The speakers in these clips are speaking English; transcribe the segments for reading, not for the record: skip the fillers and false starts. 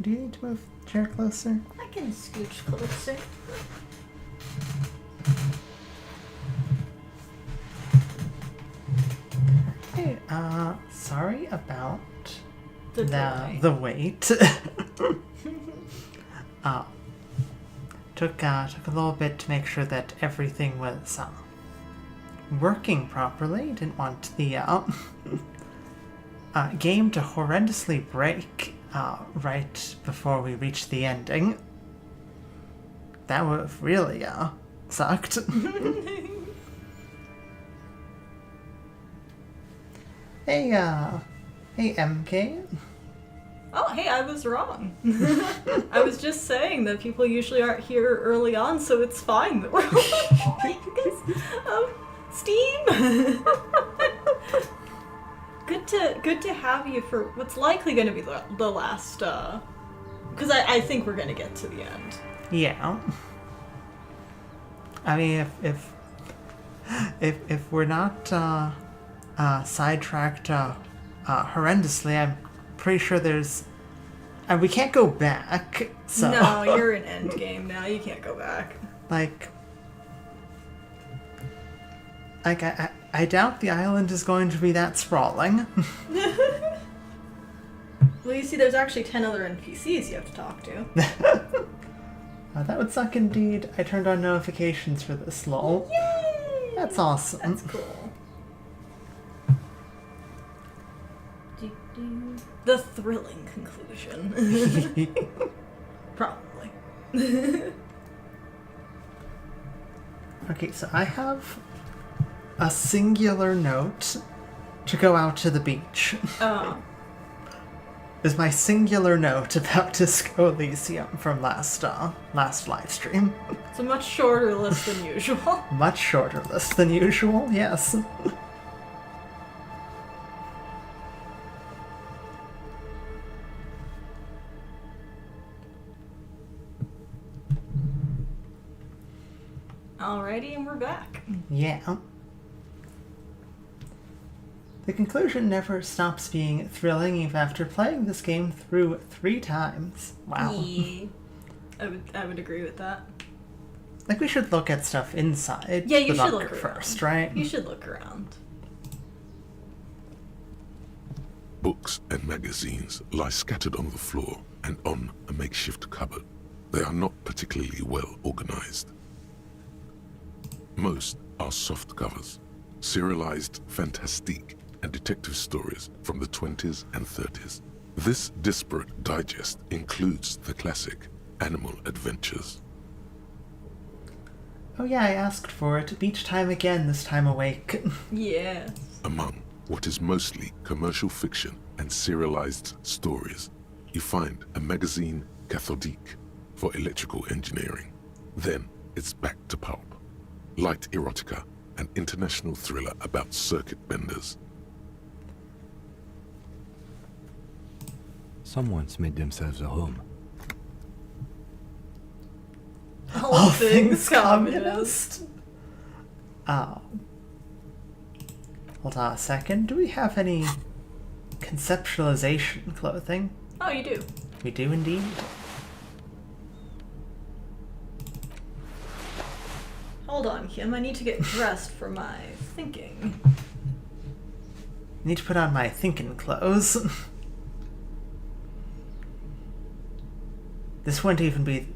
do you need to move the chair closer? I can scooch closer. Hey, sorry about The wait. Took a little bit to make sure that everything was working properly. Didn't want the game to horrendously break right before we reached the ending. That would have really sucked. Hey, MK. Oh, hey, I was wrong. I was just saying that people usually aren't here early on, so it's fine that we're because Steam. Good to have you for what's likely going to be the last. Because I think we're going to get to the end. Yeah. I mean, if we're not sidetracked horrendously, I'm pretty sure there's... we can't go back, so... No, you're in endgame now. You can't go back. I doubt the island is going to be that sprawling. Well, you see, there's actually 10 other NPCs you have to talk to. That would suck indeed. I turned on notifications for this, lol. Yay! That's awesome. That's cool. The thrilling conclusion. Probably. Okay, so I have a singular note to go out to the beach. Oh. Is my singular note about Disco Elysium from last live stream. It's a much shorter list than usual. Much shorter list than usual, yes. Alrighty, and we're back. Yeah. The conclusion never stops being thrilling even after playing this game through 3 times. Wow. Yeah. I would agree with that. Like, we should look at stuff inside Yeah, you the should bunker look around. first, right? You should look around. Books and magazines lie scattered on the floor and on a makeshift cupboard. They are not particularly well organized. Most are soft covers, serialized fantastique and detective stories from the 20s and 30s. This disparate digest includes the classic Animal Adventures. Oh yeah, I asked for it. Beach time again, this time awake. Yes. Among what is mostly commercial fiction and serialized stories, you find a magazine cathodique for electrical engineering. Then it's back to pulp. Light erotica, an international thriller about circuit benders. Someone's made themselves a home. All things communist. Oh. Hold on a second. Do we have any conceptualization clothing? Oh, you do. We do indeed. Hold on, Kim. I need to get dressed for my thinking. Need to put on my thinking clothes. This wouldn't even be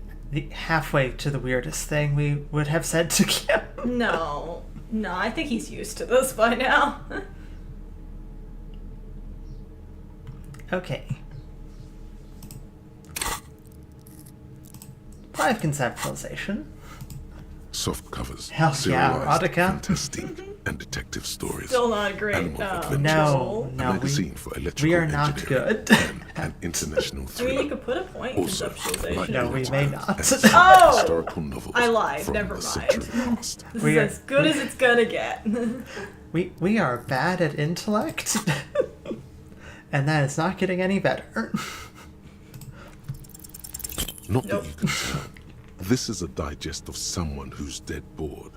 halfway to the weirdest thing we would have said to Kim. No, I think he's used to this by now. Okay. 5 conceptualization. Soft covers, Hell yeah, serialized erotica. fantastique and detective stories. Still not a great Animal Adventures. No, A magazine for electrical we are not engineering good. and an international I thriller. mean, you could put a point in Also, conceptualization. No, we may not. Oh! Historical novels I lied, from never the mind. century past. This We is are- as good as it's gonna get. We are bad at intellect. And that is not getting any better. Not Nope. that you can tell. This is a digest of someone who's dead bored.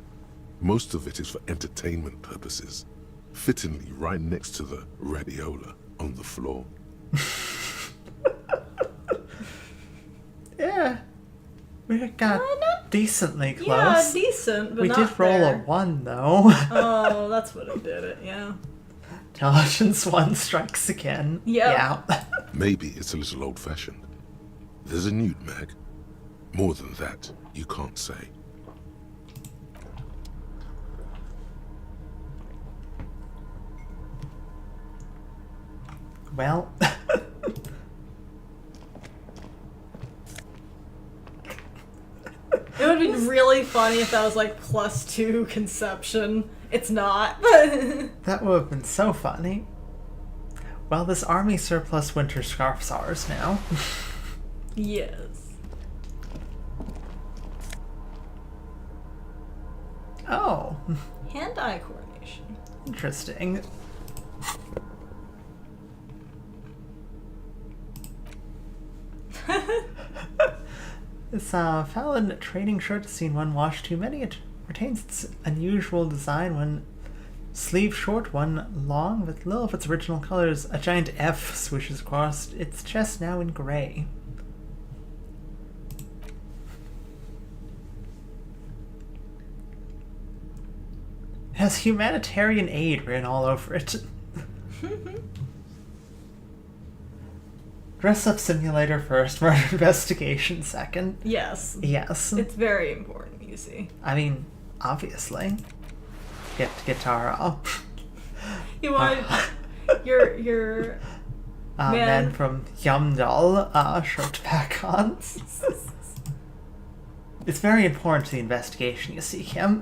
Most of it is for entertainment purposes, fittingly right next to the radiola on the floor. We got not- decently close. Yeah, decent, but we not did roll there. a 1, though. Oh, that's what it did it, yeah. Intelligence 1 strikes again. Yep. Yeah. Maybe it's a little old-fashioned. There's a nude mag. More than that, you can't say. Well... It would be really funny if that was like +2 conception. It's not, but... That would have been so funny. Well, this army surplus winter scarf's ours now. Yes. Oh, Hand-eye coordination. interesting. This Fallon training shirt has seen one wash too many. It retains its unusual design, one sleeve short, one long, with little of its original colors. A giant F swishes across its chest, now in gray. It has humanitarian aid written all over it. Dress up simulator first, murder investigation second. Yes. Yes. It's very important, you see. I mean, obviously. Get guitar up. You want your Man from Yumdal, shirt back on. It's very important to the investigation, you see, Kim.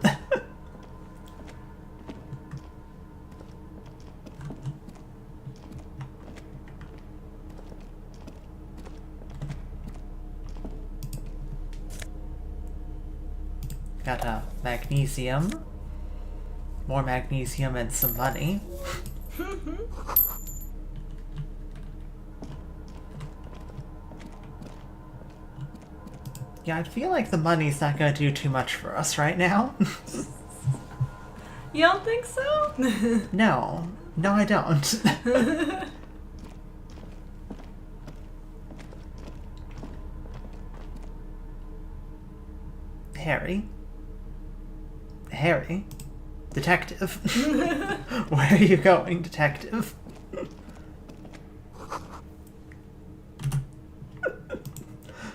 Got magnesium. More magnesium and some money. Yeah, I feel like the money's not gonna do too much for us right now. You don't think so? No. No, I don't. Harry? Harry? Detective? Where are you going, detective?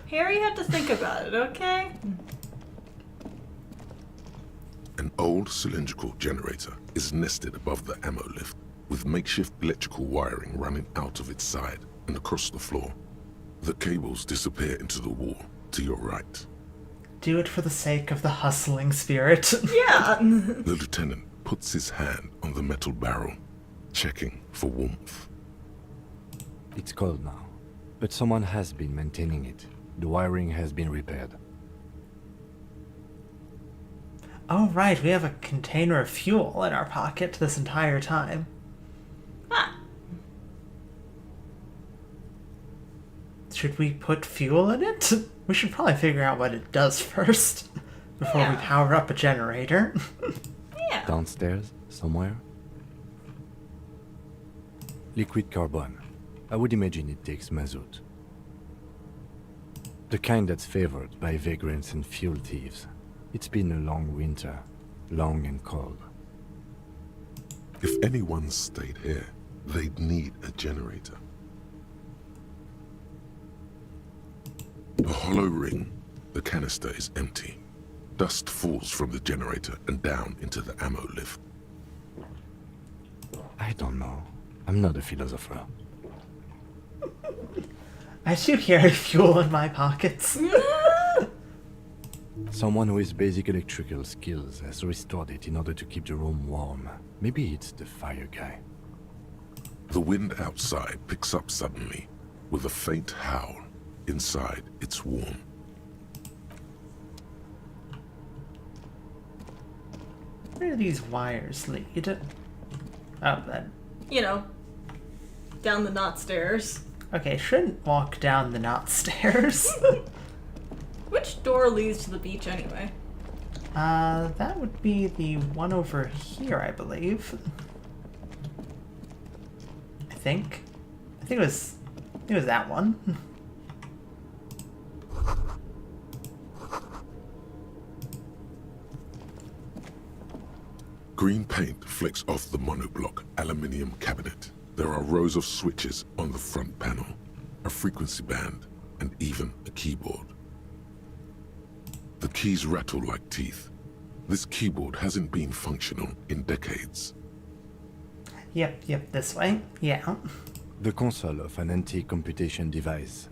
Harry had to think about it, okay? An old cylindrical generator is nested above the ammo lift, with makeshift electrical wiring running out of its side and across the floor. The cables disappear into the wall to your right. Do it for the sake of the hustling spirit. Yeah. The lieutenant puts his hand on the metal barrel, checking for warmth. It's cold now, but someone has been maintaining it. The wiring has been repaired. Oh, right, we have a container of fuel in our pocket this entire time. Ah. Should we put fuel in it? We should probably figure out what it does first, before we Yeah. power up a generator. Yeah. Downstairs, somewhere? Liquid carbon. I would imagine it takes mazout. The kind that's favored by vagrants and fuel thieves. It's been a long winter, long and cold. If anyone stayed here, they'd need a generator. A hollow ring. The canister is empty. Dust falls from the generator and down into the ammo lift. I don't know. I'm not a philosopher. I do carry fuel in my pockets. Someone who has basic electrical skills has restored it in order to keep the room warm. Maybe it's the fire guy. The wind outside picks up suddenly, with a faint howl. Inside, it's warm. Where do these wires lead? Oh, then. You know, down the not stairs. Okay, shouldn't walk down the not stairs. Which door leads to the beach anyway? That would be the one over here, I believe. I think it was that one. Green paint flecks off the monoblock aluminium cabinet. There are rows of switches on the front panel, a frequency band, and even a keyboard. The keys rattle like teeth. This keyboard hasn't been functional in decades. Yep, this way. Yeah. The console of an anti-computation device.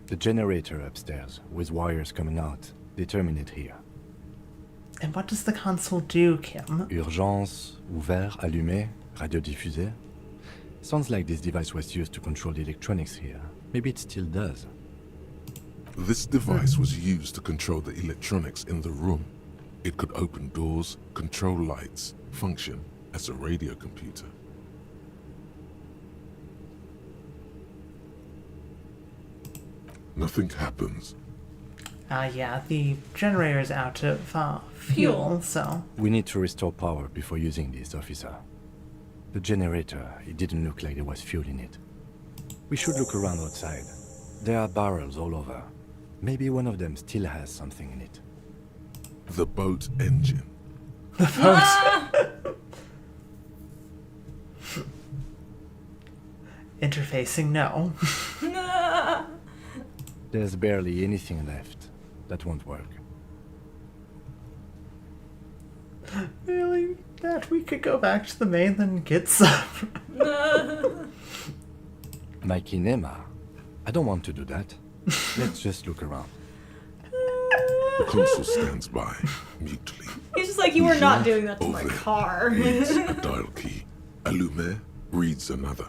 The generator upstairs, with wires coming out. They terminate here. And what does the console do, Kim? Urgence, ouvert, allumé, radiodiffusé. Sounds like this device was used to control the electronics here. Maybe it still does. This device was used to control the electronics in the room. It could open doors, control lights, function as a radio computer. Nothing happens. Yeah, the generator's out of fuel, so... We need to restore power before using this, officer. The generator, it didn't look like there was fuel in it. We should look around outside. There are barrels all over. Maybe one of them still has something in it. The boat engine. Interfacing, no. There's barely anything left. That won't work. Really? That we could go back to the mainland and get some. My kinema? I don't want to do that. Let's just look around. The console stands by, mutely. He's just like, you were not doing that to my Over car. reads a dial key. Allume reads another.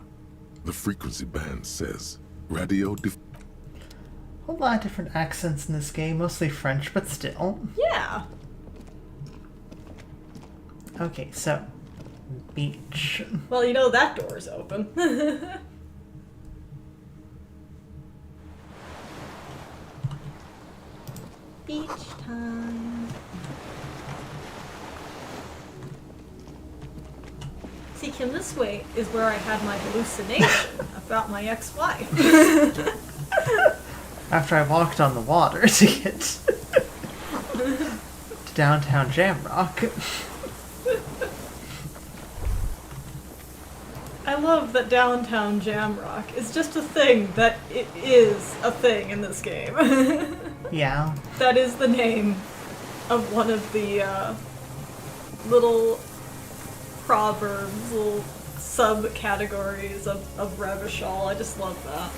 The frequency band says, radio A whole lot of different accents in this game, mostly French, but still. Yeah. Okay, so... beach. Well, you know that door's open. Beach time. See, Kim, this way is where I had my hallucination about my ex-wife. After I walked on the water to get to downtown Jamrock. I love that downtown Jamrock is just a thing that it is a thing in this game. Yeah. That is the name of one of the little proverbs, little subcategories of Revachol. I just love that.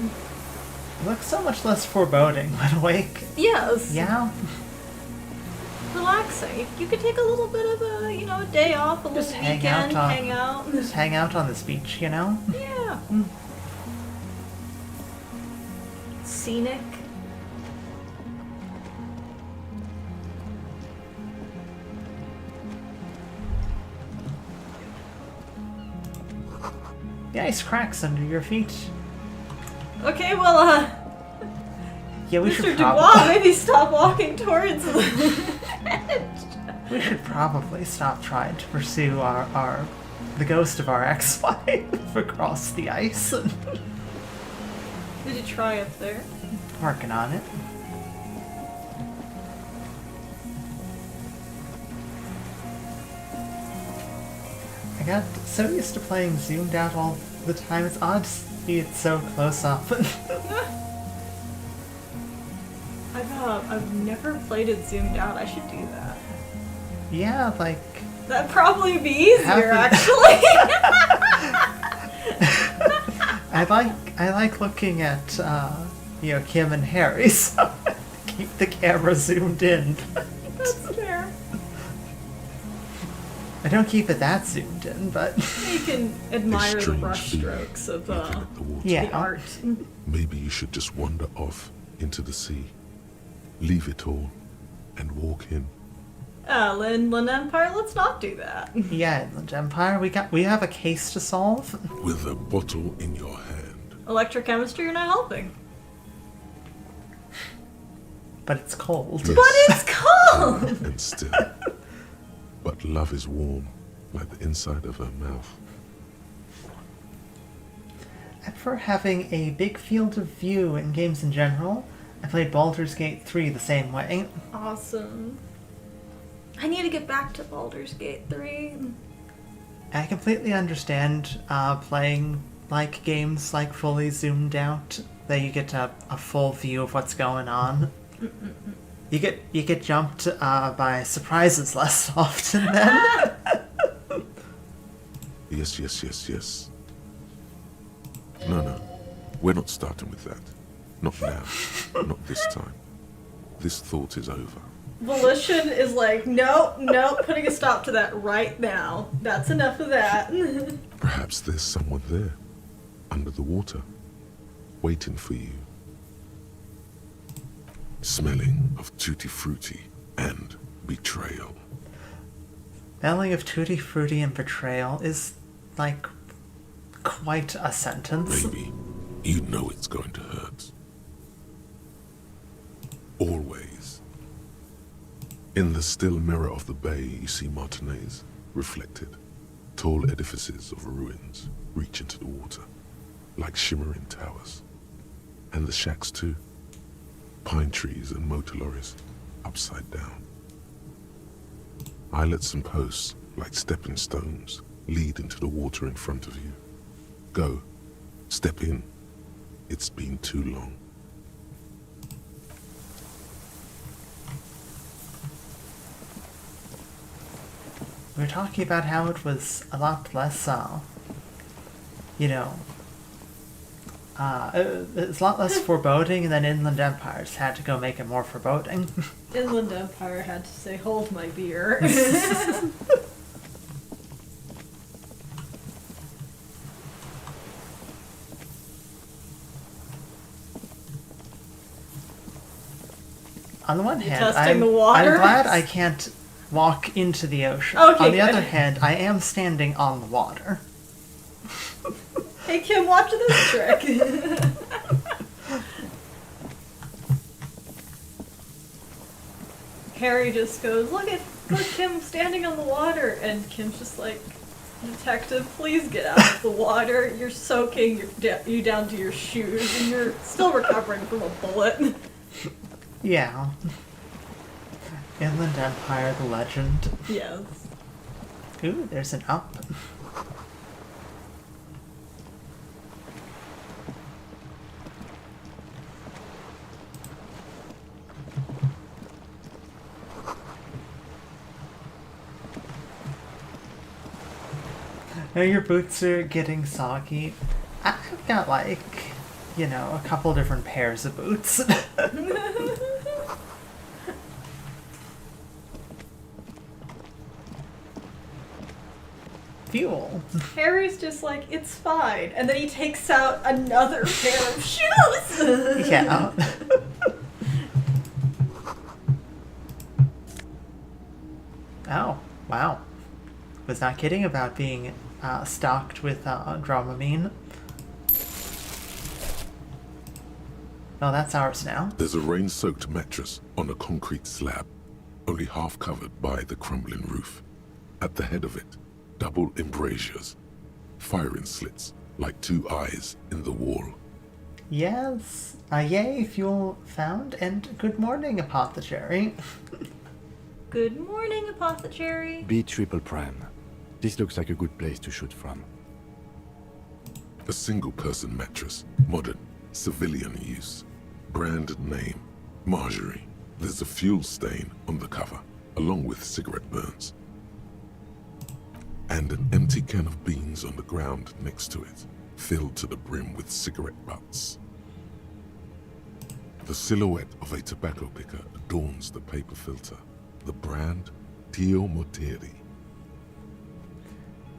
It looks so much less foreboding when awake. Yes. Yeah. Relaxing. You could take a little bit of a day off, a Just little hang weekend, out on- hang out. Just hang out on this beach, you know? Yeah. Scenic. The ice cracks under your feet. Okay, well, Yeah, we Mr. should Dubois, probably... maybe stop walking towards the edge. We should probably stop trying to pursue the ghost of our ex-wife across the ice. Did you try up there? Working on it. I got so used to playing zoomed out all the time, it's odd to see it so close up. I've never played it zoomed out. I should do that. Yeah, like... That'd probably be easier, Happy- actually. I like looking at, Kim and Harry, so keep the camera zoomed in. That's fair. I don't keep it that zoomed in, but... You can admire the Strange brushstrokes of looking at the water. Yeah. the art. Maybe you should just wander off into the sea. Leave it all and walk in. Inland Empire, let's not do that. Yeah, Inland Empire, we have a case to solve. With a bottle in your hand. Electrochemistry, you're not helping. But it's cold. Yes. But it's cold! And still. But love is warm, like the inside of her mouth. And for having a big field of view in games in general, I played Baldur's Gate 3 the same way. Awesome. I need to get back to Baldur's Gate 3. I completely understand playing like games like fully zoomed out, that you get a full view of what's going on. You get jumped by surprises less often then. Yes. No. We're not starting with that. Not now. Not this time. This thought is over. Volition is like, nope, putting a stop to that right now. That's enough of that. Perhaps there's someone there, under the water, waiting for you. Smelling of tutti frutti and betrayal. Smelling of tutti frutti and betrayal is, like, quite a sentence. Maybe you know it's going to hurt. Always. In the still mirror of the bay, you see Martinez reflected. Tall edifices of ruins reach into the water, like shimmering towers. And the shacks too. Pine trees and motor lorries, upside down. Islets and posts, like stepping stones, lead into the water in front of you. Go. Step in. It's been too long. We were talking about how it was a lot less, it's a lot less foreboding, and then Inland Empires had to go make it more foreboding. Inland Empire had to say, hold my beer. On the one You hand, testing the water? I'm glad I can't walk into the ocean. Okay, on the good. other hand, I am standing on the water. Hey Kim, watch this trick. Harry just goes, look Kim standing on the water, and Kim's just like, detective, please get out of the water. You're soaking you down to your shoes, and you're still recovering from a bullet. Yeah. Inland Empire, the legend. Yes. Ooh, there's an up. Now your boots are getting soggy. I've got like, a couple different pairs of boots. Fuel. Harry's just like, it's fine. And then he takes out another pair of shoes. Yeah. Oh, wow. Was not kidding about being stocked with Dramamine. Oh, that's ours now. There's a rain-soaked mattress on a concrete slab, only half covered by the crumbling roof. At the head of it, double embrasures, firing slits like two eyes in the wall. Yes. Yay, fuel found, and good morning, apothecary. Good morning, apothecary. B triple prime. This looks like a good place to shoot from. A single-person mattress, modern, civilian use. Brand name, Marjorie. There's a fuel stain on the cover, along with cigarette burns. And an empty can of beans on the ground next to it, filled to the brim with cigarette butts. The silhouette of a tobacco picker adorns the paper filter. The brand, Tio Moteri.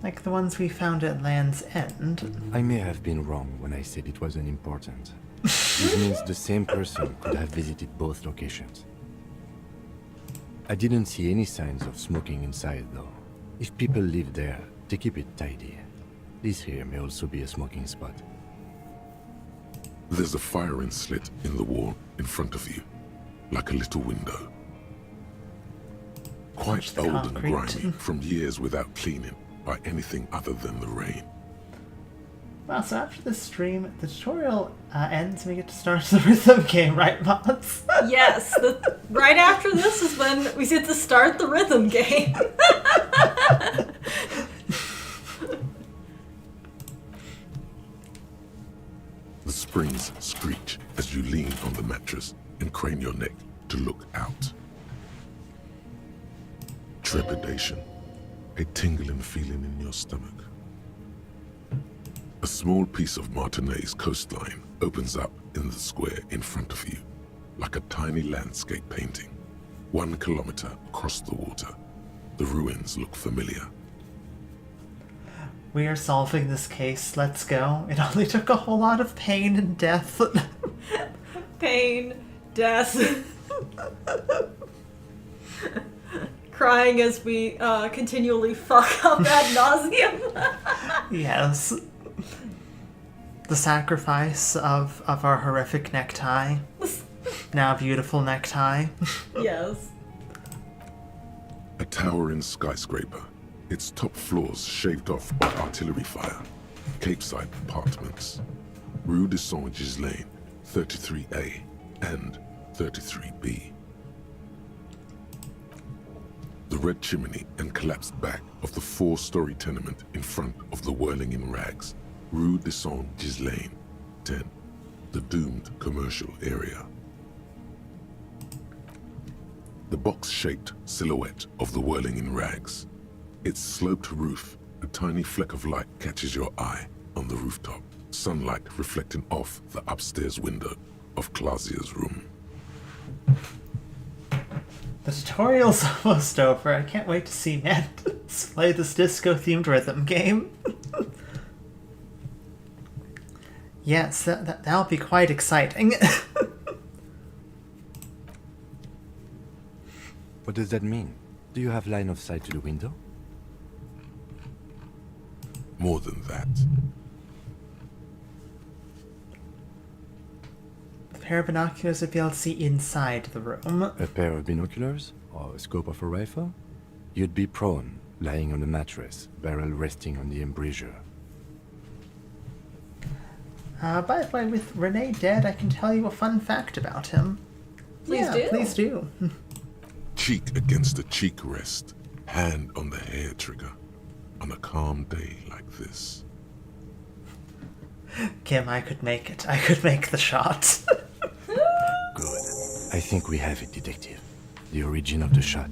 Like the ones we found at Land's End. I may have been wrong when I said it wasn't important. This means the same person could have visited both locations. I didn't see any signs of smoking inside, though. If people live there, they keep it tidy. This here may also be a smoking spot. There's a firing slit in the wall in front of you, like a little window. Quite the old and concrete. grimy from years without cleaning by anything other than the rain. Well, so after this stream, the tutorial ends and we get to start the rhythm game, right, Motts? Yes, right after this is when we get to start the rhythm game. springs screech as you lean on the mattress and crane your neck to look out. Trepidation, a tingling feeling in your stomach. A small piece of Martinez coastline opens up in the square in front of you, like a tiny landscape painting. 1 kilometer across the water, the ruins look familiar. We are solving this case. Let's go. It only took a whole lot of pain and death. Pain, death, crying as we continually fuck up ad nauseum. Yes. The sacrifice of our horrific necktie. Now beautiful necktie. Yes. A towering skyscraper, its top floors shaved off by artillery fire. Capeside apartments. Rue de Saint-Gislain, 33A and 33B. The red chimney and collapsed back of the 4-story tenement in front of the whirling in rags. Rue de Saint-Gislain, 10. The doomed commercial area. The box-shaped silhouette of the whirling in rags. Its sloped roof, a tiny fleck of light catches your eye on the rooftop, sunlight reflecting off the upstairs window of Clausia's room. The tutorial's almost over. I can't wait to see Mantis play this disco-themed rhythm game. Yes, that'll be quite exciting. What does that mean? Do you have line of sight to the window? More than that. A pair of binoculars would be able to see inside the room. A pair of binoculars? Or a scope of a rifle? You'd be prone, lying on a mattress, barrel resting on the embrasure. By the way, with Renee dead, I can tell you a fun fact about him. Please do. Please do. Cheek against a cheek rest, hand on the hair trigger, on a calm day like this. Kim, I could make it. I could make the shot. Good. I think we have it, Detective. The origin of the shot.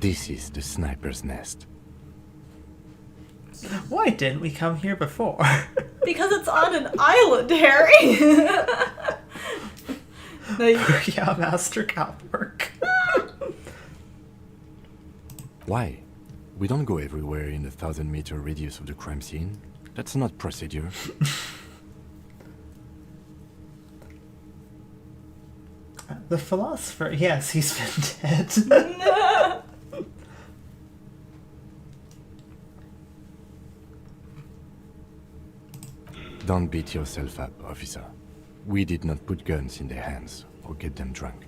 This is the sniper's nest. Why didn't we come here before? Because it's on an island, Harry. No, Yeah, Master Cowwork. Why? We don't go everywhere in the 1,000-meter radius of the crime scene. That's not procedure. The philosopher, yes, he's been dead. Don't beat yourself up, officer. We did not put guns in their hands or get them drunk.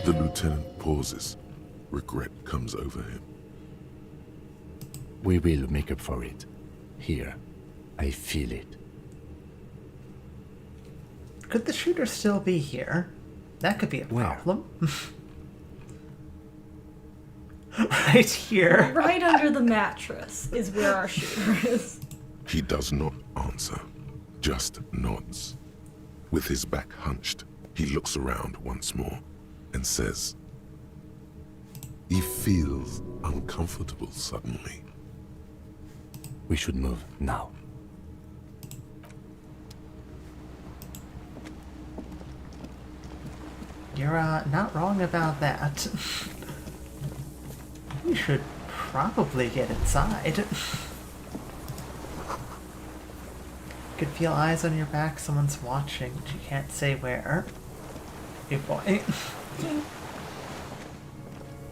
The lieutenant pauses. Regret comes over him. We will make up for it. Here. I feel it. Could the shooter still be here? That could be a Where? problem. Right here. right under the mattress is where our shooter is. He does not answer, just nods. With his back hunched, he looks around once more and says, he feels uncomfortable suddenly. We should move now. You're not wrong about that. We should probably get inside. Could feel eyes on your back, someone's watching, but you can't say where. Good boy.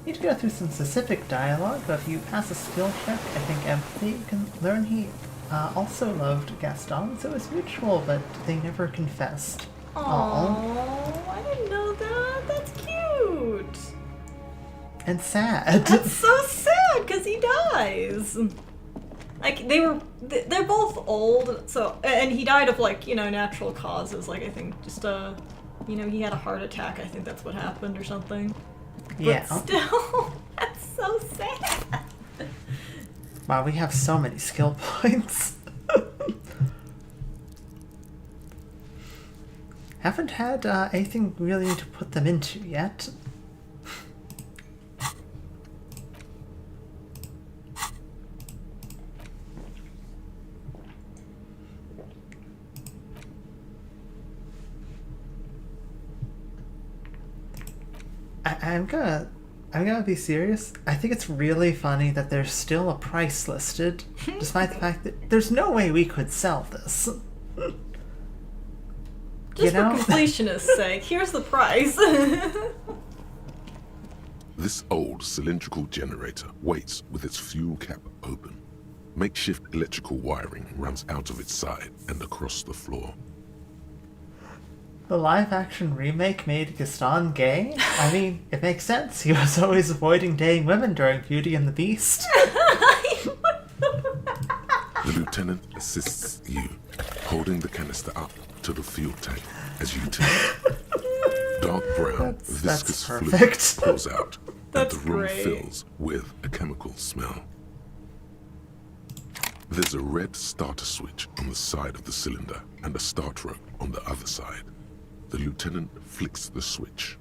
Need to go through some specific dialogue, but if you pass a skill check, I think empathy, you can learn he also loved Gaston, so it was mutual, but they never confessed. Aww, I didn't know that. That's cute. And sad. That's so sad because he dies. Like they're both old, so and he died of like natural causes. Like I think just he had a heart attack. I think that's what happened or something. Yeah. But still, that's so sad. Wow, we have so many skill points. Haven't had anything really to put them into yet. I'm gonna be serious. I think it's really funny that there's still a price listed, despite the fact that there's no way we could sell this. Just for completionist's sake, here's the price. This old cylindrical generator waits with its fuel cap open. Makeshift electrical wiring runs out of its side and across the floor. The live-action remake made Gaston gay? I mean, it makes sense. He was always avoiding dating women during Beauty and the Beast. The lieutenant assists you, holding the canister up to the fuel tank as you turn. Dark brown, viscous fluid perfect. pours out, That's and the room great. fills with a chemical smell. There's a red starter switch on the side of the cylinder and a start rope on the other side. The lieutenant flicks the switch.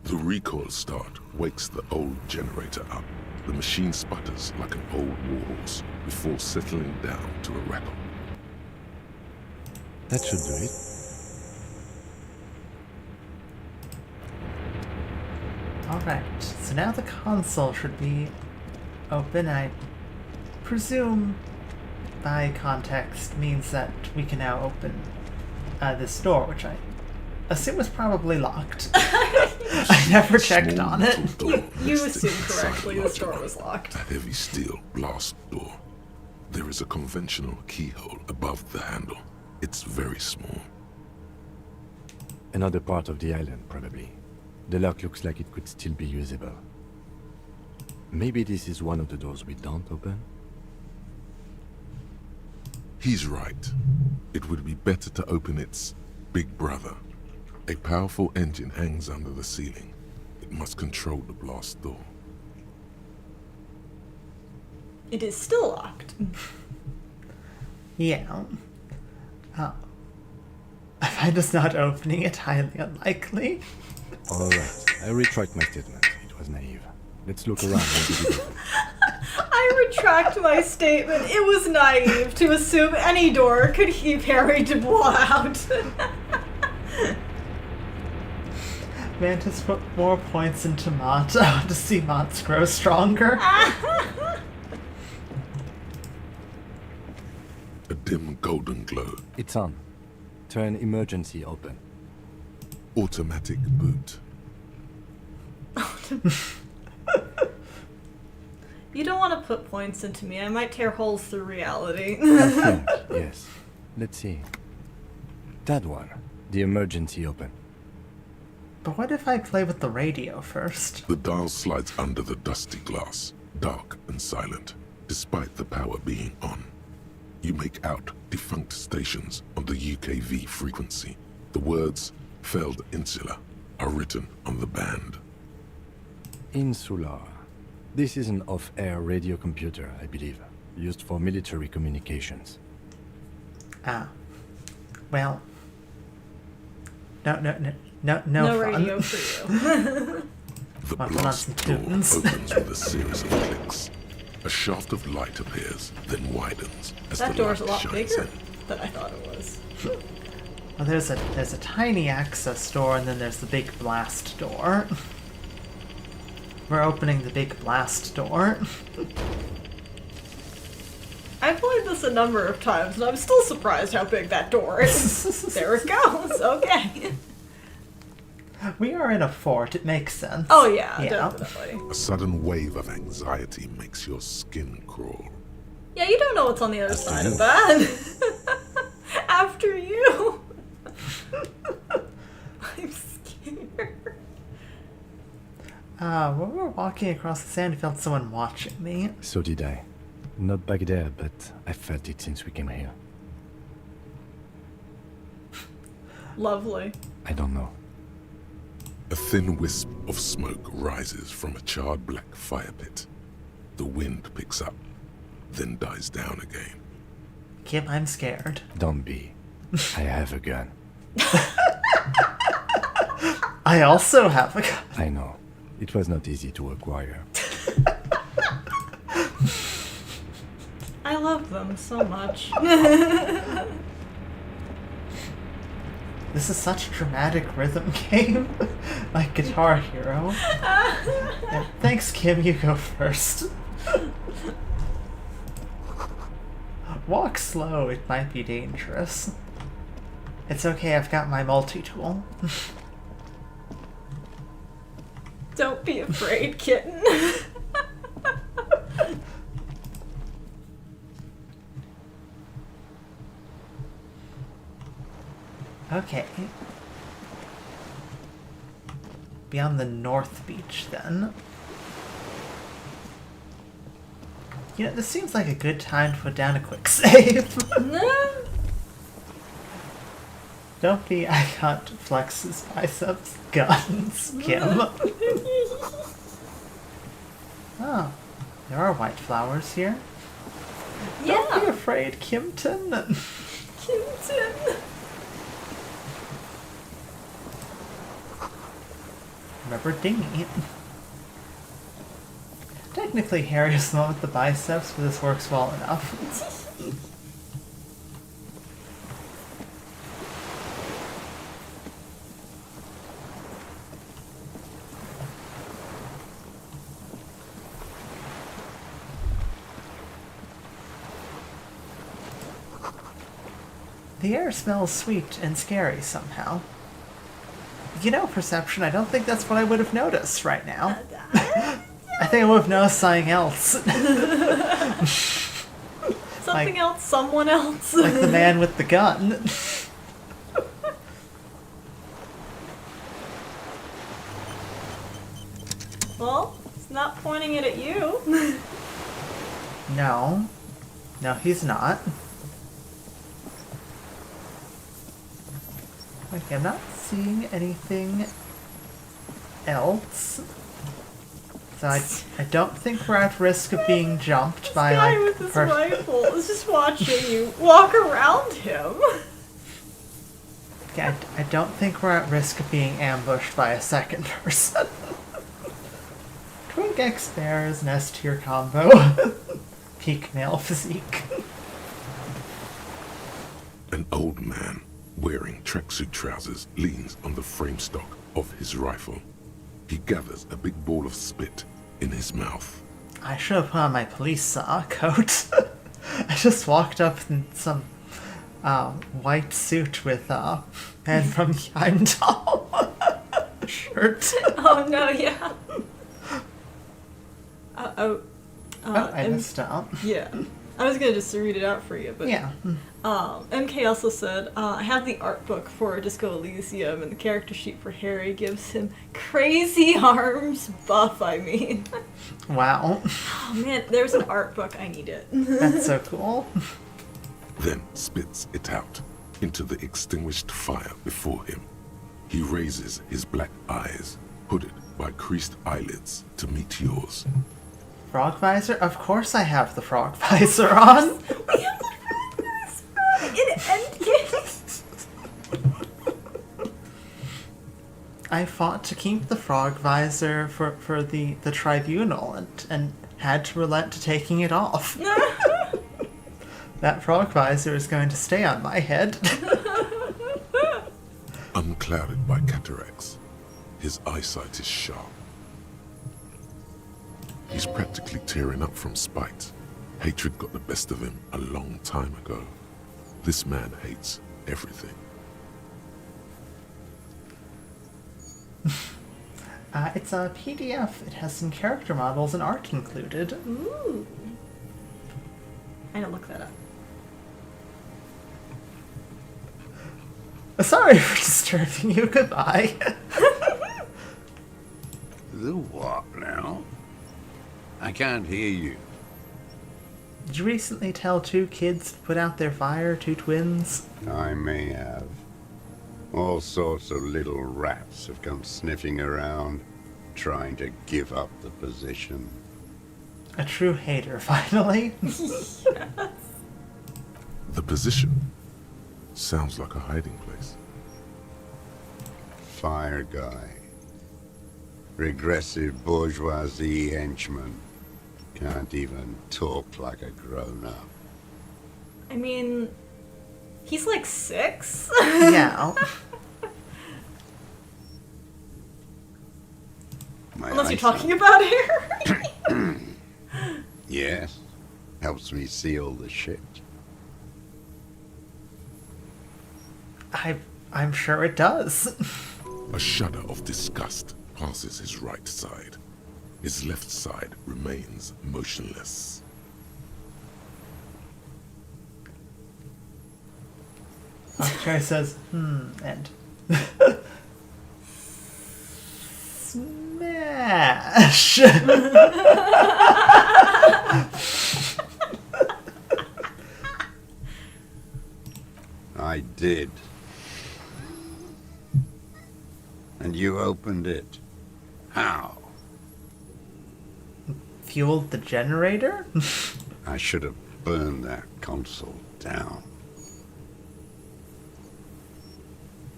The recoil start wakes the old generator up. The machine sputters like an old warhorse before settling down to a rattle. That should do it. Alright, so now the console should be open. I presume by context means that we can now open this door, which I assume was probably locked. I never checked on it. You assumed correctly this door was locked. A heavy steel glass door. There is a conventional keyhole above the handle. It's very small. Another part of the island, probably. The lock looks like it could still be usable. Maybe this is one of the doors we don't open? He's right. It would be better to open its big brother. A powerful engine hangs under the ceiling. It must control the blast door. It is still locked. Yeah. I find us not opening it highly unlikely. Alright, I retract my statement. It was naive. Let's look around. I retract my statement. It was naive to assume any door could keep Harry Dubois out. Mantis put more points into Mott to see Motts grow stronger. A dim golden glow. It's on. Turn emergency open. Automatic boot. You don't want to put points into me. I might tear holes through reality. I think, yes. Let's see. That one. The emergency open. But what if I play with the radio first? The dial slides under the dusty glass, dark and silent, despite the power being on. You make out defunct stations on the UKV frequency. The words, failed insula, are written on the band. Insular. This is an off-air radio computer, I believe, used for military communications. Ah. Well. No No fun. radio for you. The Well, blast that's door tunes. opens with a series of clicks. A shaft of light appears, then widens as That the door's light a lot shines bigger in. than I thought it was. Well, there's a tiny access door, and then there's the big blast door. We're opening the big blast door. I've played this a number of times, and I'm still surprised how big that door is. There it goes. Okay. We are in a fort. It makes sense. Oh yeah, Yeah. definitely. A sudden wave of anxiety makes your skin crawl. Yeah, you don't know what's on the other side of that. After you. I'm scared. When we were walking across the sand, I felt someone watching me. So did I. Not back there, but I felt it since we came here. Lovely. I don't know. A thin wisp of smoke rises from a charred black fire pit. The wind picks up, then dies down again. Kim, I'm scared. Don't be. I have a gun. I also have a gun. I know. It was not easy to acquire. I love them so much. This is such a dramatic rhythm game. Like Guitar Hero. Yeah, thanks, Kim. You go first. Walk slow. It might be dangerous. It's okay. I've got my multi-tool. Don't be afraid, kitten. Okay. Be on the North Beach then. You know, this seems like a good time to put down a quick save. Don't be, I can't flex his biceps. Guns, Kim. Oh, there are white flowers here. Don't be Yeah, afraid, Kimton. kitten. Remember Dingy. Technically, Harry is the one with the biceps, but this works well enough. The air smells sweet and scary somehow. You know, Perception, I don't think that's what I would have noticed right now. I think I would have noticed something else. Something else, someone else. Like the man with the gun. Well, it's not pointing it at you. No. No, he's not. Okay, I'm not seeing anything else. So I don't think we're at risk of being jumped by Guy like with his rifle is just watching you walk around him. Okay, I don't think we're at risk of being ambushed by a second person. Twink X Bears nest tier combo. Peak male physique. An old man wearing tracksuit trousers leans on the frame stock of his rifle. He gathers a big ball of spit in his mouth. I should have put on my police coat. I just walked up in some white suit with man from Heimdall shirt. Oh no, yeah. I messed up. Yeah. I was gonna just read it out for you, but Yeah. MK also said, I have the art book for Disco Elysium, and the character sheet for Harry gives him crazy arms buff, I mean. Wow. Oh man, there's an art book, I need it. That's so cool. Then spits it out into the extinguished fire before him. He raises his black eyes, hooded by creased eyelids, to meet yours. Frog visor? Of course I have the frog visor on. We have the progress in Endgame. I fought to keep the frog visor for the tribunal and had to relent to taking it off. That frog visor is going to stay on my head. Unclouded by cataracts, his eyesight is sharp. He's practically tearing up from spite. Hatred got the best of him a long time ago. This man hates everything. It's a PDF. It has some character models and art included. Ooh. I didn't look that up. Sorry for disturbing you. Goodbye. The what now? I can't hear you. Did you recently tell 2 kids to put out their fire, 2 twins? I may have. All sorts of little rats have come sniffing around, trying to give up the position. A true hater, finally. The position sounds like a hiding place. fire guy. Regressive bourgeoisie henchman. Can't even talk like a grown-up. I mean, he's like 6. Yeah. My Unless you're eyesight- talking about Harry. Yes. Helps me see all the shit. I'm sure it does. A shudder of disgust passes his right side. His left side remains motionless. Jerry says, and smash. I did. And you opened it. How? Fueled the generator? I should have burned that console down.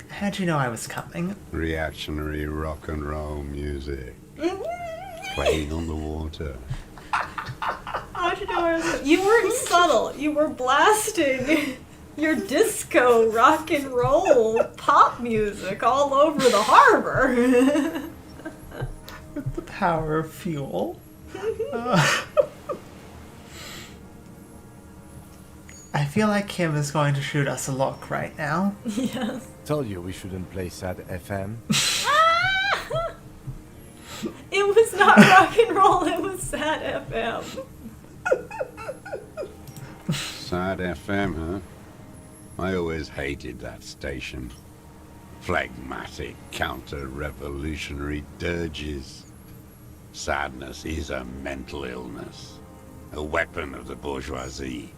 How'd you know I was coming? Reactionary rock and roll music. Playing on the water. How'd you know I was... You weren't subtle. You were blasting your disco, rock and roll, pop music all over the harbor. With the power of fuel. I feel like Kim is going to shoot us a look right now. Yes. Told you we shouldn't play sad FM. It was not rock and roll, it was sad FM. Sad FM, huh? I always hated that station. Phlegmatic, counter-revolutionary dirges. Sadness is a mental illness. A weapon of the bourgeoisie.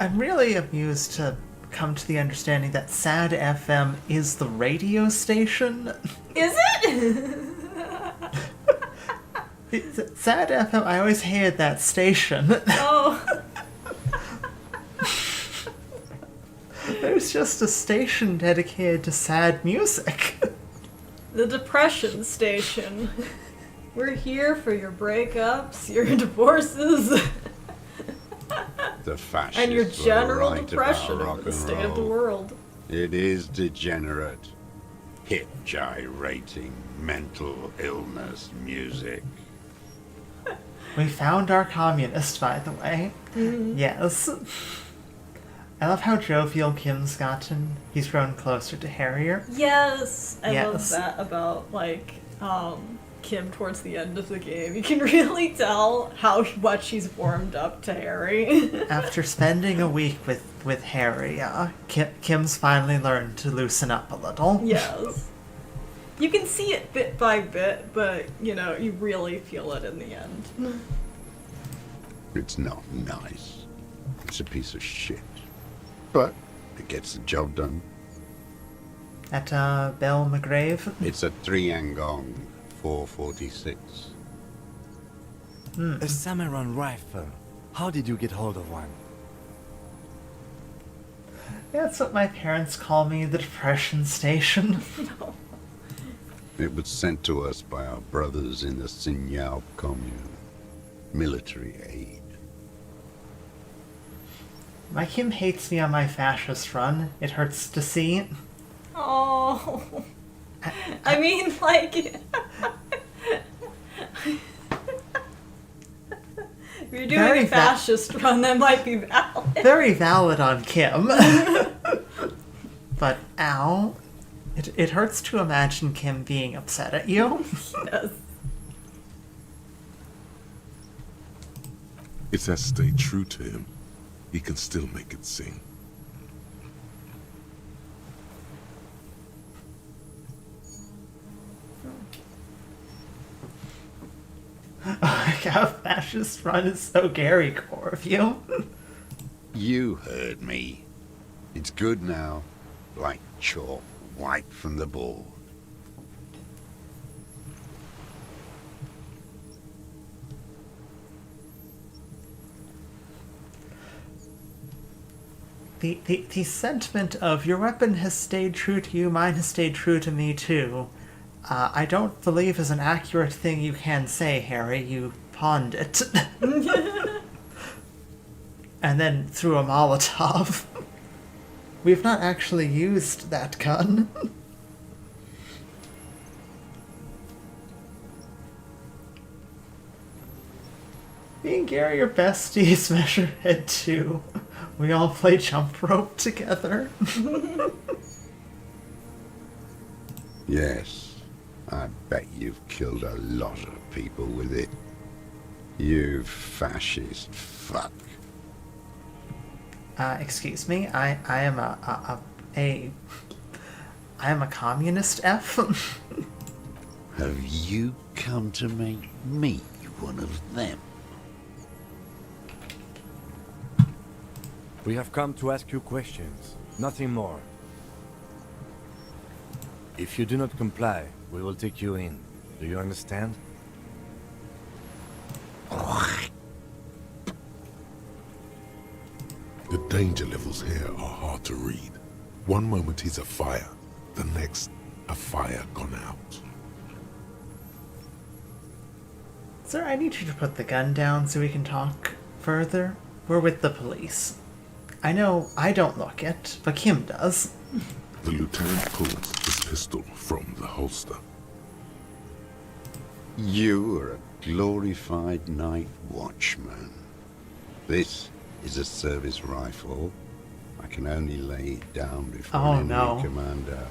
I'm really amused to come to the understanding that Sad FM is the radio station. Is it? Sad FM, I always hated that station. Oh. There's just a station dedicated to sad music. The depression station. We're here for your breakups, your divorces, The fascists and your were general right depression about of rock the and state of the roll. world. It is degenerate. Hip gyrating mental illness music. We found our communist, by the way. Yes. I love how jovial Kim's gotten. He's grown closer to Harrier. Yes, I love Yes. that about Kim towards the end of the game. You can really tell how much she's warmed up to Harry. After spending a week with Harry, Kim's finally learned to loosen up a little. Yes. You can see it bit by bit, but you really feel it in the end. It's not nice. It's a piece of shit. But it gets the job done. At Belle McGrave. It's a 3-angong 446. A Samurai rifle. How did you get hold of one? That's what my parents call me, the Depression Station. It was sent to us by our brothers in the Signal commune. Military aid. My Kim hates me on my fascist run. It hurts to see. Oh. I mean, like... If you're doing Very a fascist run, that might be valid. Very valid on Kim. But, ow. It hurts to imagine Kim being upset at you. Yes. It has stayed true to him. He can still make it sing. Like how fascist run is so Gary core of you. You heard me. It's good now. Like chalk wiped from the board. the sentiment of your weapon has stayed true to you, mine has stayed true to me too. I don't believe is an accurate thing you can say, Harry. You pawned it. And then threw a Molotov. We've not actually used that gun. Me and Gary are besties, Measurehead too. We all play jump rope together. Yes, I bet you've killed a lot of people with it. You fascist fuck. Excuse me, I am I am a communist, F. Have you come to make me one of them? We have come to ask you questions, nothing more. If you do not comply, we will take you in. Do you understand? The danger levels here are hard to read. One moment he's a fire, the next, a fire gone out. Sir, I need you to put the gun down so we can talk further. We're with the police. I know I don't look it, but Kim does. The lieutenant pulls his pistol from the holster. You are a glorified night watchman. This is a service rifle. I can only lay it down before Oh, an no. enemy commander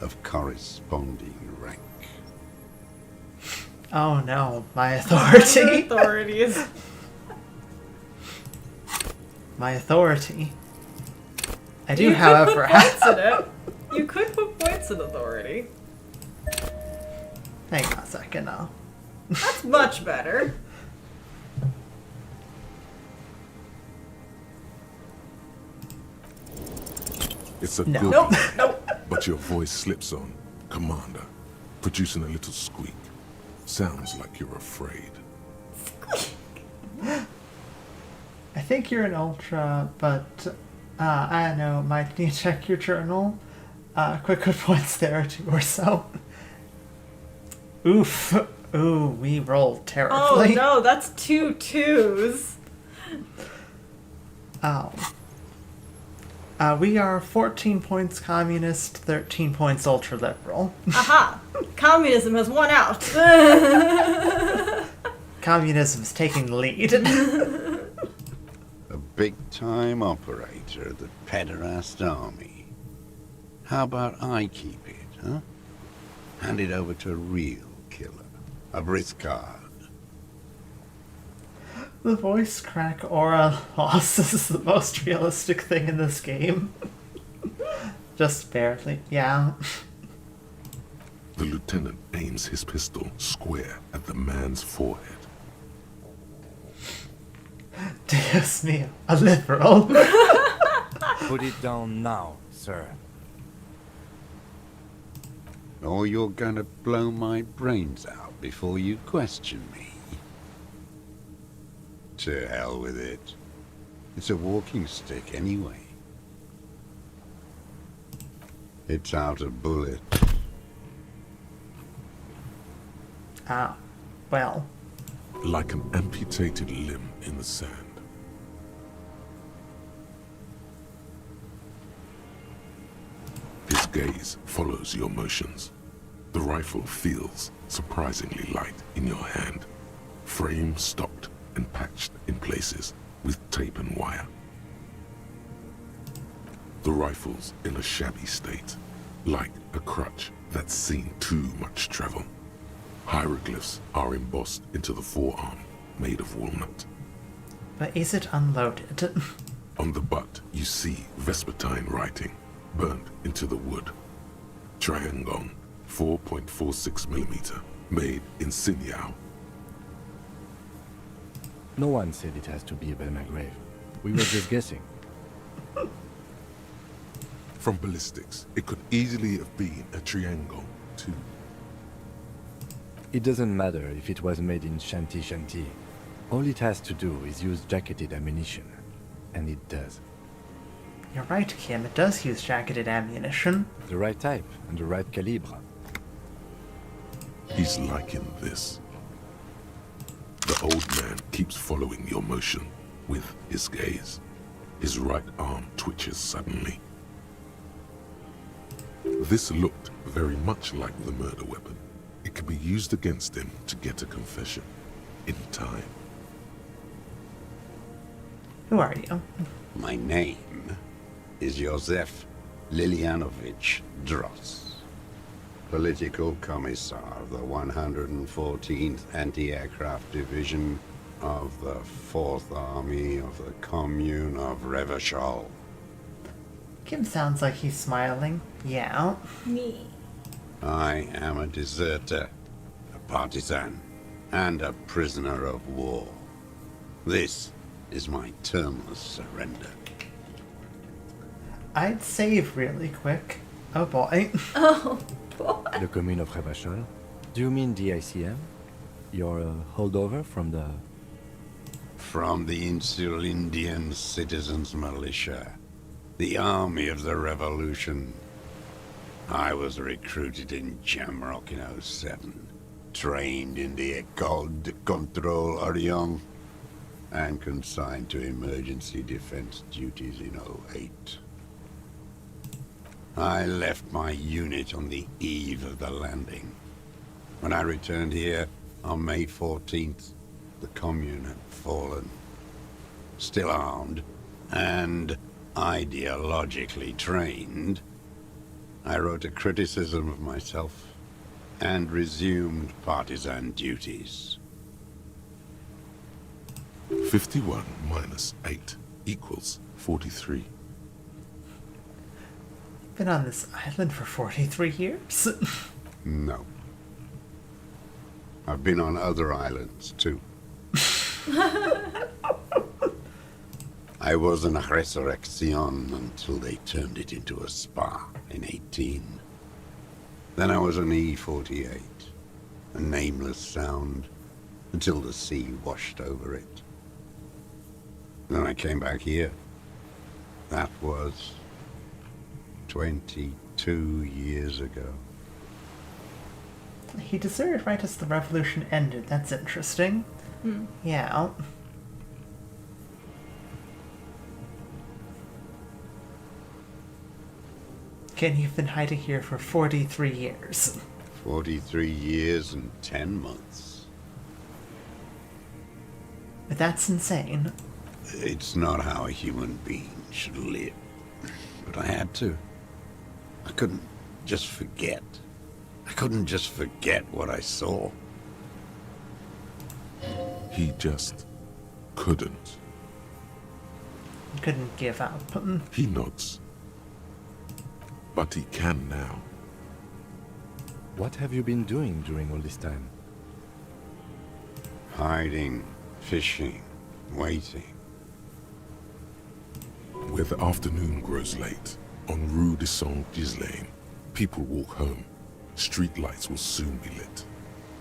of corresponding rank. Oh no, my authority. Authorities. My authority. I do, You however, could put points in it. You could put points in authority. Hang on a second now. That's much better. It's a No. good Nope, lie, nope. but your voice slips on, Commander, producing a little squeak. Sounds like you're afraid. I think you're an ultra, but I don't know. Might need to check your journal. Quick good points there, 2 or so. Oof. Ooh, we rolled Oh terribly. no, that's 2 2s. Oh. We are 14 points communist, 13 points ultra liberal. Aha! Communism has won out. Communism is taking the lead. A big-time operator of the pederast army. How about I keep it, huh? Hand it over to a real killer. A Briscard. The voice crack aura loss is the most realistic thing in this game. Just barely, yeah. The lieutenant aims his pistol square at the man's forehead. Dios mio, a liberal. Put it down now, sir. Or you're gonna blow my brains out before you question me. To hell with it. It's a walking stick anyway. It's out of bullet. Ah, well. Like an amputated limb in the sand. His gaze follows your motions. The rifle feels surprisingly light in your hand. Frame stopped and patched in places with tape and wire. The rifle's in a shabby state, like a crutch that's seen too much travel. Hieroglyphs are embossed into the forearm, made of walnut. But is it unloaded? On the butt, you see Vespertine writing, burned into the wood. Triangon, 4.46mm, made in Sinyao. No one said it has to be a Belmagrave. We were just guessing. From ballistics, it could easily have been a Triangon, too. It doesn't matter if it was made in Shanti Shanti. All it has to do is use jacketed ammunition. And it does. You're right, Kim. It does use jacketed ammunition. The right type and the right calibre. He's liking this. The old man keeps following your motion with his gaze. His right arm twitches suddenly. This looked very much like the murder weapon. It could be used against him to get a confession. In time. Who are you? My name is Josef Lilianovich Dross, Political Commissar of the 114th Anti-Aircraft Division of the 4th Army of the Commune of Revachol. Kim sounds like he's smiling. Yeah. Me. I am a deserter, a partisan, and a prisoner of war. This is my termless surrender. I'd save really quick. Oh boy. Oh, boy. The Commune of Revachol? Do you mean the ICM? You're a holdover from the... From the Insulindian Citizens Militia, the army of the revolution. I was recruited in Jamrock in 07, trained in the École de Contrôle Orient, and consigned to emergency defense duties in 08. I left my unit on the eve of the landing. When I returned here on May 14th, the Commune had fallen. Still armed and ideologically trained, I wrote a criticism of myself and resumed partisan duties. 51 minus 8 equals 43. Been on this island for 43 years. No. I've been on other islands, too. I was an resurrection until they turned it into a spa in 18. Then I was an E-48, a nameless sound, until the sea washed over it. Then I came back here. That was 22 years ago. He deserted right as the revolution ended. That's interesting. Yeah. Ken, you've been hiding here for 43 years. 43 years and 10 months. But that's insane. It's not how a human being should live. But I had to. I couldn't just forget. I couldn't just forget what I saw. He just couldn't. Couldn't give up. He nods. But he can now. What have you been doing during all this time? Hiding, fishing, waiting. Where the afternoon grows late, on Rue de Saint-Ghislain, people walk home. Street lights will soon be lit.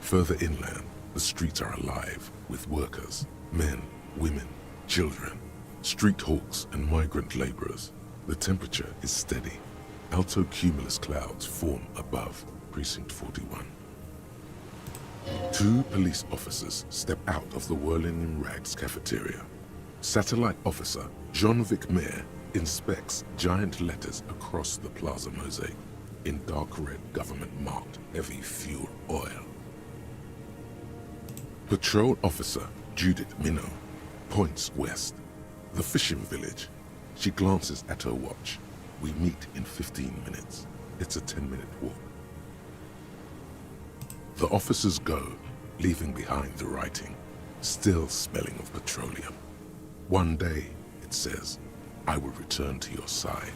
Further inland, the streets are alive with workers, men, women, children, street hawks and migrant laborers. The temperature is steady. Alto cumulus clouds form above Precinct 41. 2 police officers step out of the Whirling in Rags cafeteria. Satellite officer Jean-Vic Mayer inspects giant letters across the plaza mosaic in dark red government-marked heavy fuel oil. Patrol officer Judith Minot points west, the fishing village. She glances at her watch. We meet in 15 minutes. It's a 10-minute walk. The officers go, leaving behind the writing, still smelling of petroleum. One day, it says, I will return to your side.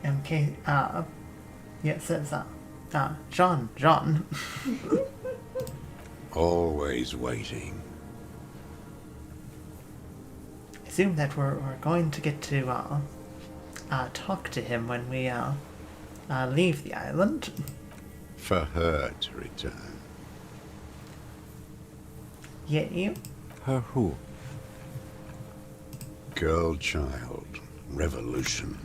MK, yeah, it says, John. Always waiting. I assume that we're going to get to, talk to him when we, leave the island. For her to return. Yeah, you? Her who? Girl child. Revolution.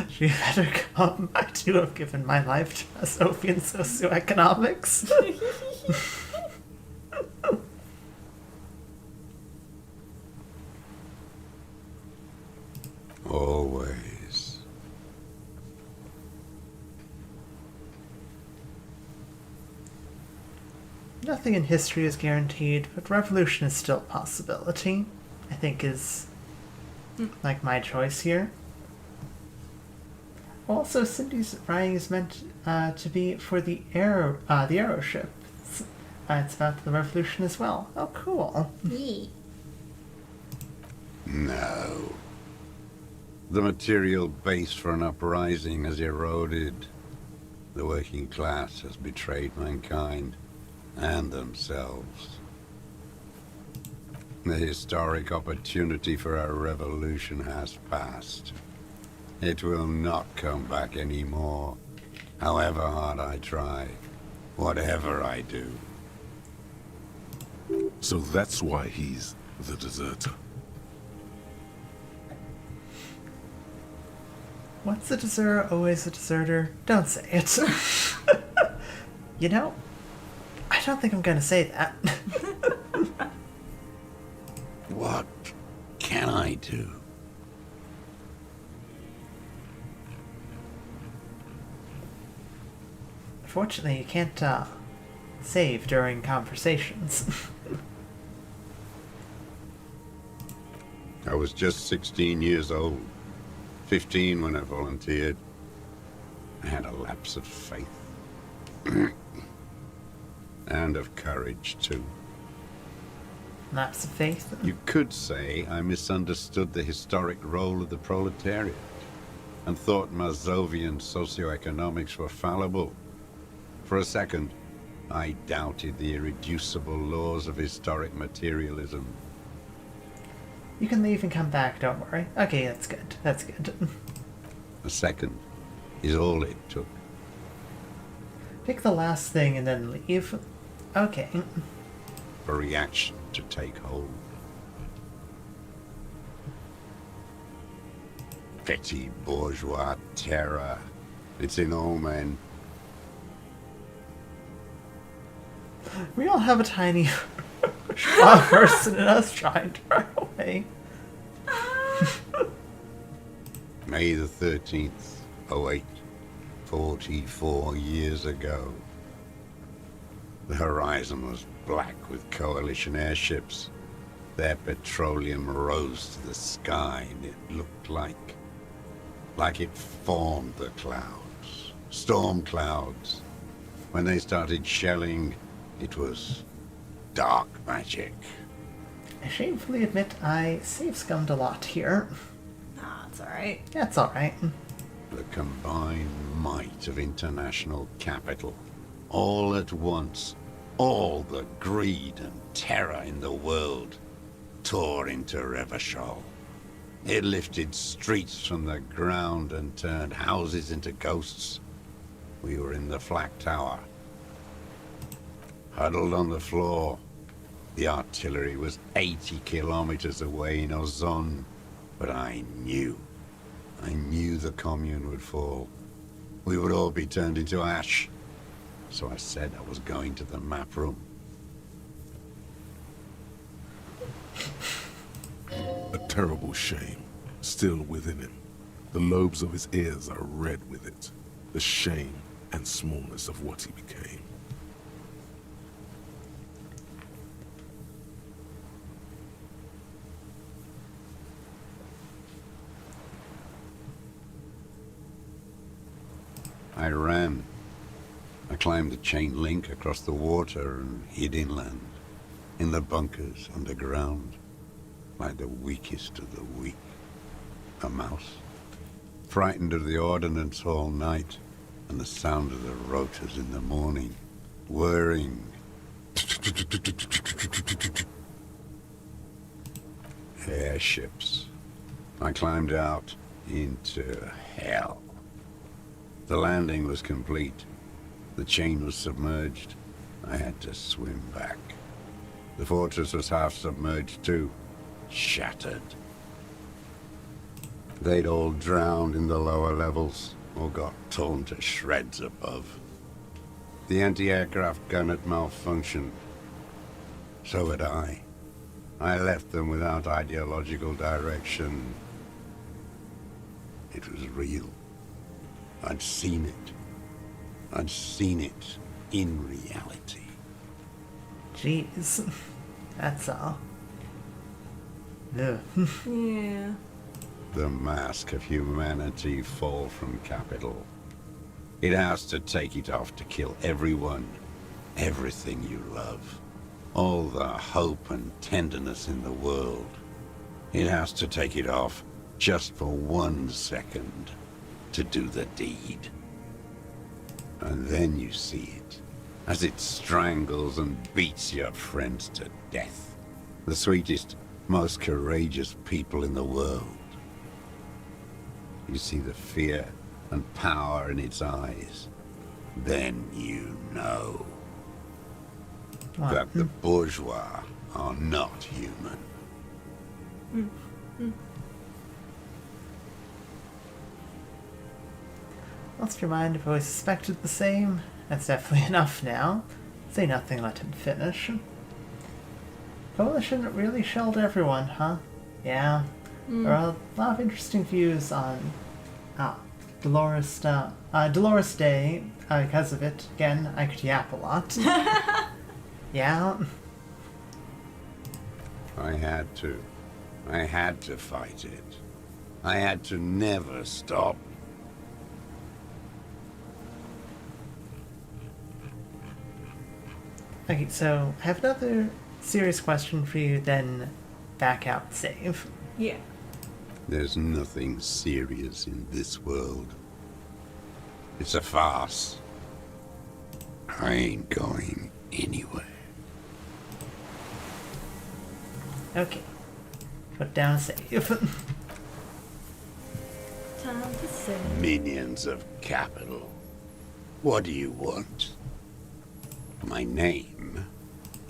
She better come. I too have given my life to Masovian socioeconomics. Always. Nothing in history is guaranteed, but revolution is still a possibility. I think is like my choice here. Also, Cindy's writing is meant to be for the aeroship. It's about the revolution as well. Oh, cool. Yee. No. The material base for an uprising has eroded. The working class has betrayed mankind and themselves. The historic opportunity for our revolution has passed. It will not come back anymore, however hard I try, whatever I do. So that's why he's the deserter. Once a deserter, always a deserter. Don't say it. You know, I don't think I'm gonna say that. What can I do? Fortunately, you can't save during conversations. I was just 16 years old. 15 when I volunteered. I had a lapse of faith. And of courage, too. Lapse of faith. You could say I misunderstood the historic role of the proletariat and thought Masovian socioeconomics were fallible. For a second, I doubted the irreducible laws of historic materialism. You can leave and come back, don't worry. Okay, that's good. That's good. A second is all it took. Pick the last thing and then leave. Okay. For reaction to take hold. Petty bourgeois terror. It's in all men. We all have a tiny strong person in us trying to run away. May the 13th, 08, 44 years ago. The horizon was black with coalition airships. Their petroleum rose to the sky, and it looked like it formed the clouds. Storm clouds. When they started shelling, it was dark magic. I shamefully admit I save-scummed a lot here. Nah, it's alright. That's alright. The combined might of international capital. All at once, all the greed and terror in the world tore into Revachol. It lifted streets from the ground and turned houses into ghosts. We were in the flak tower, huddled on the floor. The artillery was 80 kilometers away in Ozon, but I knew the commune would fall. We would all be turned into ash. So I said I was going to the map room. A terrible shame, still within him. The lobes of his ears are red with it. The shame and smallness of what he became. I ran. I climbed the chain link across the water and hid inland, in the bunkers underground, like the weakest of the weak. A mouse, frightened of the ordnance all night, and the sound of the rotors in the morning, whirring. Airships. I climbed out into hell. The landing was complete. The chain was submerged. I had to swim back. The fortress was half submerged too. Shattered. They'd all drowned in the lower levels, or got torn to shreds above. The anti-aircraft gun had malfunctioned. So had I. I left them without ideological direction. It was real. I'd seen it. I'd seen it in reality. Jeez. That's all. Ugh. Yeah. The mask of humanity fall from capital. It has to take it off to kill everyone, everything you love. All the hope and tenderness in the world. It has to take it off just for 1 second to do the deed. And then you see it, as it strangles and beats your friends to death. The sweetest, most courageous people in the world. You see the fear and power in its eyes. Then you know What? that the bourgeois are not human. Lost your mind if I always suspected the same? That's definitely enough now. Say nothing, let him finish. Coalition really shelled everyone, huh? Yeah. There are a lot of interesting views on Dolores Day. Because of it, again, I could yap a lot. Yeah. I had to. I had to fight it. I had to never stop. Okay, so I have another serious question for you, then back out save. Yeah. There's nothing serious in this world. It's a farce. I ain't going anywhere. Okay. Put down save. Time to say. Minions of capital. What do you want? My name?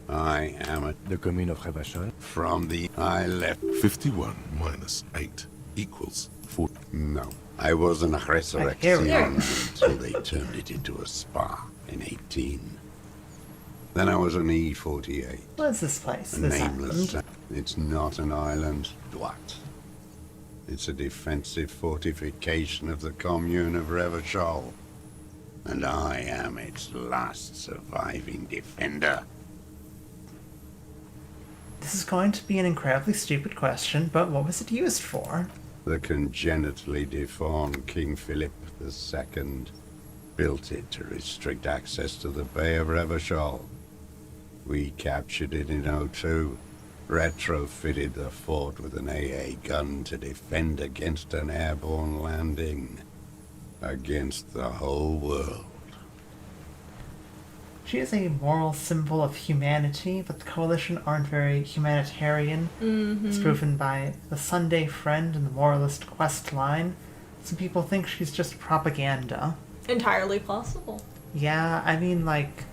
I am a... The commune of Revachol? From the... I left... 51 minus 8 equals 4. No. I was an resurrection Here we are. until they turned it into a spa in 18. Then I was an E-48. What is this place? A This nameless... island? It's not an island. What? It's a defensive fortification of the commune of Revachol. And I am its last surviving defender. This is going to be an incredibly stupid question, but what was it used for? The congenitally deformed King Philip II built it to restrict access to the Bay of Revachol. We captured it in '02, retrofitted the fort with an AA gun to defend against an airborne landing. Against the whole world. She is a moral symbol of humanity, but the Coalition aren't very humanitarian. It's proven by the Sunday Friend and the Moralist quest line. Some people think she's just propaganda. Entirely possible. Yeah, I mean, like,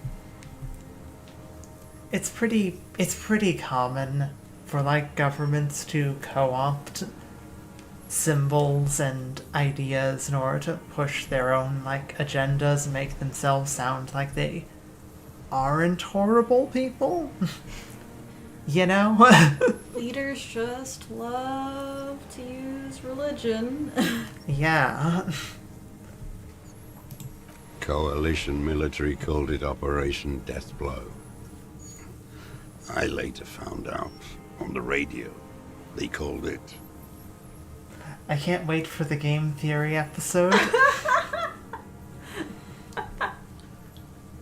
it's pretty common for, like, governments to co-opt symbols and ideas in order to push their own, like, agendas and make themselves sound like they aren't horrible people. You know? Leaders just love to use religion. Yeah. Coalition military called it Operation Deathblow. I later found out on the radio they called it... I can't wait for the game theory episode.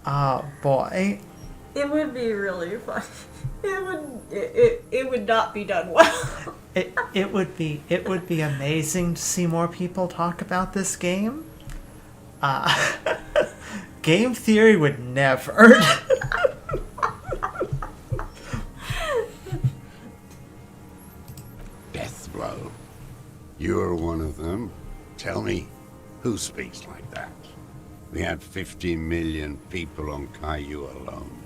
Oh boy. It would be really fun. It would not be done well. It would be amazing to see more people talk about this game. Game theory would never. Deathblow. You're one of them. Tell me, who speaks like that? We had 50 million people on Caillou alone.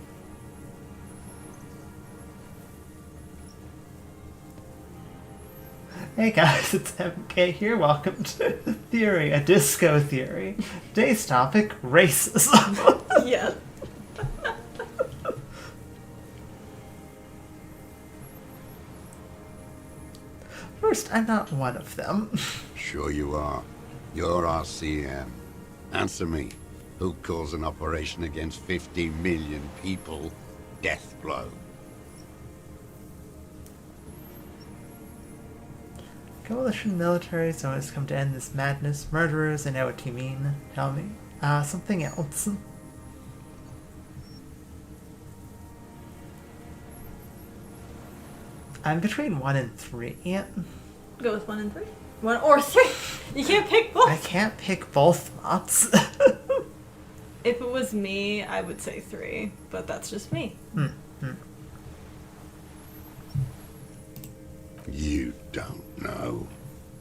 Hey guys, it's MK here. Welcome to Theory, a disco theory. Today's topic, racism. Yeah. First, I'm not one of them. Sure you are. You're our CM. Answer me. Who calls an operation against 50 million people death blow? Coalition militaries always come to end this madness. Murderers, I know what you mean. Tell me. Something else. I'm between 1 and 3. Go with 1 and 3. 1 or 3. You can't pick both. I can't pick both Motts. If it was me, I would say 3, but that's just me. You don't know.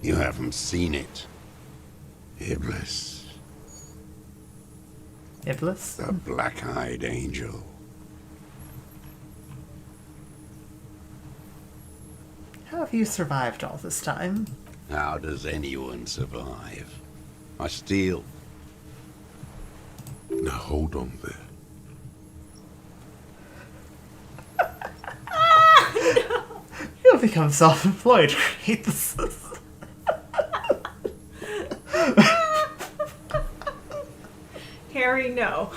You haven't seen it. Iblis, Iblis? the black-eyed angel. How have you survived all this time? How does anyone survive? I steal. Now hold on there. You'll become self-employed. Hate this. Harry, no.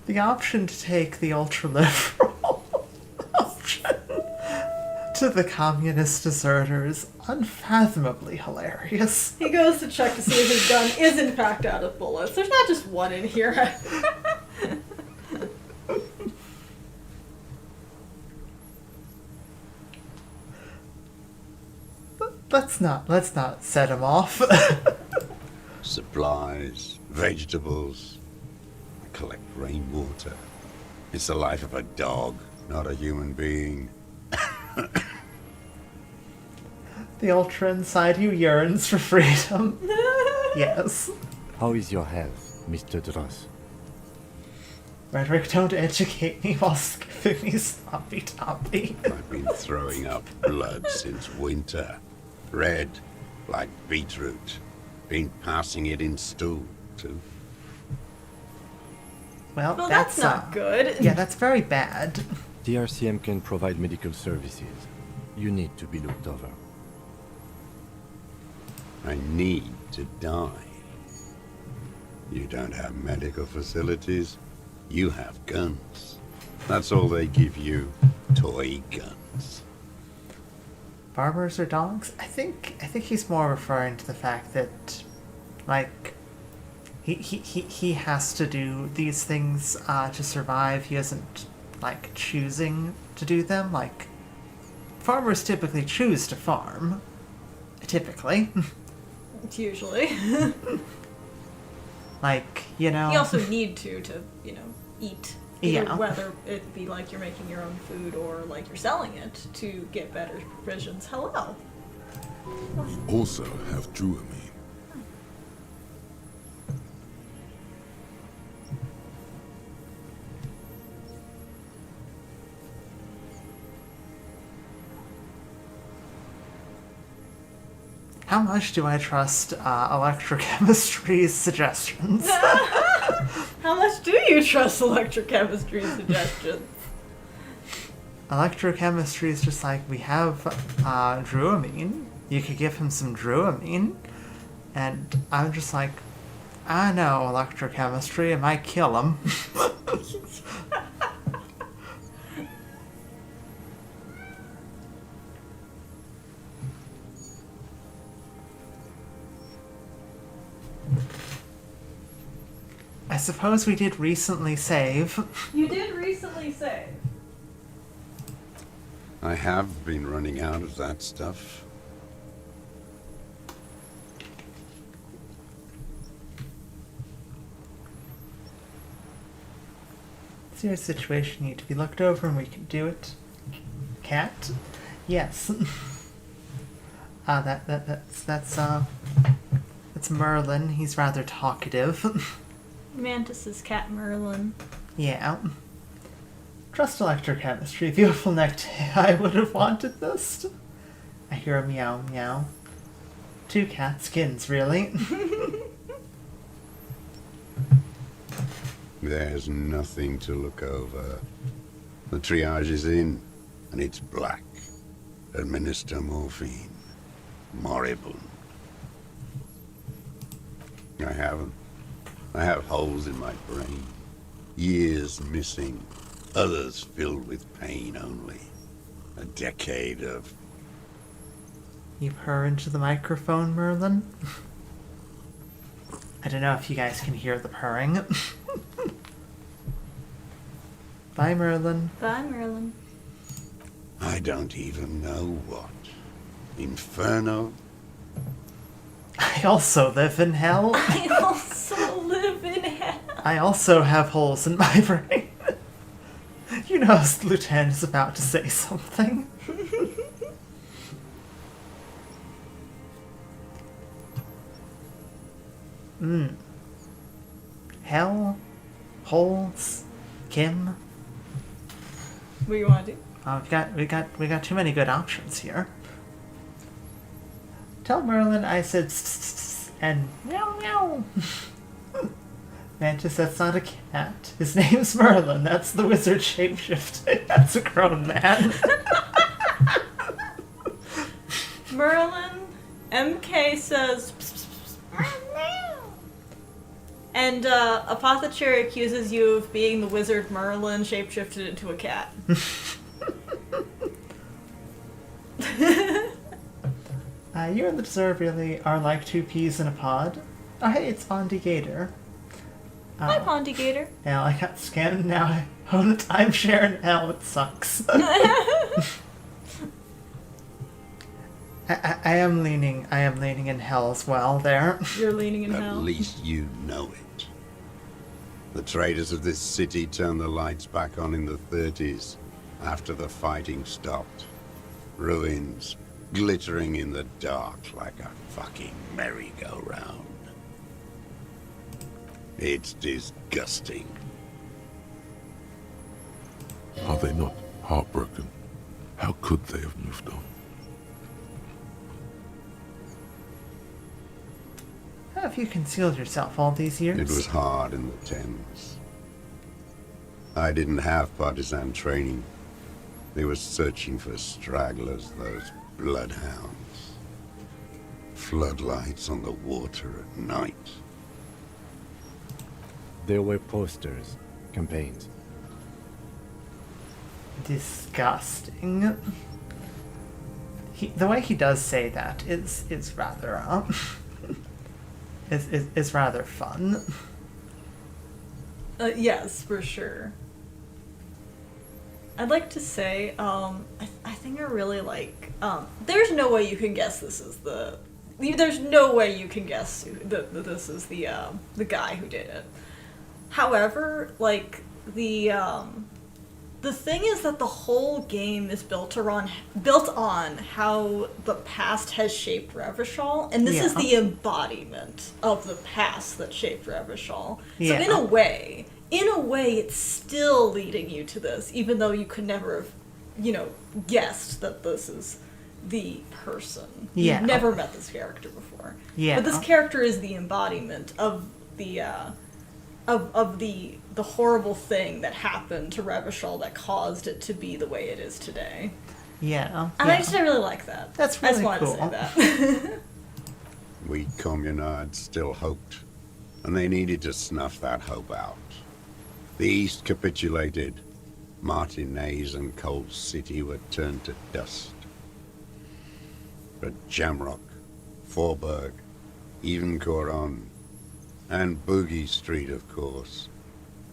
The option to take the ultra-liberal option to the communist deserter is unfathomably hilarious. He goes to check to see if his gun is in fact out of bullets. There's not just one in here. Let's not set him off. Supplies, vegetables. I collect rainwater. It's the life of a dog, not a human being. The ultra inside you yearns for freedom. Yes. How is your health, Mr. Dross? Rhetoric, don't educate me while giving me sloppy toppy. I've been throwing up blood since winter. Red, like beetroot. Been passing it in stool, too. Well, Well, that's not good. Yeah, that's very bad. The RCM can provide medical services. You need to be looked over. I need to die. You don't have medical facilities. You have guns. That's all they give you. Toy guns. Barbers or dogs? I think he's more referring to the fact that, like, he has to do these things to survive. He isn't, like, choosing to do them. Like, farmers typically choose to farm. Typically. Usually. Like, you know... You also need to eat. Yeah. Whether it be like you're making your own food or like you're selling it to get better provisions. Hello. Also have Druamine. How much do I trust electrochemistry's suggestions? How much do you trust electrochemistry suggestions? Electrochemistry is just like, we have Druamine. You could give him some Druamine. And I'm just like, I know electrochemistry, it might kill him. I suppose we did recently save. You did recently say. I have been running out of that stuff. Serious situation need to be looked over and we can do it. Cat? Yes. That's It's Merlin. He's rather talkative. Mantis's cat Merlin. Yeah. Trust electrochemistry. Beautiful necktie. I would have wanted this. I hear a meow meow. 2 cat skins, really? There's nothing to look over. The triage is in, and it's black. Administer morphine. Moribund. I haven't. I have holes in my brain. Years missing. Others filled with pain only. A decade of... You purr into the microphone, Merlin. I don't know if you guys can hear the purring. Bye, Merlin. Bye, Merlin. I don't even know what. Inferno? I also live in hell. I also live in hell. I also have holes in my brain. You know, the lieutenant is about to say something. Hell, holes, Kim. What do you want to do? We got too many good options here. Tell Merlin I said and meow meow. Mantis, that's not a cat. His name's Merlin. That's the wizard shapeshifter. That's a grown man. Merlin, MK says, and Apothecary accuses you of being the wizard Merlin shapeshifted into a cat. You and the dessert really are like 2 peas in a pod. Oh, hey, it's Bondi Gator. Hi, Pondy Gator. Now I got scammed. Now I own a timeshare in hell. It sucks. I am leaning in hell as well. There. You're leaning in At hell. least you know it. The traders of this city turned the lights back on in the 30s, after the fighting stopped. Ruins, glittering in the dark like a fucking merry-go-round. It's disgusting. Are they not heartbroken? How could they have moved on? How have you concealed yourself all these years? It was hard in the Thames. I didn't have partisan training. They were searching for stragglers, those bloodhounds. Floodlights on the water at night. There were posters, campaigns. Disgusting. The way he does say that is rather is rather fun. Yes, for sure. I'd like to say, I think I really like, there's no way you can guess this is there's no way you can guess that this is the guy who did it. However, like, the thing is that the whole game is built on how the past has shaped Revachol, and this is the embodiment of the past that shaped Revachol. Yeah. So in a way, it's still leading you to this, even though you could never have, guessed that this is the person. Yeah. You've never met this character before. Yeah. But this character is the embodiment of the of the horrible thing that happened to Revachol that caused it to be the way it is today. Yeah. And I really like that. That's I just really wanted cool. to say that. We communards still hoped, and they needed to snuff that hope out. The East capitulated. Martinez and Cold City were turned to dust. But Jamrock, Forburg, even Coron, and Boogie Street, of course.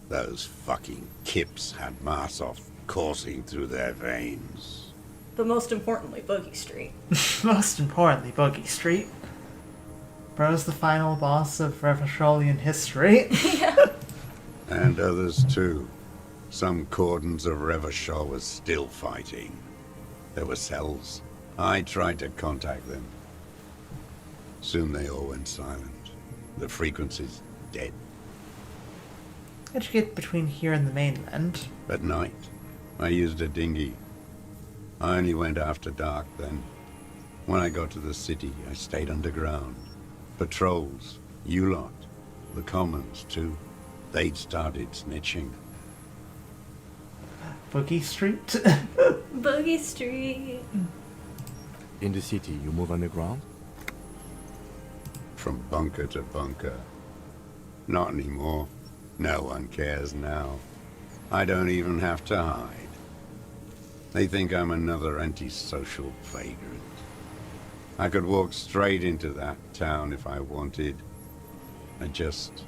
Those fucking kips had Marsov coursing through their veins. But most importantly, Boogie Street. Most importantly, Boogie Street. Bro's the final boss of Revacholian history. Yeah. And others too. Some cordons of Revachol was still fighting. There were cells. I tried to contact them. Soon they all went silent. The frequency's dead. How'd you get between here and the mainland? At night, I used a dinghy. I only went after dark then. When I got to the city, I stayed underground. Patrols, you lot, the commons too. They'd started snitching. Boogie Street? Boogie Street. In the city, you move underground? From bunker to bunker. Not anymore. No one cares now. I don't even have to hide. They think I'm another antisocial vagrant. I could walk straight into that town if I wanted. I just...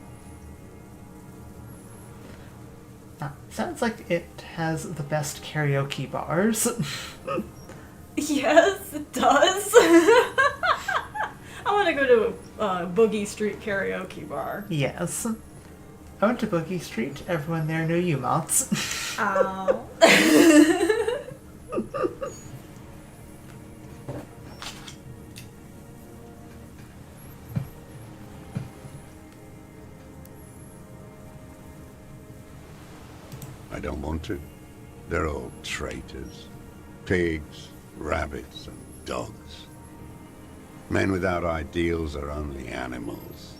Sounds like it has the best karaoke bars. Yes, it does. I want to go to a Boogie Street karaoke bar. Yes. I went to Boogie Street. Everyone there knew you, Motts. Ow. I don't want to. They're all traitors. Pigs, rabbits, and dogs. Men without ideals are only animals.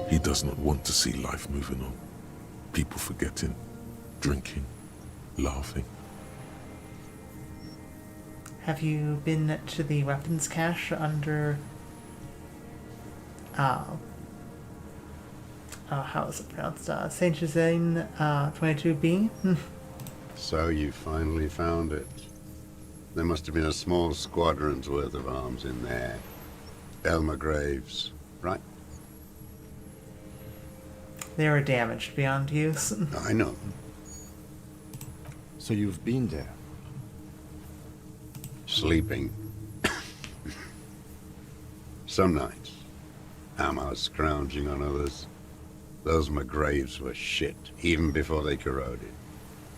He does not want to see life moving on. People forgetting, drinking, laughing. Have you been to the weapons cache under... how is it pronounced? Saint Josine 22B? So you finally found it. There must have been a small squadron's worth of arms in there. Elmer Graves, right? They were damaged beyond use. I know. So you've been there? Sleeping. Some nights. Ammo scrounging on others. Those McGraves were shit, even before they corroded.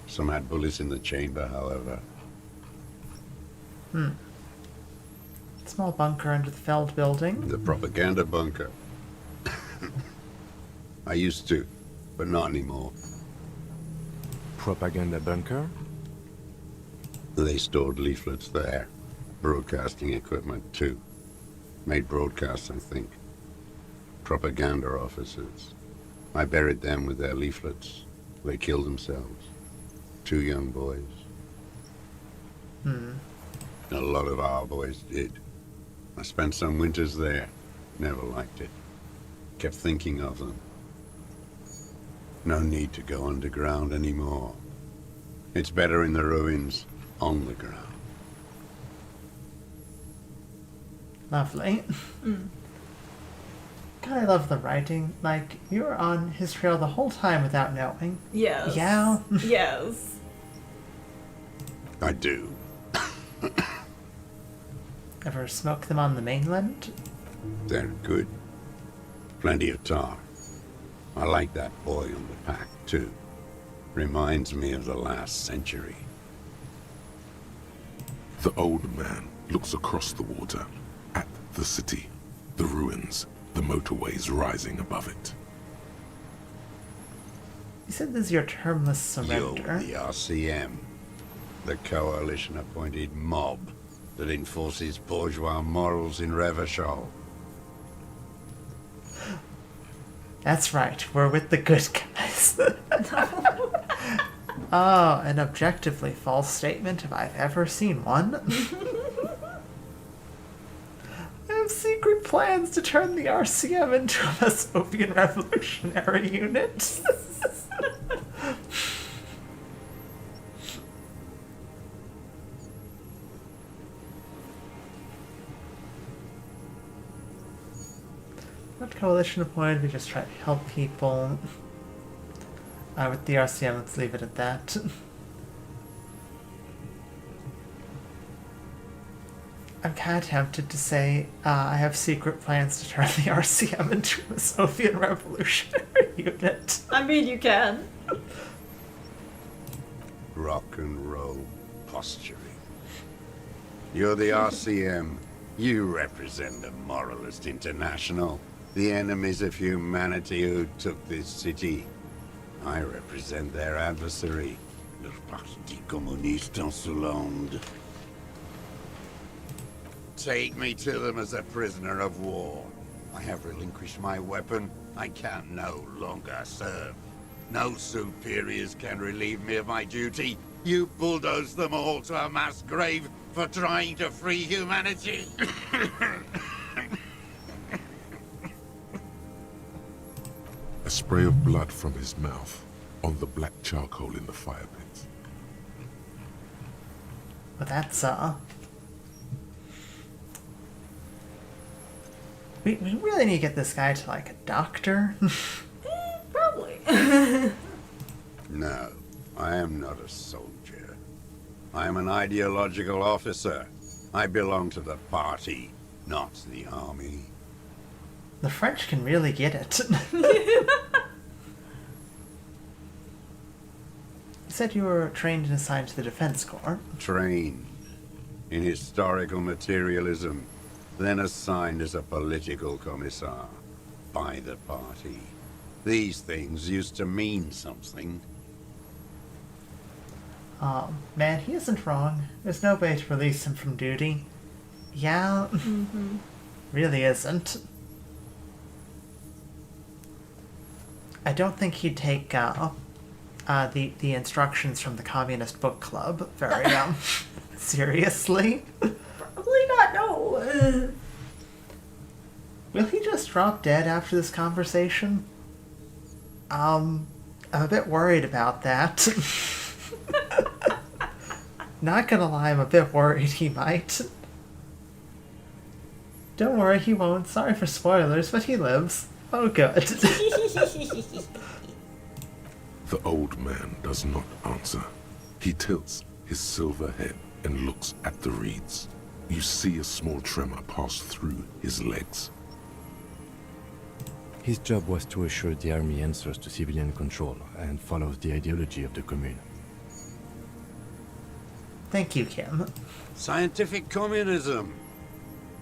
Some had bullets in the chamber, however. Small bunker under the Feld building. The propaganda bunker. I used to, but not anymore. Propaganda bunker? They stored leaflets there. Broadcasting equipment, too. Made broadcasts, I think. Propaganda officers. I buried them with their leaflets. They killed themselves. 2 young boys. A lot of our boys did. I spent some winters there. Never liked it. Kept thinking of them. No need to go underground anymore. It's better in the ruins, on the ground. Lovely. God, I love the writing. Like, you were on his trail the whole time without knowing. Yes. Yeah. Yes. I do. Ever smoke them on the mainland? They're good. Plenty of tar. I like that boy on the pack, too. Reminds me of the last century. The old man looks across the water at the city, the ruins, the motorways rising above it. You said this is your termless surrender. You're the RCM. The coalition-appointed mob that enforces bourgeois morals in Revachol. That's right, we're with the good guys. Oh, an objectively false statement if I've ever seen one. I have secret plans to turn the RCM into a Masovian revolutionary unit. Not coalition appointed, we just try to help people. With the RCM, let's leave it at that. I'm kind of tempted to say I have secret plans to turn the RCM into a Soviet revolutionary unit. I mean, you can. Rock and roll posturing. You're the RCM. You represent the Moralist International, the enemies of humanity who took this city. I represent their adversary, le Parti Communiste en Hollande. Take me to them as a prisoner of war. I have relinquished my weapon. I can no longer serve. No superiors can relieve me of my duty. You bulldoze them all to a mass grave for trying to free humanity. A spray of blood from his mouth on the black charcoal in the fire pit. But that's, We really need to get this guy to, like, a doctor. Probably. No, I am not a soldier. I am an ideological officer. I belong to the party, not the army. The French can really get it. You said you were trained and assigned to the Defense Corps. Trained in historical materialism, then assigned as a political commissar by the party. These things used to mean something. Man, he isn't wrong. There's no way to release him from duty. Yeah, really isn't. I don't think he'd take the instructions from the Communist Book Club very seriously. Probably not, no. Will he just drop dead after this conversation? I'm a bit worried about that. Not gonna lie, I'm a bit worried he might. Don't worry, he won't. Sorry for spoilers, but he lives. Oh, good. The old man does not answer. He tilts his silver head and looks at the reeds. You see a small tremor pass through his legs. His job was to assure the army answers to civilian control and follows the ideology of the Commune. Thank you, Kim. Scientific communism.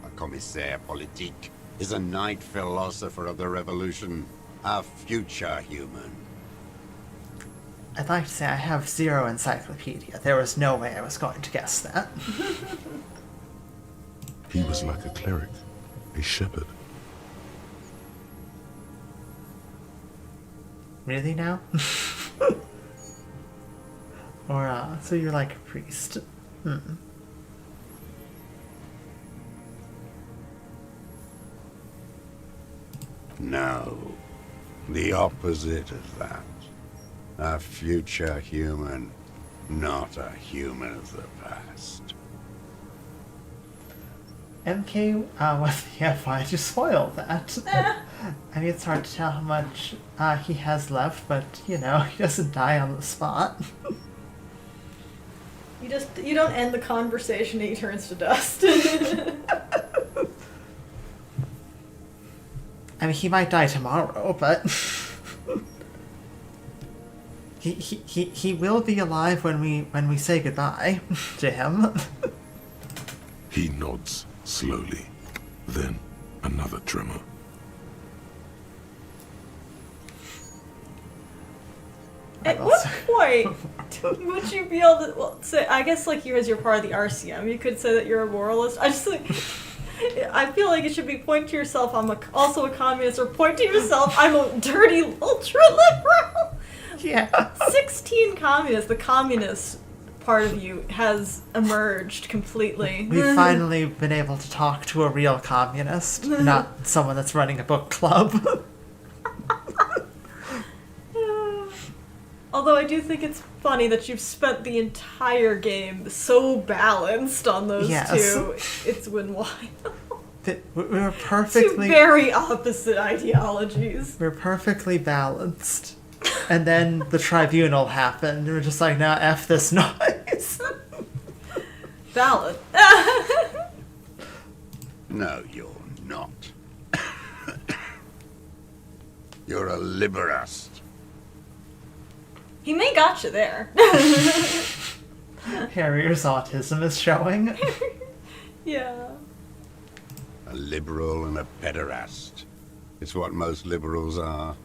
A commissaire politique is a knight philosopher of the revolution, a future human. I'd like to say I have zero encyclopedia. There was no way I was going to guess that. He was like a cleric, a shepherd. Really now? Or, so you're like a priest. No, the opposite of that. A future human, not a human of the past. MK, yeah, why'd you spoil that? I mean, it's hard to tell how much he has left, but, you know, he doesn't die on the spot. You don't end the conversation and he turns to dust. I mean, he might die tomorrow, but he will be alive when we say goodbye to him. He nods slowly. Then another tremor. At what point would you be able to say? I guess like you, as you're part of the RCM, you could say that you're a moralist. I just like. I feel like it should be point to yourself. I'm also a communist, or point to yourself. I'm a dirty ultra liberal. Yeah. 16 communists. The communist part of you has emerged completely. We've finally been able to talk to a real communist, not someone that's running a book club. Although I do think it's funny that you've spent the entire game so balanced on those two. It's been wild. We're perfectly... Two very opposite ideologies. We're perfectly balanced. And then the tribunal happened. We're just like, nah, F this noise. Valid. No, you're not. You're a liberast. He may got you there. Harrier's autism is showing. Yeah. A liberal and a pederast. It's what most liberals are.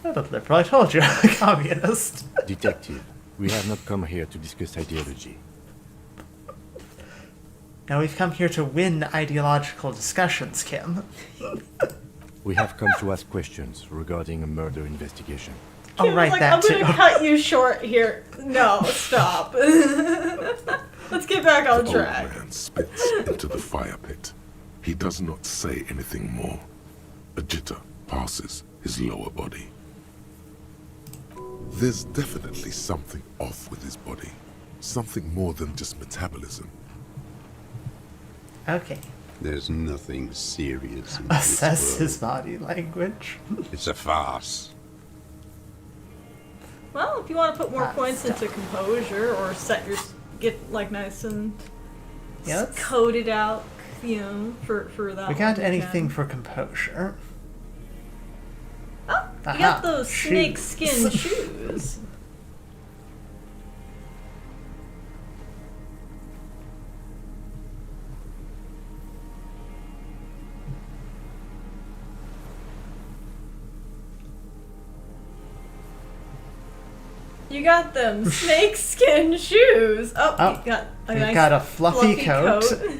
Not a liberal, I told you, a communist. Detective, we have not come here to discuss ideology. Now we've come here to win ideological discussions, Kim. We have come to ask questions regarding a murder investigation. Oh, Kim's right, like, that I'm too. gonna cut you short here. No, stop. Let's get back on The track. old man spits into the fire pit. He does not say anything more. A jitter passes his lower body. There's definitely something off with his body. Something more than just metabolism. Okay. There's nothing serious in this Assess world. his body language. It's a farce. Well, if you want to put more Ah, points stop. into composure or get like nice and Yeah, let's- coded out, you know, for that. We got one, anything can. for composure. Oh, you Aha, got those shoes. snake skin shoes. You got them snake skin shoes. Oh, Oh, you got a we've nice got a fluffy coat. coat.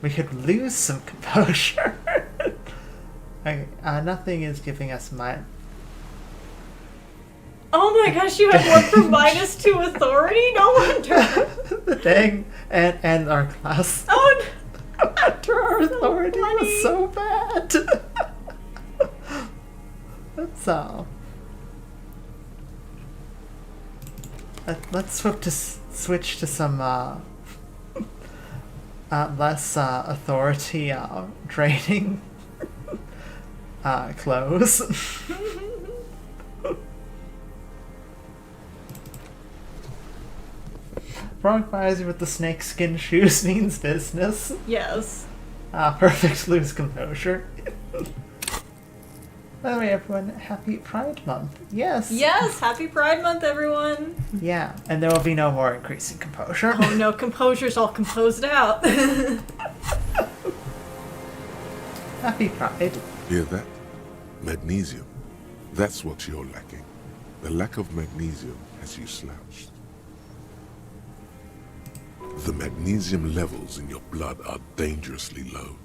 We could lose some composure. Okay, nothing is giving us my... Oh my gosh, you have one from -2 authority? No wonder. the dang and our class. Oh, After our authority funny. was so bad. That's all. Let's switch to some less authority draining clothes. Frog visor with the snakeskin shoes means business. yes. Perfect lose composure. By the way, everyone, happy Pride Month. Yes. Yes, happy Pride Month, everyone. Yeah, and there will be no more increasing composure. Oh no, composure's all composed out. Happy Pride. Hear that? Magnesium. That's what you're lacking. The lack of magnesium has you slouched. The magnesium levels in your blood are dangerously low.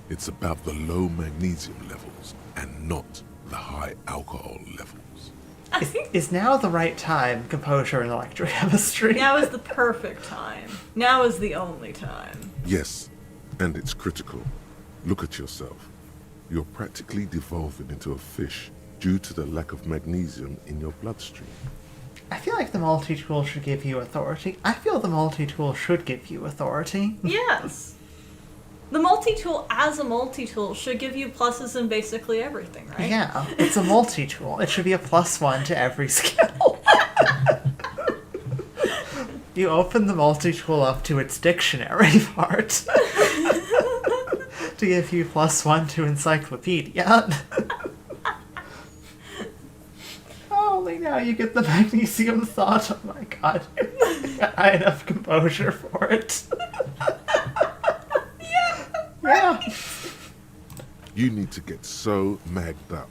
It's about the low magnesium levels and not the high alcohol levels. I think Is now the right time, composure in electrochemistry? now is the perfect time. Now is the only time. Yes, and it's critical. Look at yourself. You're practically devolving into a fish due to the lack of magnesium in your bloodstream. I feel like the multi-tool should give you authority. I feel the multi-tool should give you authority. Yes. The multi-tool as a multi-tool should give you pluses in basically everything, right? Yeah, it's a multi-tool. It should be a +1 to every skill. You open the multi-tool up to its dictionary part. To give you +1 to encyclopedia. Only now you get the magnesium thought. Oh my god. I had enough composure for it. Yeah. You need to get so magged up.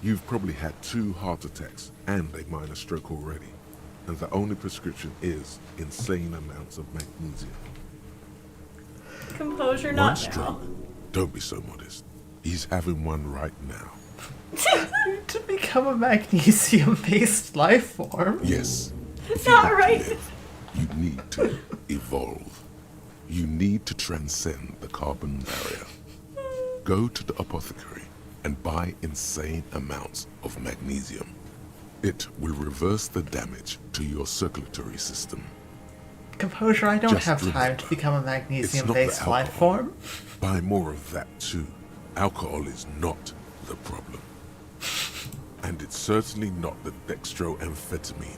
You've probably had 2 heart attacks and a minor stroke already. And the only prescription is insane amounts of magnesium. Composure One not now. stroke. Don't be so modest. He's having one right now. To become a magnesium-based life form. Yes. Not right. You need to evolve. You need to transcend the carbon barrier. Go to the apothecary and buy insane amounts of magnesium. It will reverse the damage to your circulatory system. Composure, I don't Just have time remember, to become a it's not magnesium-based the life alcohol. form. Buy more of that too. Alcohol is not the problem. And it's certainly not the dextroamphetamine.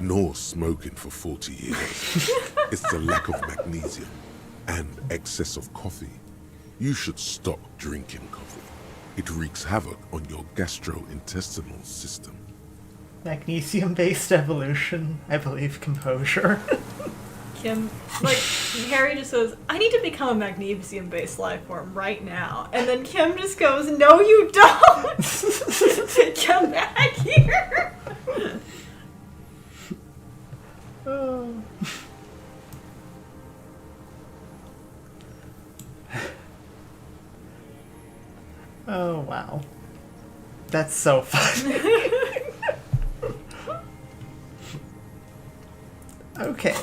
Nor smoking for 40 years. It's the lack of magnesium and excess of coffee. You should stop drinking coffee. It wreaks havoc on your gastrointestinal system. Magnesium-based evolution, I believe composure. Kim, like, Harry just goes, I need to become a magnesium-based life form right now. And then Kim just goes, no you don't! Come back here! Oh. Oh, wow. That's so fun. Okay.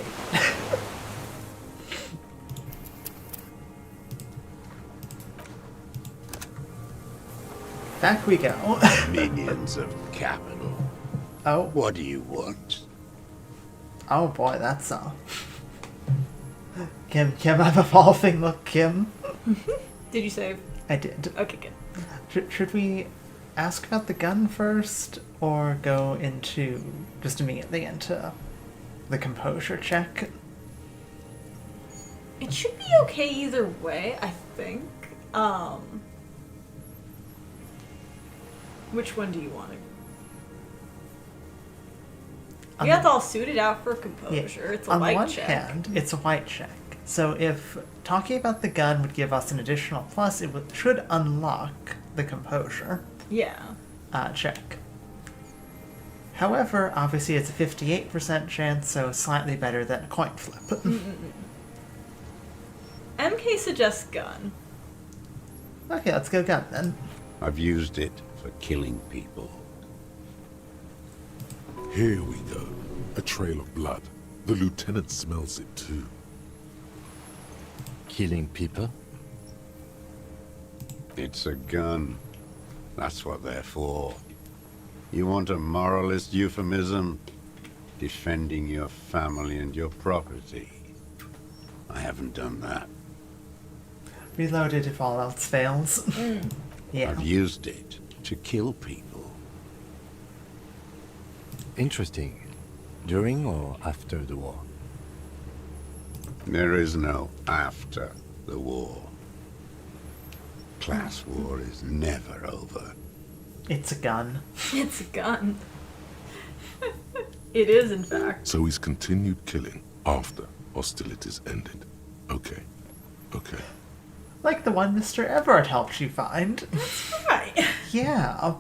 Back we go. Minions of capital. Oh, What do you want? oh boy, that's Kim, I'm evolving. Look, Kim. Did you save? I did. Okay, good. Should we ask about the gun first, or go into just immediately into the composure check? It should be okay either way, I think. Which one do you want to? We got all suited out for composure. It's a On white one check. hand, it's a white check. So if talking about the gun would give us an additional plus, it should unlock the composure Yeah. check. However, obviously it's a 58% chance, so slightly better than a coin flip. MK suggests gun. Okay, let's go gun then. I've used it for killing people. Here we go. A trail of blood. The lieutenant smells it too. Killing people? It's a gun. That's what they're for. You want a moralist euphemism? Defending your family and your property. I haven't done that. Reload it if all else fails. Yeah. I've used it to kill people. Interesting. During or after the war? There is no after the war. Class war is never over. It's a gun. It's a gun. It is, in fact. So he's continued killing after hostilities ended. Okay. Okay. Like the one Mr. Everett helped you find. Right. Yeah.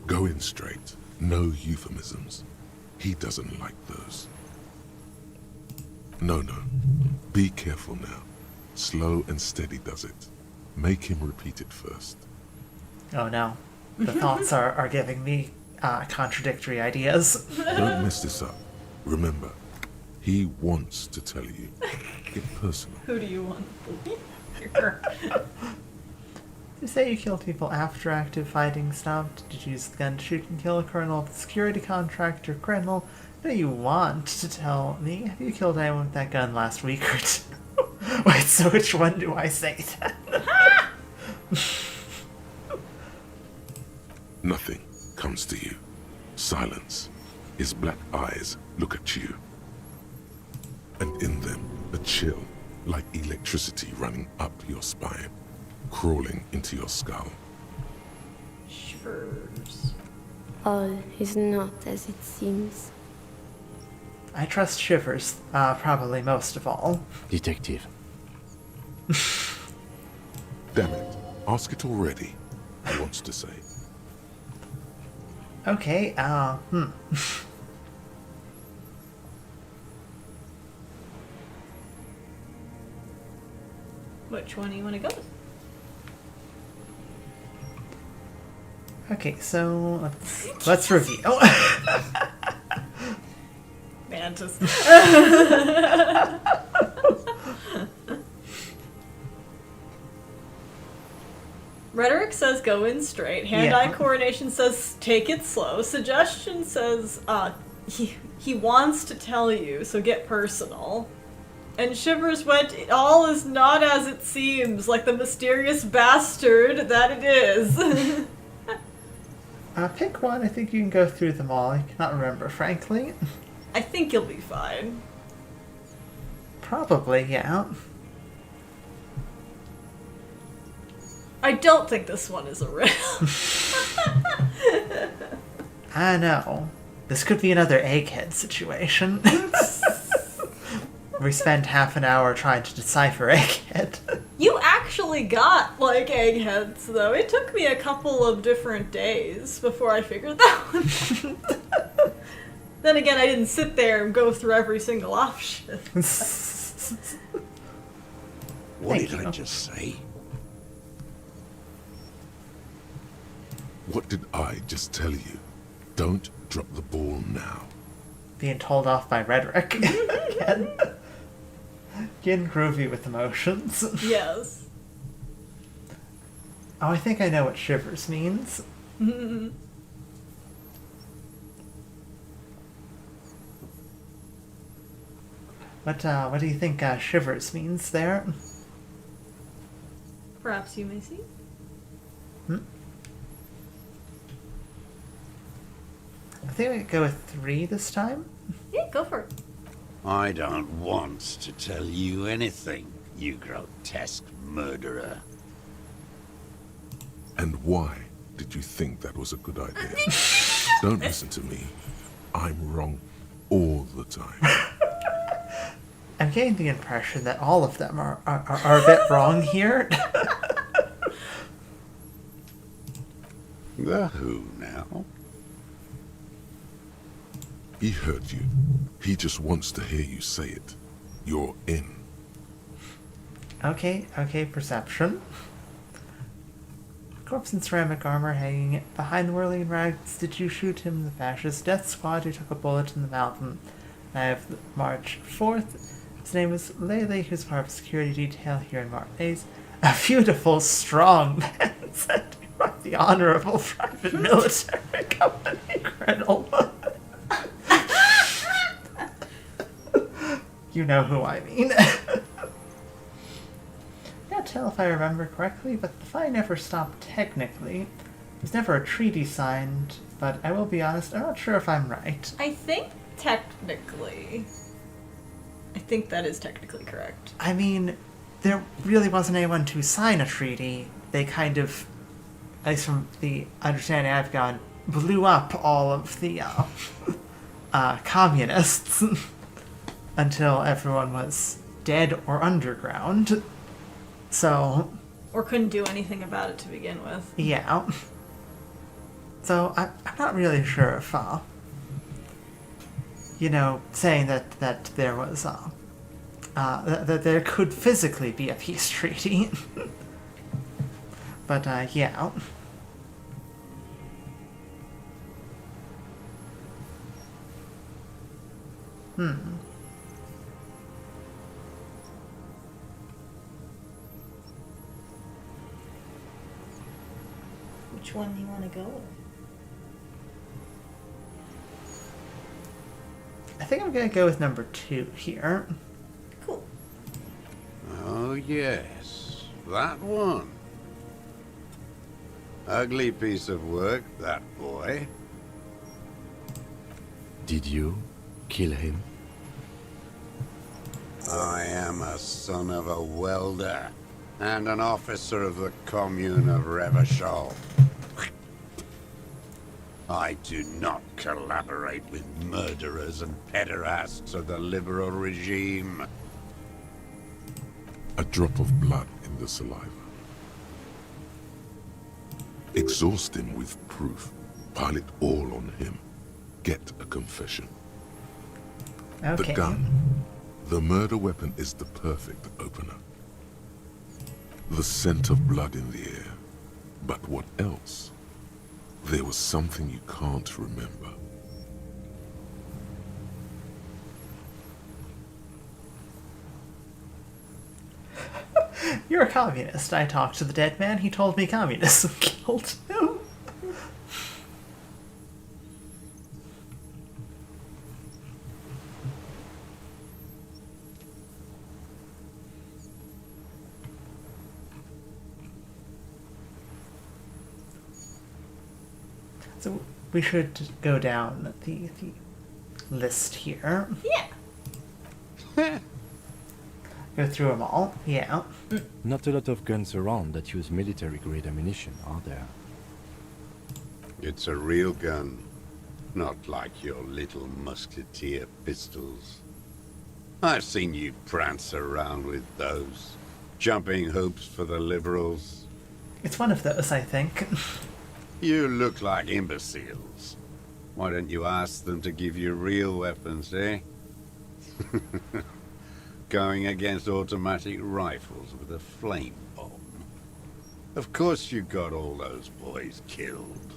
Go in straight. No euphemisms. He doesn't like those. No. Be careful now. Slow and steady does it. Make him repeat it first. Oh no. The thoughts are giving me contradictory ideas. Don't mess this up. Remember, he wants to tell you. Get personal. Who do you want to believe here? You say you killed people after active fighting stopped. Did you use the gun to shoot and kill a colonel of the security contractor criminal? No, you want to tell me. Have you killed anyone with that gun last week or two? Wait, so which one do I say then? Nothing comes to you. Silence. His black eyes look at you. And in them, a chill, like electricity running up your spine, crawling into your skull. Shivers. All is not as it seems. I trust Shivers, probably most of all. Detective. Damn it. Ask it already, he wants to say. Okay, Which one do you want to go with? Okay, so let's review. Mantis. Rhetoric says go in straight. Hand-eye coordination says take it slow. Suggestion says he wants to tell you, so get personal. And Shivers went, all is not as it seems, like the mysterious bastard that it is. Pick one. I think you can go through them all. I cannot remember, frankly. I think you'll be fine. Probably, yeah. I don't think this one is a riddle. I know. This could be another egghead situation. We spent half an hour trying to decipher Egghead. You actually got, like, eggheads, though. It took me a couple of different days before I figured that one out. Then again, I didn't sit there and go through every single option. What Thank did you. I just say? What did I just tell you? Don't drop the ball now. Being told off by rhetoric. Again. Getting groovy with emotions. Yes. Oh, I think I know what shivers means. What do you think shivers means there? Perhaps you may see. I think we could go with 3 this time. Yeah, go for it. I don't want to tell you anything, you grotesque murderer. And why did you think that was a good idea? Don't listen to me. I'm wrong all the time. I'm getting the impression that all of them are a bit wrong here. The who now? He heard you. He just wants to hear you say it. You're in. Okay, perception. Corpse in ceramic armor hanging behind whirling rags. Did you shoot him, the fascist death squad who took a bullet in the mountain? I have March 4th. His name is Lele, who's part of security detail here in Martinez. A beautiful, strong man sent by the Honorable Private Military Company Colonel. You know who I mean. Can't tell if I remember correctly, but the fight never stopped technically. There's never a treaty signed, but I will be honest, I'm not sure if I'm right. I think technically. I think that is technically correct. I mean, there really wasn't anyone to sign a treaty. They kind of, at least from the understanding I've gotten, blew up all of the communists until everyone was dead or underground. So, Or couldn't do anything about it to begin with. yeah. So, I'm not really sure if, saying that there was, that there could physically be a peace treaty. But, yeah. Which one do you want to go with? I think I'm gonna go with number 2 here. Cool. Oh, yes. That one. Ugly piece of work, that boy. Did you kill him? I am a son of a welder and an officer of the Commune of Revachol. I do not collaborate with murderers and pederasts of the liberal regime. A drop of blood in the saliva. Exhaust him with proof. Pile it all on him. Get a confession. Okay. The gun. The murder weapon is the perfect opener. The scent of blood in the air. But what else? There was something you can't remember. You're a communist. I talked to the dead man. He told me communism killed him. So we should go down the list here. Yeah. Go through them all. Yeah. Not a lot of guns around that use military-grade ammunition, are there? It's a real gun, not like your little musketeer pistols. I've seen you prance around with those. Jumping hoops for the liberals. It's one of those, I think. You look like imbeciles. Why don't you ask them to give you real weapons, eh? Going against automatic rifles with a flame bomb. Of course you got all those boys killed.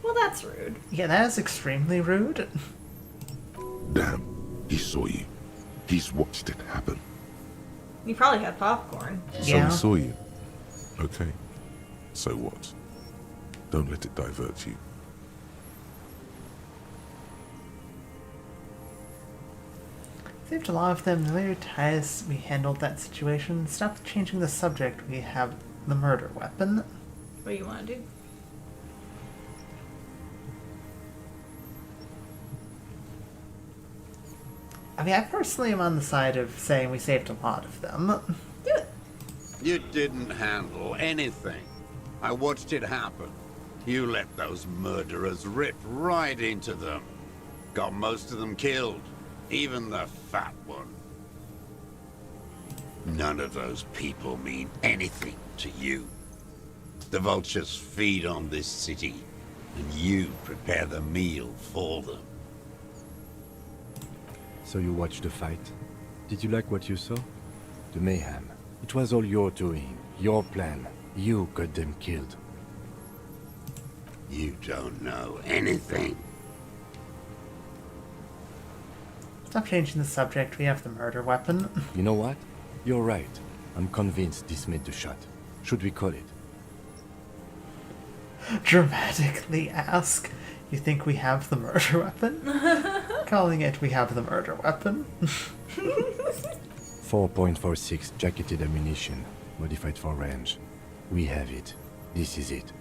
Well, that's rude. Yeah, that is extremely rude. Damn, he saw you. He's watched it happen. You probably had popcorn. So Yeah. he saw you. Okay. So what? Don't let it divert you. Saved a lot of them. The later ties we handled that situation. Stop changing the subject. We have the murder weapon. What do you want to do? I mean, I personally am on the side of saying we saved a lot of them. Do it. You didn't handle anything. I watched it happen. You let those murderers rip right into them. Got most of them killed. Even the fat one. None of those people mean anything to you. The vultures feed on this city, and you prepare the meal for them. So you watched the fight. Did you like what you saw? The mayhem. It was all your doing, your plan. You got them killed. You don't know anything. Stop changing the subject. We have the murder weapon. You know what? You're right. I'm convinced this made the shot. Should we call it? Dramatically ask. You think we have the murder weapon? Calling it we have the murder weapon. 4.46 jacketed ammunition, modified for range. We have it. This is it.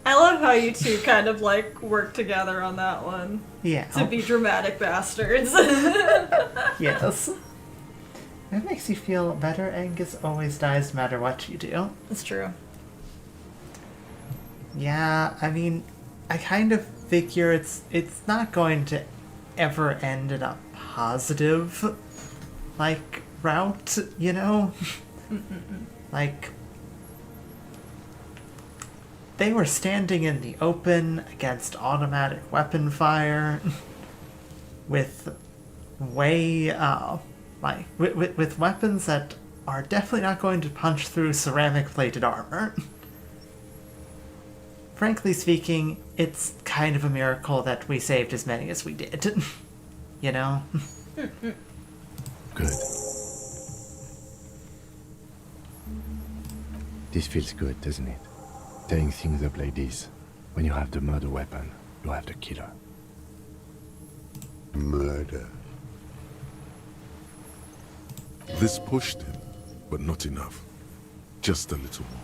I love how you two kind of like work together on that one. Yeah. To be dramatic bastards. Yes. It makes you feel better. Angus always dies no matter what you do. It's true. Yeah, I mean, I kind of figure it's not going to ever end in a positive, like, route, you know? Like, they were standing in the open against automatic weapon fire with way, with weapons that are definitely not going to punch through ceramic-plated armor. Frankly speaking, it's kind of a miracle that we saved as many as we did. You know? Good. This feels good, doesn't it? Tearing things up like this. When you have the murder weapon, you have the killer. Murder. This pushed him, but not enough. Just a little more.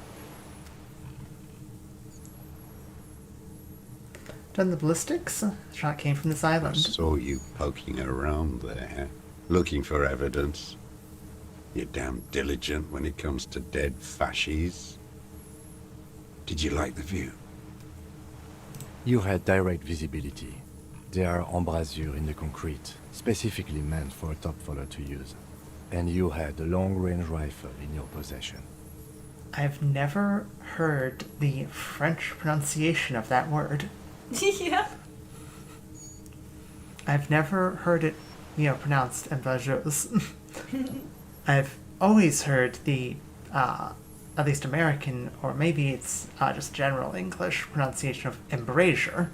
Done the ballistics? The shot came from this I island. saw you poking around there, looking for evidence. You're damn diligent when it comes to dead fascies. Did you like the view? You had direct visibility. There are embrasures in the concrete, specifically meant for a top follower to use. And you had a long-range rifle in your possession. I've never heard the French pronunciation of that word. Yeah. I've never heard it, pronounced embrasures. I've always heard the, at least American, or maybe it's just general English pronunciation of embrasure.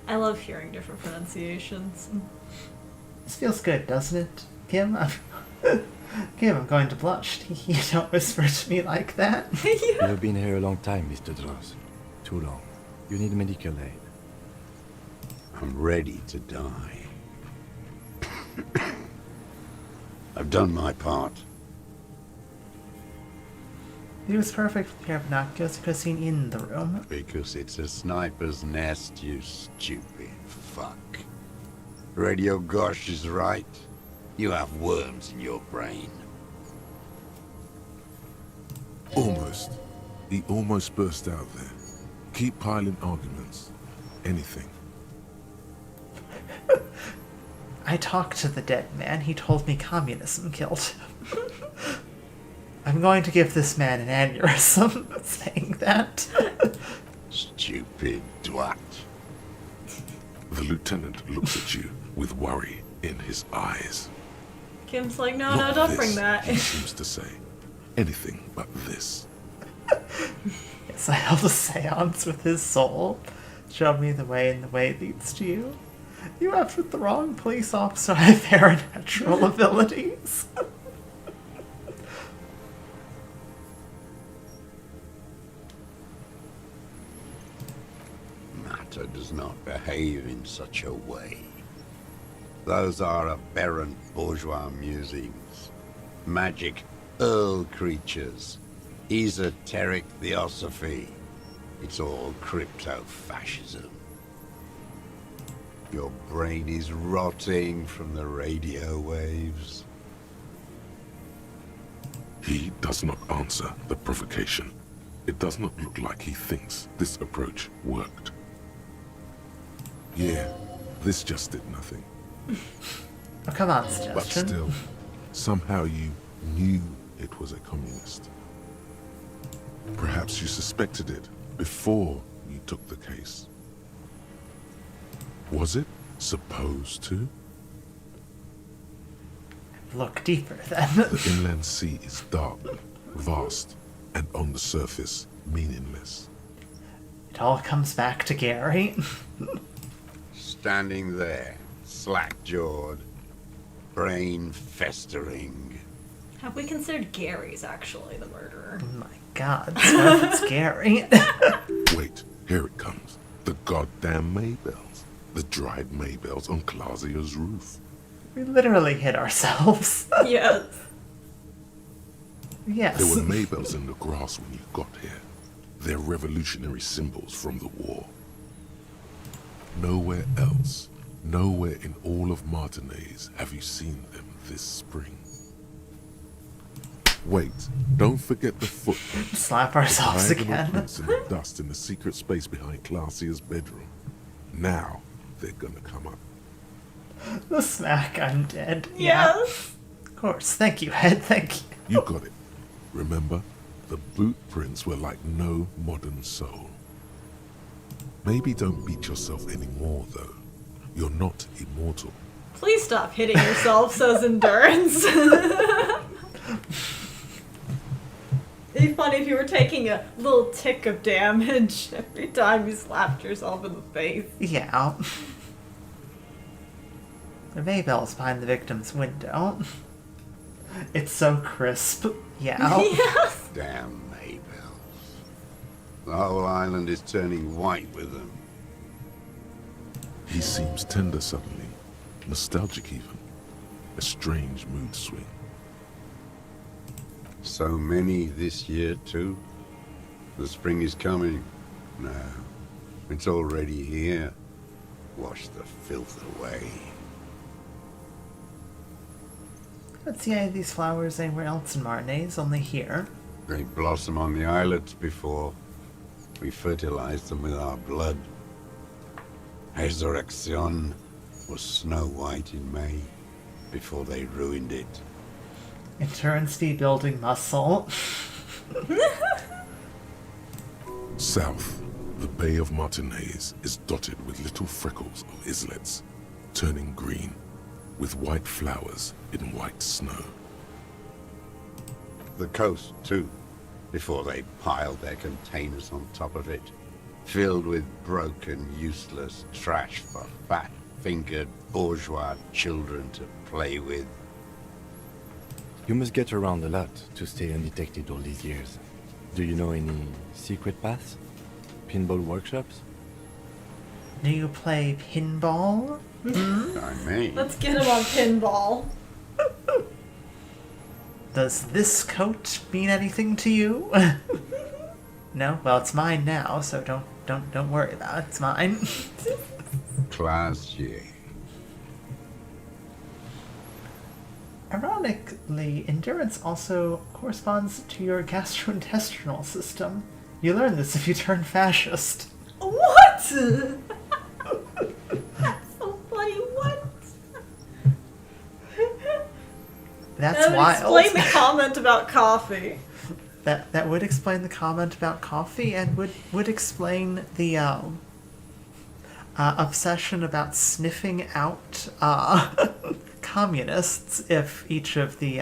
I love hearing different pronunciations. This feels good, doesn't it, Kim? Kim, I'm going to blush. You don't whisper to me like that. You have been here a long time, Mr. Droz. Too long. You need medical aid. I'm ready to die. I've done my part. It was perfect with a pair of binoculars you could have seen in the room. Because it's a sniper's nest, you stupid fuck. Radio Gosh is right. You have worms in your brain. Almost. He almost burst out there. Keep piling arguments. Anything. I talked to the dead man. He told me communism killed him. I'm going to give this man an aneurysm saying that. Stupid twat. The lieutenant looks at you with worry in his eyes. Kim's like, no, Not don't this, bring that. he seems to say. Anything but this. Yes, I held a seance with his soul. Showed me the way, and the way leads to you. You have with the wrong police officer. I have paranatural abilities. Matter does not behave in such a way. Those are aberrant bourgeois musings, magic earl creatures, esoteric theosophy. It's all crypto-fascism. Your brain is rotting from the radio waves. He does not answer the provocation. It does not look like he thinks this approach worked. Yeah, this just did nothing. Oh, come on, But suggestion. still, somehow you knew it was a communist. Perhaps you suspected it before you took the case. Was it supposed to? Look deeper then. The inland sea is dark, vast, and on the surface, meaningless. It all comes back to Gary. Standing there, slack-jawed, brain festering. Have we considered Gary's actually the murderer? Oh my god, so if it's Gary. Wait, here it comes. The goddamn Maybells. The dried Maybells on Clausia's roof. We literally hit ourselves. Yes. Yes. There were Maybells in the grass when you got here. They're revolutionary symbols from the war. Nowhere else, nowhere in all of Martinez have you seen them this spring. Wait, don't forget the footprints. Slap ourselves The diagonal again. prints in the dust in the secret space behind Clausia's bedroom. Now they're gonna come up. The smack, I'm dead. Yeah. Yes. Of course. Thank you, Head. Thank you. You got it. Remember, the boot prints were like no modern soul. Maybe don't beat yourself anymore, though. You're not immortal. Please stop hitting yourself, says Endurance. It'd be funny if you were taking a little tick of damage every time you slapped yourself in the face. Yeah. The Maybell's behind the victim's window. It's so crisp. Yeah. Yes. Damn Maybells. The whole island is turning white with them. He seems tender suddenly, nostalgic even. A strange mood swing. So many this year, too. The spring is coming. No, it's already here. Wash the filth away. Let's see any of these flowers anywhere else in Martinez, only here. They blossom on the islets before we fertilize them with our blood. Resurrection was snow white in May before they ruined it. Endurance building muscle. South, the Bay of Martinez is dotted with little freckles of islets, turning green, with white flowers in white snow. The coast, too, before they piled their containers on top of it, filled with broken, useless trash for fat-fingered bourgeois children to play with. You must get around a lot to stay undetected all these years. Do you know any secret paths? Pinball workshops? Do you play pinball? I may. Let's get him on pinball. Does this coat mean anything to you? No? Well, it's mine now, so don't worry about it. It's mine. Classier. Ironically, endurance also corresponds to your gastrointestinal system. You learn this if you turn fascist. What? So funny, what? That's That would wild. explain the comment about coffee. That would explain the comment about coffee, and would explain the obsession about sniffing out communists if each of the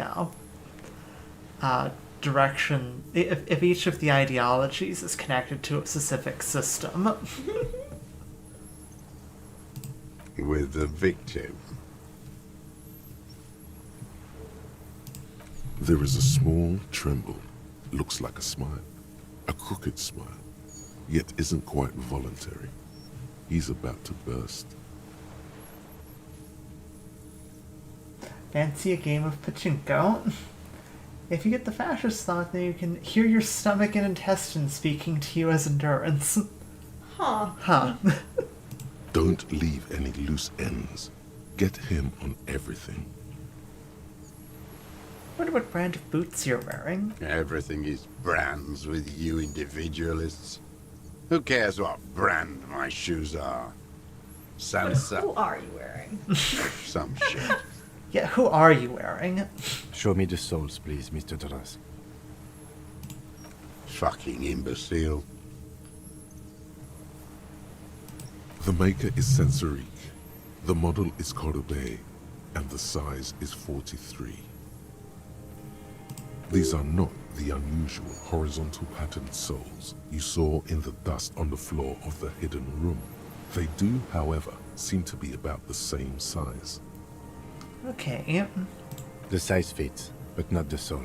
if each of the ideologies is connected to a specific system. With the victim. There is a small tremble. Looks like a smile. A crooked smile. Yet isn't quite voluntary. He's about to burst. Fancy a game of pachinko? If you get the fascist thought, then you can hear your stomach and intestines speaking to you as endurance. Huh. Huh. Don't leave any loose ends. Get him on everything. Wonder what brand of boots you're wearing. Everything is brands with you individualists. Who cares what brand my shoes are? Who Sansa. are you wearing? Some shit. Yeah, who are you wearing? Show me the souls, please, Mr. Doras. Fucking imbecile. The maker is Sensorique. The model is Cordobe, and the size is 43. These are not the unusual horizontal patterned soles you saw in the dust on the floor of the hidden room. They do, however, seem to be about the same size. Okay. The size fits, but not the soul.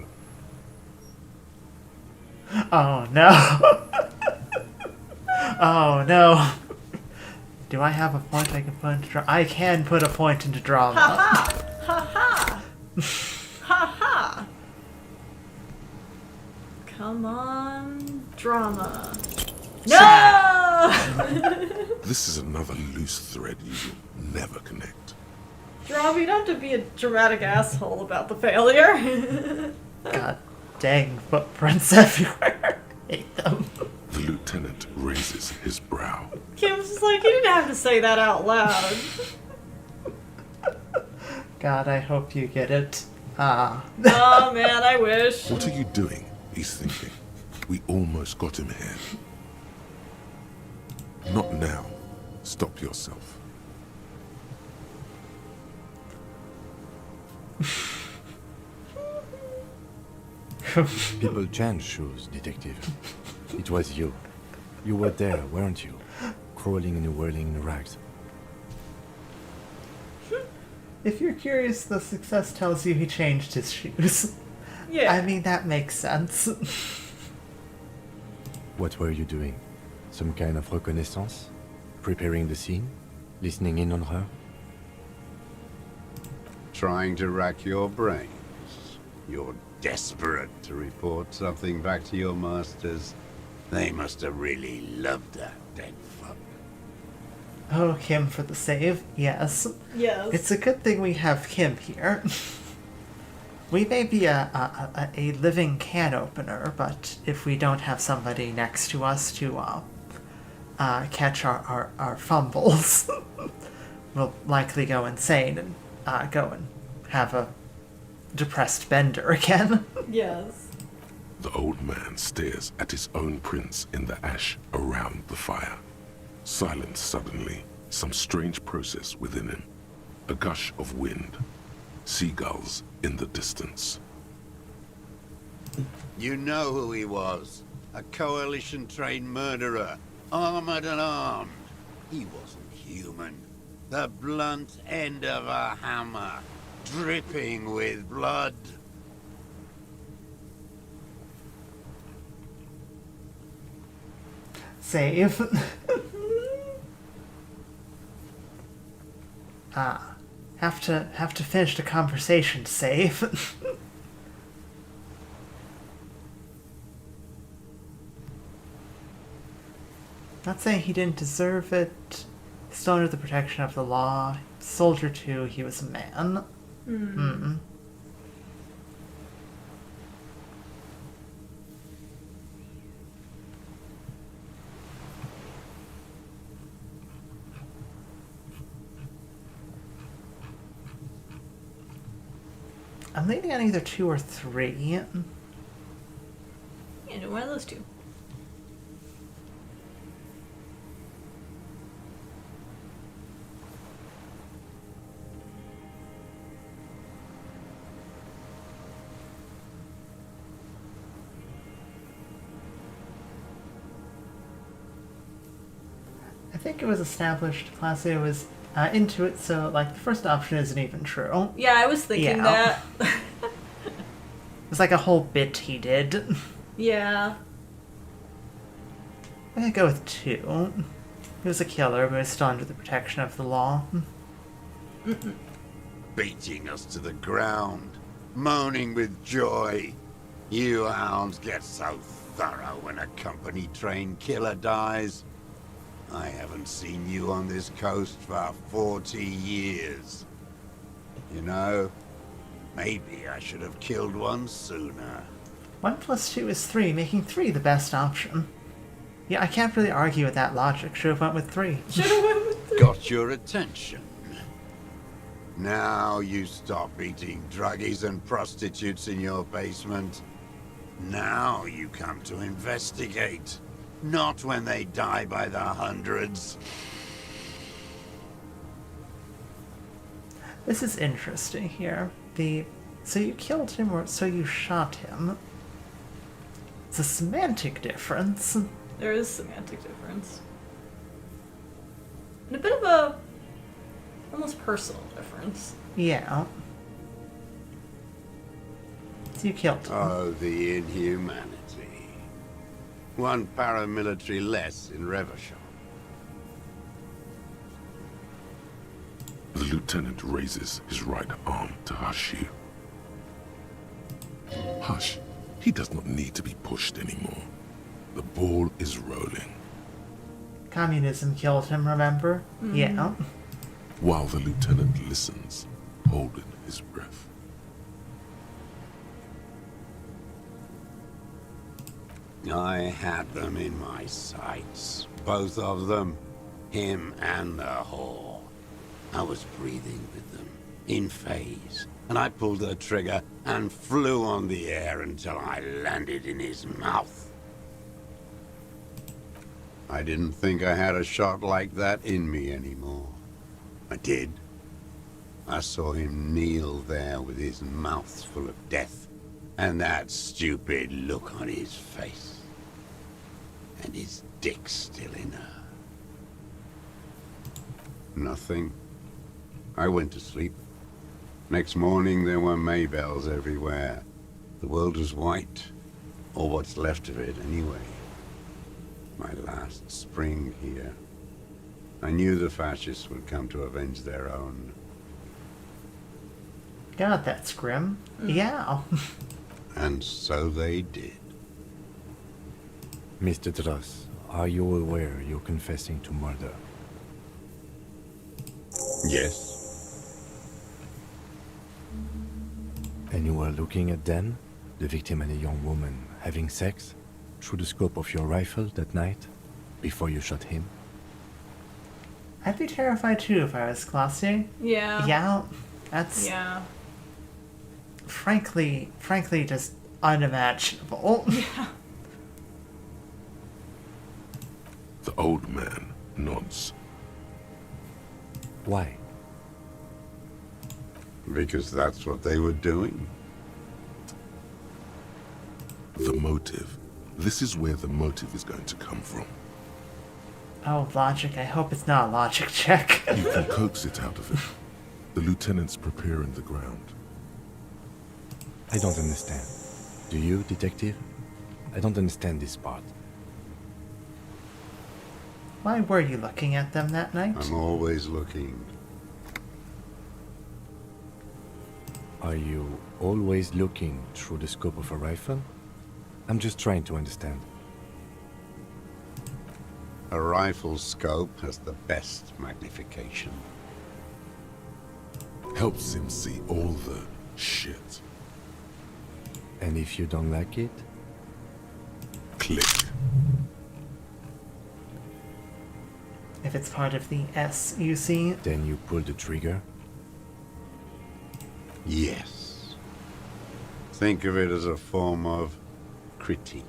Oh no. Oh no. Do I have a point I can put into drama? I can put a point into drama. Ha ha! Ha ha! Ha ha! Come on, drama. No! This is another loose thread you will never connect. Drama, you don't have to be a dramatic asshole about the failure. God dang footprints everywhere. Hate them. The lieutenant raises his brow. Kim's just like, you didn't have to say that out loud. God, I hope you get it. Ah. Oh man, I wish. What are you doing? He's thinking. We almost got him here. Not now. Stop yourself. People change shoes, detective. It was you. You were there, weren't you? Crawling and whirling in rags. If you're curious, the success tells you he changed his shoes. Yeah. I mean, that makes sense. What were you doing? Some kind of reconnaissance? Preparing the scene? Listening in on her? Trying to rack your brains. You're desperate to report something back to your masters. They must have really loved that dead fuck. Oh, Kim for the save. Yes. Yes. It's a good thing we have Kim here. We may be a living can opener, but if we don't have somebody next to us to catch our fumbles, we'll likely go insane and go and have a depressed bender again. Yes. The old man stares at his own prints in the ash around the fire. Silent suddenly, some strange process within him. A gush of wind. Seagulls in the distance. You know who he was. A coalition-trained murderer. Armored and armed. He wasn't human. The blunt end of a hammer. Dripping with blood. Save. Have to finish the conversation to save. Not saying he didn't deserve it. Still under the protection of the law. Soldier too, he was a man. Mm-mm. I'm leaning on either 2 or 3. Yeah, do one of those two. I think it was established Placido was into it, so like the first option isn't even true. Yeah, I was thinking Yeah. that. It's like a whole bit he did. Yeah. I'm gonna go with 2. He was a killer, but was still under the protection of the law. Beating us to the ground, moaning with joy. You hounds get so thorough when a company-trained killer dies. I haven't seen you on this coast for 40 years. You know, maybe I should have killed one sooner. 1 plus 2 is 3, making 3 the best option. Yeah, I can't really argue with that logic. Should have went with 3. Should've went with three. Got your attention. Now you stop eating druggies and prostitutes in your basement. Now you come to investigate. Not when they die by the hundreds. This is interesting here. So you killed him or so you shot him. It's a semantic difference. There is semantic difference. And a bit of a almost personal difference. Yeah. So you killed him. Oh, the inhumanity. One paramilitary less in Reversham. The lieutenant raises his right arm to hush you. Hush. He does not need to be pushed anymore. The ball is rolling. Communism killed him, remember? Yeah. While the lieutenant listens, holding his breath. I had them in my sights. Both of them. Him and the whore. I was breathing with them, in phase, and I pulled the trigger and flew on the air until I landed in his mouth. I didn't think I had a shot like that in me anymore. I did. I saw him kneel there with his mouth full of death, and that stupid look on his face. And his dick still in her. Nothing. I went to sleep. Next morning there were Maybells everywhere. The world was white, or what's left of it anyway. My last spring here. I knew the fascists would come to avenge their own. God, that's grim. Yeah. And so they did. Mr. Dross, are you aware you're confessing to murder? Yes. And you were looking at Dan, the victim and a young woman, having sex, through the scope of your rifle that night, before you shot him? I'd be terrified too if I was Classier. Yeah. Yeah. That's Yeah. frankly just unimaginable. Yeah. The old man nods. Why? Because that's what they were doing. The motive. This is where the motive is going to come from. Oh, logic. I hope it's not a logic check. You can coax it out of him. The lieutenant's preparing the ground. I don't understand. Do you, detective? I don't understand this part. Why were you looking at them that night? I'm always looking. Are you always looking through the scope of a rifle? I'm just trying to understand. A rifle's scope has the best magnification. Helps him see all the shit. And if you don't like it? Click. If it's part of the SUC. Then you pull the trigger? Yes. Think of it as a form of critique.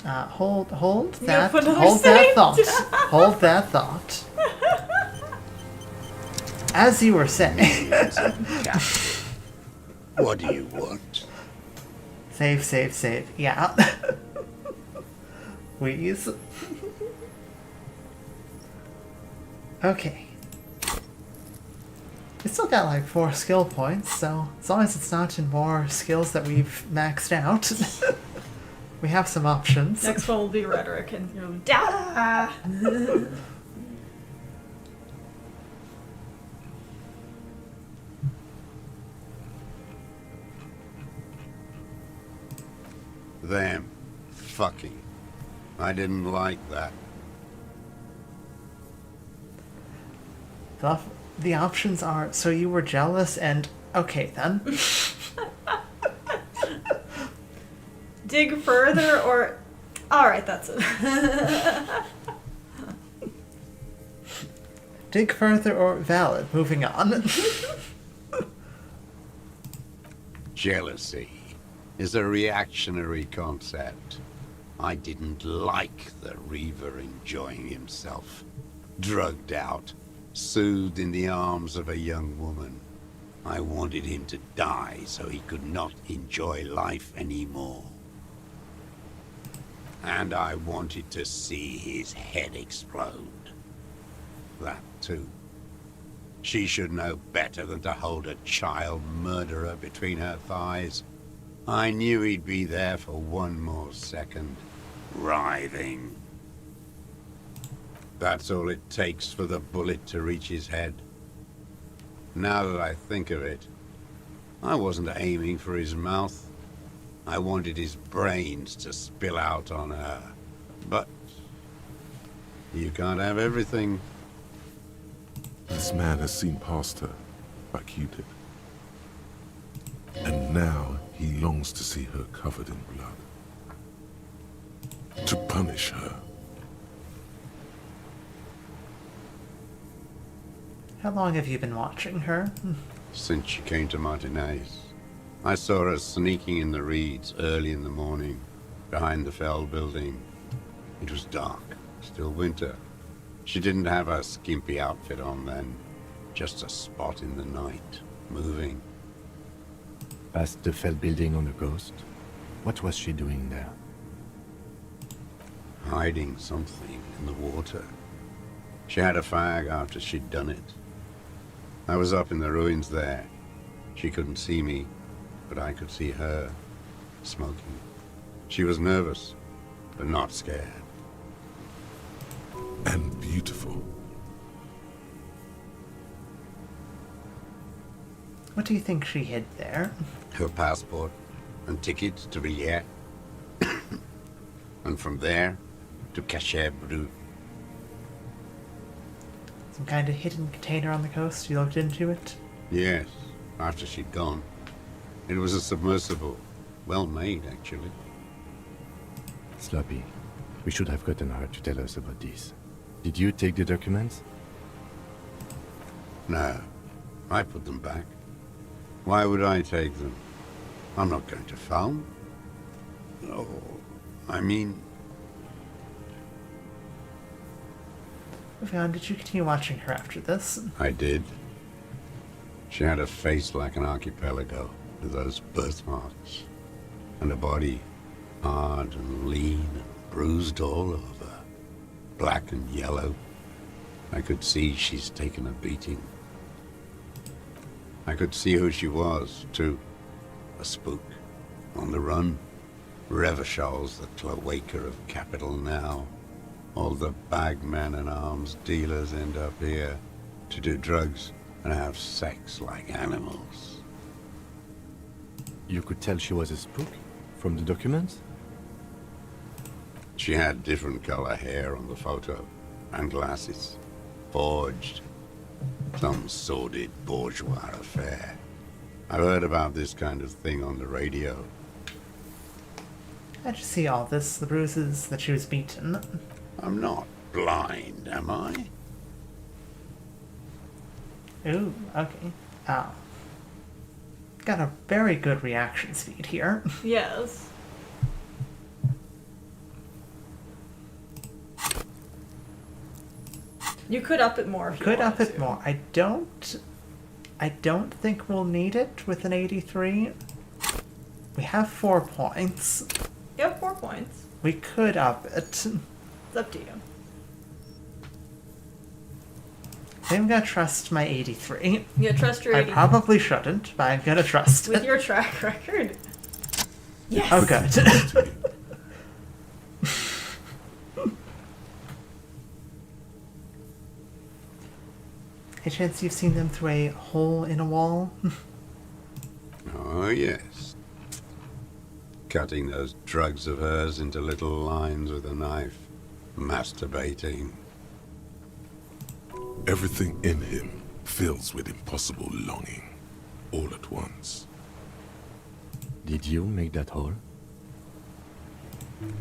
Hold You that, put another hold that save? thought. Hold that thought. As you were saying. Millions of cash. What do you want? Save. Yeah. Please. Okay. We still got like 4 skill points, so as long as it's not in more skills that we've maxed out, we have some options. Next one will be rhetoric, and you know, da. Them. Fucking. I didn't like that. The options are, so you were jealous and, okay then. Dig further or... Alright, that's it. Dig further or valid, moving on. Jealousy is a reactionary concept. I didn't like the Reaver enjoying himself. Drugged out, soothed in the arms of a young woman. I wanted him to die so he could not enjoy life anymore. And I wanted to see his head explode. That too. She should know better than to hold a child murderer between her thighs. I knew he'd be there for one more second, writhing. That's all it takes for the bullet to reach his head. Now that I think of it, I wasn't aiming for his mouth. I wanted his brains to spill out on her. But you can't have everything. This man has seen past her, like you did. And now he longs to see her covered in blood. To punish her. How long have you been watching her? Since she came to Martinez. I saw her sneaking in the reeds early in the morning, behind the Fell building. It was dark, still winter. She didn't have her skimpy outfit on then, just a spot in the night, moving. Past the Fell building on the coast? What was she doing there? Hiding something in the water. She had a fag after she'd done it. I was up in the ruins there. She couldn't see me, but I could see her, smoking. She was nervous, but not scared. And beautiful. What do you think she hid there? Her passport and tickets to Villiers. And from there to Cachet Brut. Some kind of hidden container on the coast? You looked into it? Yes, after she'd gone. It was a submersible. Well made, actually. Sloppy. We should have gotten her to tell us about this. Did you take the documents? No, I put them back. Why would I take them? I'm not going to found. Oh, I mean... Moving on, did you continue watching her after this? I did. She had a face like an archipelago, with those birthmarks. And a body, hard and lean and bruised all over. Black and yellow. I could see she's taken a beating. I could see who she was, too. A spook. On the run. Revachol's the cloaca of capital now. All the bagmen and arms dealers end up here to do drugs and have sex like animals. You could tell she was a spook from the documents? She had different color hair on the photo, and glasses. Forged. Some sordid bourgeois affair. I've heard about this kind of thing on the radio. How'd you see all this? The bruises that she was beaten? I'm not blind, am I? Ooh, okay. Oh. Got a very good reaction speed here. Yes. You could up it more if you Could wanted up it to. more. I don't think we'll need it with an 83. We have 4 points. You have 4 points. We could up it. It's up to you. I'm gonna trust my 83. Yeah, trust your I 80. probably shouldn't, but I'm gonna trust With it. your track record. Yes. Oh, good. To me. Any chance you've seen them through a hole in a wall? Oh, yes. Cutting those drugs of hers into little lines with a knife. Masturbating. Everything in him fills with impossible longing, all at once. Did you make that hole?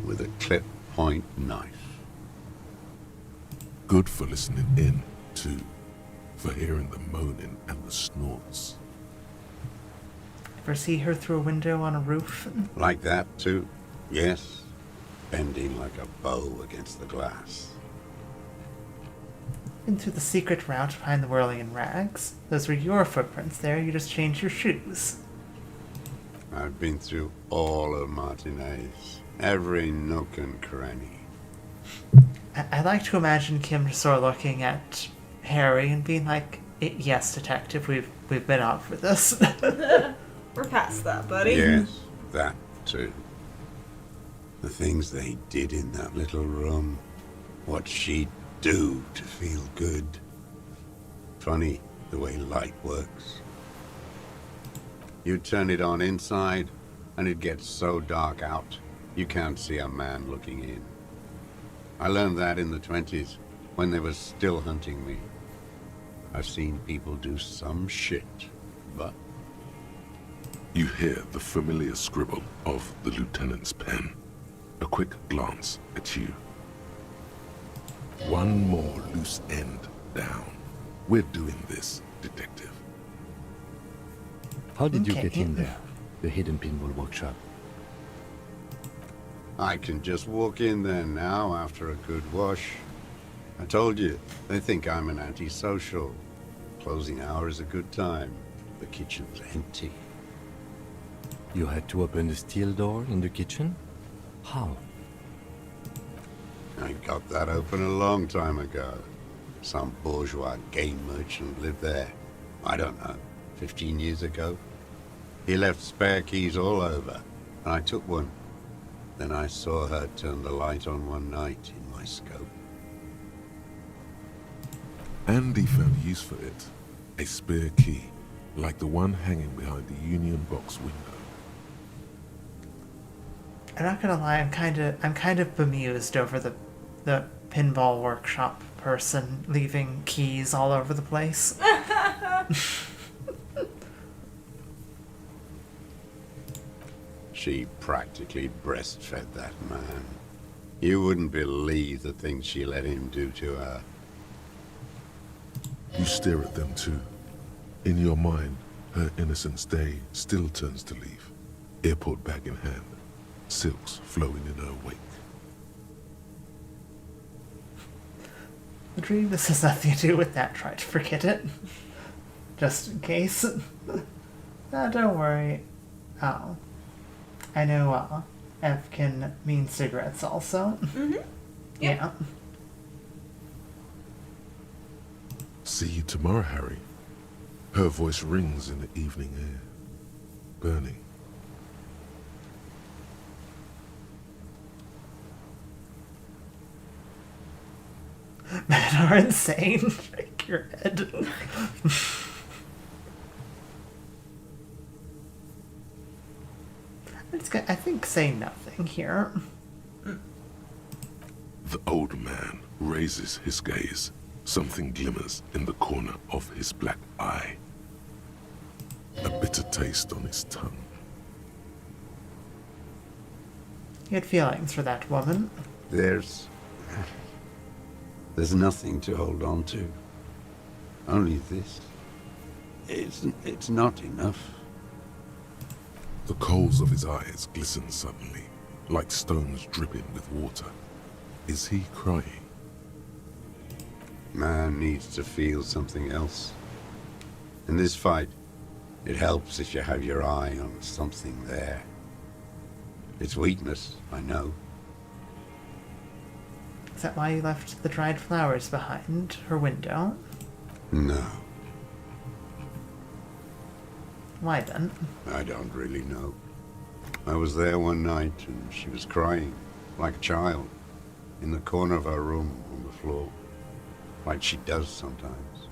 With a clip point knife. Good for listening in, too, for hearing the moaning and the snorts. Ever see her through a window on a roof? Like that, too? Yes. Bending like a bow against the glass. Been through the secret route behind the whirling in rags. Those were your footprints there, you just changed your shoes. I've been through all of Martinez. Every nook and cranny. I like to imagine Kim just sort of looking at Harry and being like, yes, detective, we've been out for this. We're past that, buddy. Yes, that, too. The things they did in that little room. What she'd do to feel good. Funny the way light works. You turn it on inside, and it gets so dark out, you can't see a man looking in. I learned that in the 20s, when they were still hunting me. I've seen people do some shit, but... You hear the familiar scribble of the lieutenant's pen. A quick glance at you. One more loose end down. We're doing this, detective. How did you Okay. get in there? The hidden pinball workshop. I can just walk in there now after a good wash. I told you, they think I'm an antisocial. Closing hour is a good time. The kitchen's empty. You had to open the steel door in the kitchen? How? I got that open a long time ago. Some bourgeois game merchant lived there. I don't know, 15 years ago. He left spare keys all over, and I took one. Then I saw her turn the light on one night in my scope. Andy found use for it. A spare key, like the one hanging behind the Union Box window. I'm not gonna lie, I'm kind of bemused over the pinball workshop person leaving keys all over the place. She practically breastfed that man. You wouldn't believe the things she let him do to her. You stare at them too. In your mind, her innocence day still turns to leaf. Airport bag in hand, silks flowing in her wake. The dream, this has nothing to do with that. Try to forget it. Just in case. No, don't worry. Oh. I know, F can mean cigarettes also. Mm-hmm. Yeah. See you tomorrow, Harry. Her voice rings in the evening air, burning. Men are insane. Shake your head. I think say nothing here. The old man raises his gaze. Something glimmers in the corner of his black eye. A bitter taste on his tongue. You had feelings for that woman. There's nothing to hold on to. Only this. It's not enough. The coals of his eyes glisten suddenly, like stones dripping with water. Is he crying? Man needs to feel something else. In this fight, it helps if you have your eye on something there. It's weakness, I know. Is that why you left the dried flowers behind her window? No, Why then? I don't really know. I was there one night and she was crying, like a child, in the corner of our room on the floor, like she does sometimes.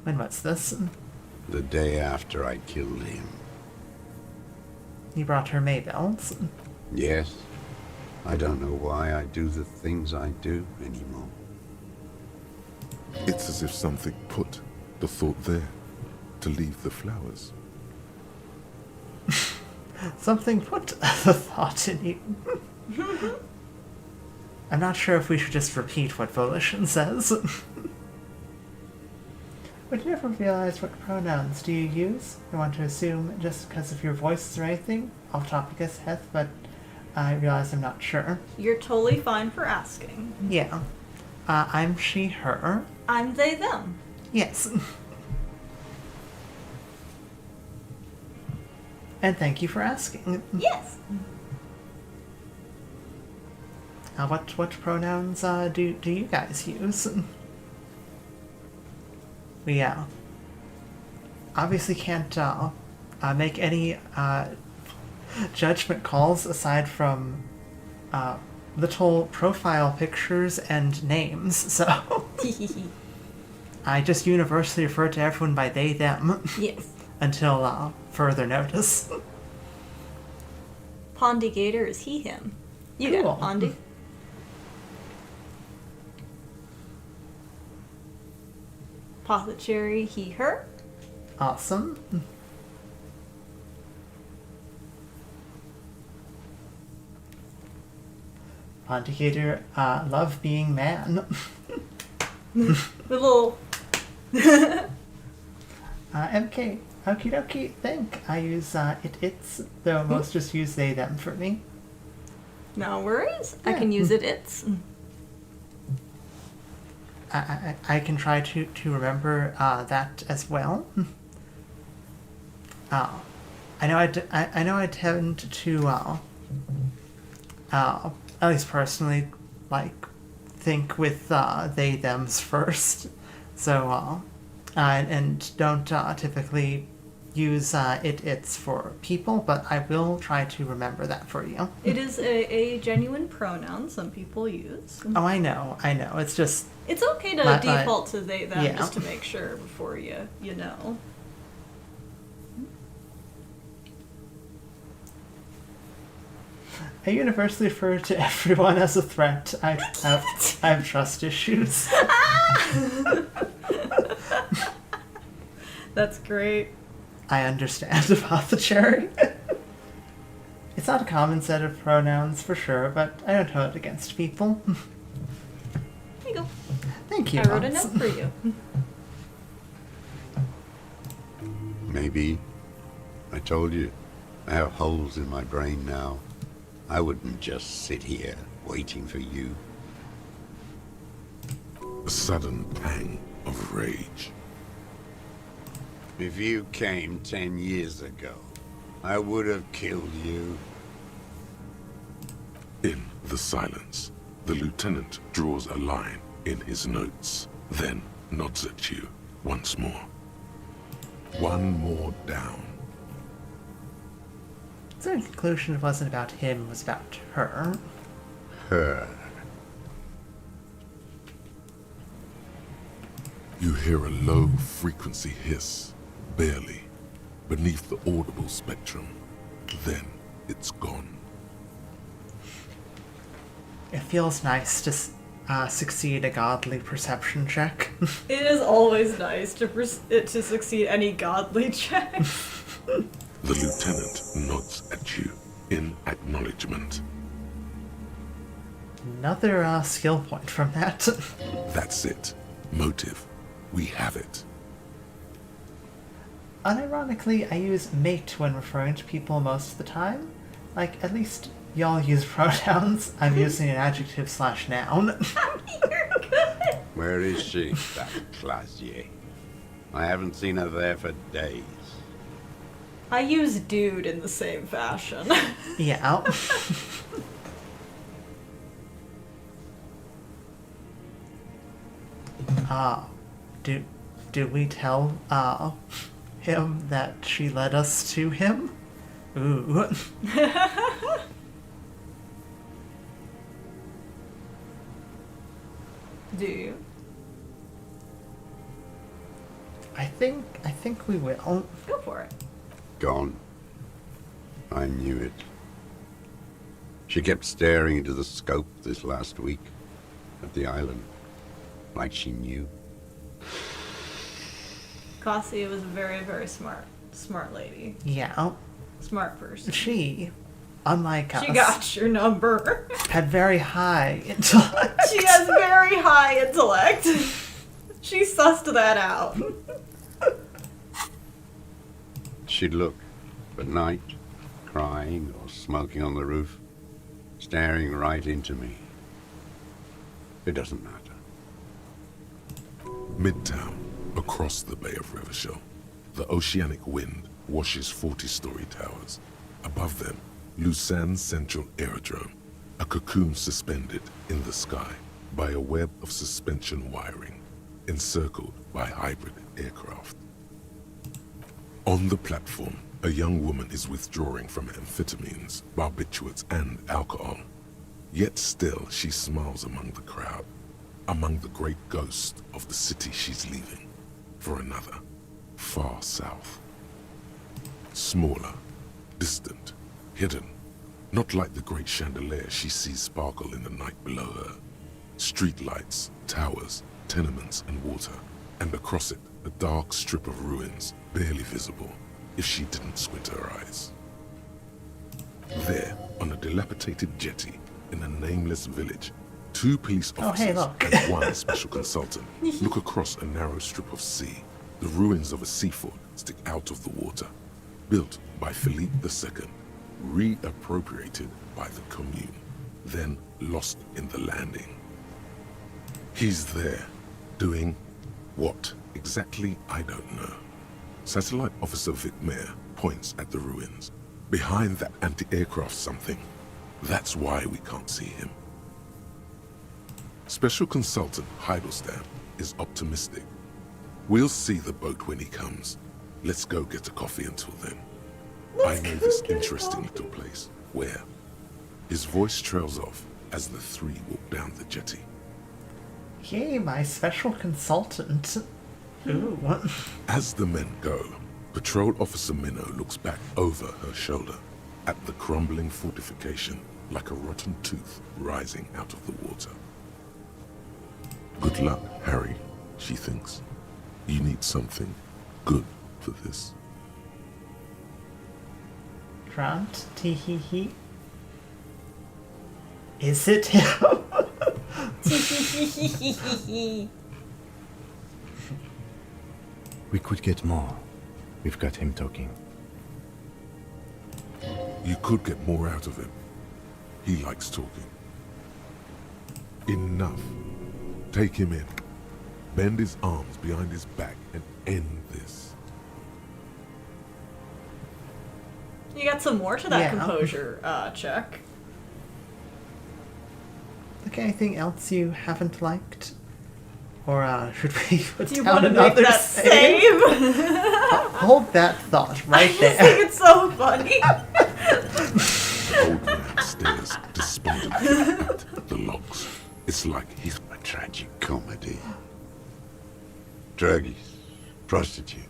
When was this? The day after I killed him. You brought her Maybells? Yes, I don't know why I do the things I do anymore. It's as if something put the thought there to leave the flowers. Something put the thought in you. I'm not sure if we should just repeat what Volition says. Would you ever realize what pronouns do you use? I want to assume just because of your voices or anything, off topic as Heth, but I realize I'm not sure. You're totally fine for asking. Yeah. I'm she, her. I'm they, them. Yes. And thank you for asking. Yes. What pronouns do you guys use? We obviously can't make any judgment calls aside from little profile pictures and names, so I just universally refer to everyone by they, them. Yes. Until further notice. Pondy Gator is he, him. You Cool. got it, Pondy. Pothecary, he, her. Awesome. Ponticator, love being man. The little... MK, okie dokie, think. I use it's, though most just use they, them for me. No worries. I Yeah. can use it, it's. I can try to remember that as well. I know I tend to at least personally like think with they thems first, so and don't typically use it's for people, but I will try to remember that for you. It is a genuine pronoun some people use. Oh, I know. It's just It's okay to My- default to they, them, yeah. just to make sure before you know. I universally refer to everyone as a threat. I have trust issues. That's great. I understand about the cherry. It's not a common set of pronouns for sure, but I don't hold it against people. There you go. Thank you. I wrote a Motts. note for you. Maybe. I told you, I have holes in my brain now. I wouldn't just sit here waiting for you. A sudden pang of rage. If you came 10 years ago, I would have killed you. In the silence, the lieutenant draws a line in his notes, then nods at you once more. One more down. So in conclusion, it wasn't about him, it was about her. Her. You hear a low-frequency hiss, barely, beneath the audible spectrum. Then it's gone. It feels nice to succeed a godly perception check. It is always nice to succeed any godly check. The lieutenant nods at you in acknowledgement. Another skill point from that. That's it. Motive. We have it. Unironically, I use mate when referring to people most of the time. Like, at least y'all use pronouns. I'm using an adjective/noun. You're good. Where is she, that Classier? I haven't seen her there for days. I use dude in the same fashion. Yeah. Do we tell, him that she led us to him? Ooh. Do you? I think we will. Go for it. Gone. I knew it. She kept staring into the scope this last week at the island, like she knew. Cassia was a very, very smart lady. Yeah. Smart person. She, unlike us, She got your number. had very high intellect. She has very high intellect. She sussed that out. She'd look at night, crying or smoking on the roof, staring right into me. It doesn't matter. Midtown, across the Bay of Revachol, the oceanic wind washes 40-story towers. Above them, Lusanne's Central Aerodrome, a cocoon suspended in the sky by a web of suspension wiring, encircled by hybrid aircraft. On the platform, a young woman is withdrawing from amphetamines, barbiturates, and alcohol. Yet still she smiles among the crowd, among the great ghost of the city she's leaving, for another, far south. Smaller, distant, hidden, not like the great chandelier she sees sparkle in the night below her. Streetlights, towers, tenements, and water, and across it, a dark strip of ruins, barely visible if she didn't squint her eyes. There, on a dilapidated jetty in a nameless village, 2 police Oh, officers hey, look. and 1 special consultant look across a narrow strip of sea. The ruins of a seafort stick out of the water, built by Philippe II, reappropriated by the Commune, then lost in the landing. He's there, doing what exactly, I don't know. Satellite Officer Vic Mayer points at the ruins. Behind that anti-aircraft something. That's why we can't see him. Special Consultant Heidelstein is optimistic. We'll see the boat when he comes. Let's go get a coffee until then. I know this interesting little place. Where? His voice trails off as the 3 walk down the jetty. Yay, my special consultant. Ooh. As the men go, Patrol Officer Minnow looks back over her shoulder at the crumbling fortification like a rotten tooth rising out of the water. Good luck, Harry, she thinks. You need something good for this. Grant, tee hee hee. Is it him? We could get more. We've got him talking. You could get more out of him. He likes talking. Enough. Take him in. Bend his arms behind his back and end this. You got some more to that Yeah. composure check. Like anything else you haven't liked? Or should we put Do you down want to make another that save? save? Hold that thought I right just there. think it's so funny. The old man stares despondently at the logs. It's like he's A tragic comedy. Druggies, prostitutes,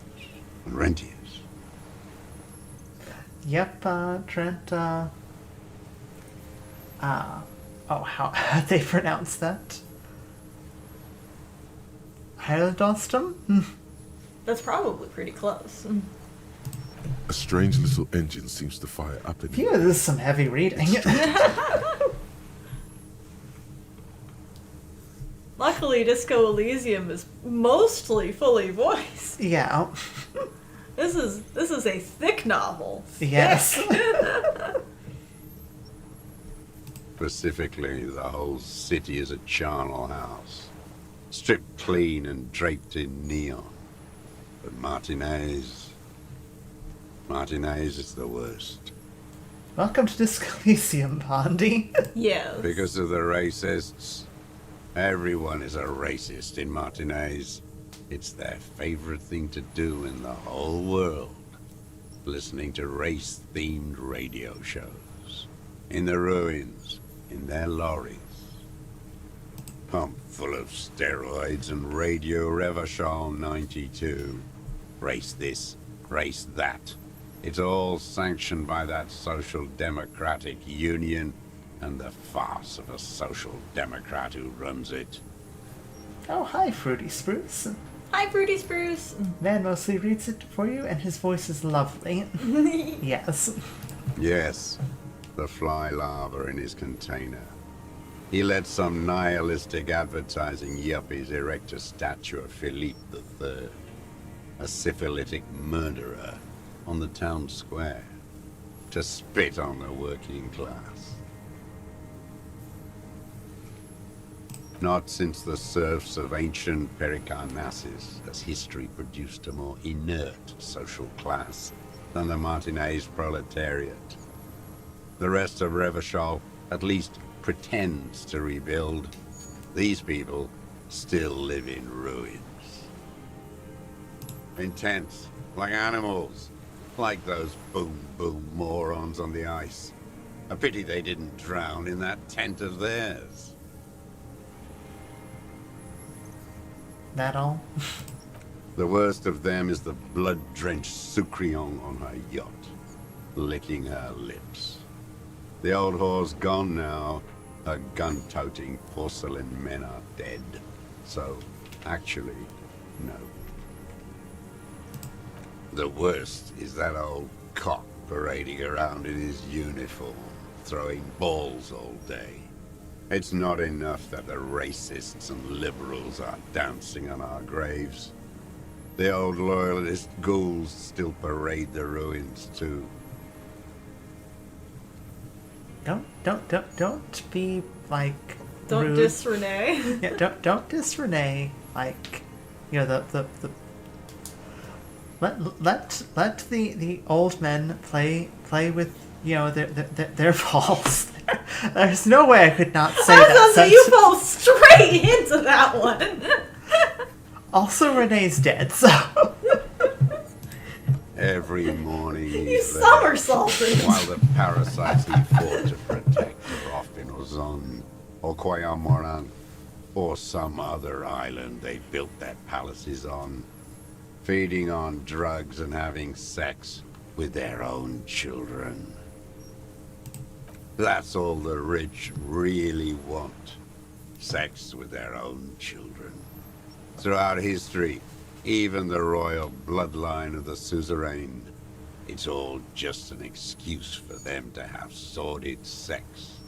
and rentiers. Yep, Trent, how they pronounce that? Heiledostum? That's probably pretty close. a strange little engine seems to fire up in Phew, this is some heavy reading. Luckily, Disco Elysium is mostly fully voiced. Yeah. This is a thick novel. Yes. Specifically, the whole city is a charnel house. Stripped clean and draped in neon. But Martinez is the worst. Welcome to Disco Elysium, Pondy. Yes. Because of the racists. Everyone is a racist in Martinez. It's their favorite thing to do in the whole world. Listening to race-themed radio shows. In the ruins, in their lorries. Pumped full of steroids and Radio Revachol 92. Race this, race that. It's all sanctioned by that social democratic union and the farce of a social democrat who runs it. Oh, hi, Fruity Spruce. Hi, Fruity Spruce. Man mostly reads it for you, and his voice is lovely. Yes. Yes, the fly larva in his container. He let some nihilistic advertising yuppies erect a statue of Philippe III, a syphilitic murderer, on the town square, to spit on the working class. Not since the serfs of ancient Pericarnassus has history produced a more inert social class than the Martinez proletariat. The rest of Revachol at least pretends to rebuild. These people still live in ruins. In tents, like animals, like those boom-boom morons on the ice. A pity they didn't drown in that tent of theirs. That all? The worst of them is the blood-drenched Sucrion on her yacht, licking her lips. The old whore's gone now. Her gun-toting porcelain men are dead. So, actually, no. The worst is that old cock parading around in his uniform, throwing balls all day. It's not enough that the racists and liberals are dancing on our graves. The old loyalist ghouls still parade the ruins too. Don't be like Don't rude. diss Renee. Yeah, don't diss Renee. Like, you know, the let the old men play with, you know, their balls. There's no way I could not say that So you fall straight into that one. Also, Renee's dead, so. Every morning You he's there, somersaulted. while the parasites he fought to protect are off in Ozon, or Koyamoran, or some other island they built their palaces on, feeding on drugs and having sex with their own children. That's all the rich really want. Sex with their own children. Throughout history, even the royal bloodline of the suzerain, it's all just an excuse for them to have sordid sex.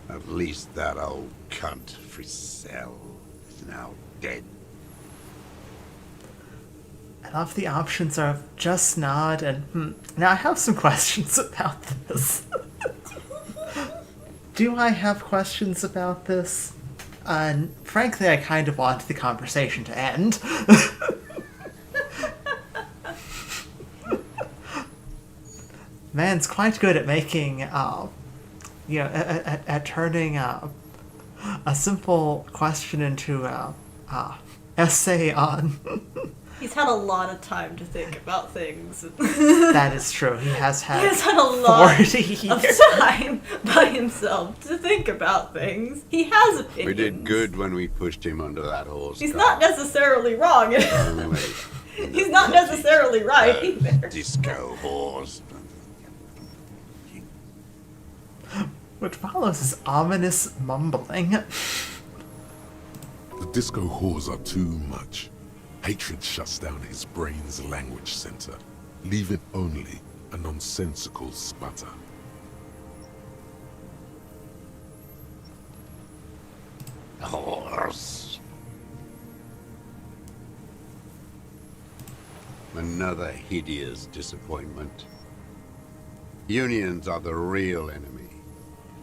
At least that old cunt Frisell is now dead. I love the options are just nod and Now I have some questions about this. Do I have questions about this? And frankly, I kind of want the conversation to end. Man's quite good at making, you know, at turning a simple question into a essay on. He's had a lot of time to think about things. That is true. He has had, He has had a lot 40 years. of time by himself to think about things. He has opinions. We did good when we pushed him under that horse. He's cart. not necessarily wrong. Only He's not necessarily right either. Disco horse. What follows is ominous mumbling. The disco whores are too much. Hatred shuts down his brain's language center, leaving only a nonsensical sputter. Horse. Another hideous disappointment. Unions are the real enemy.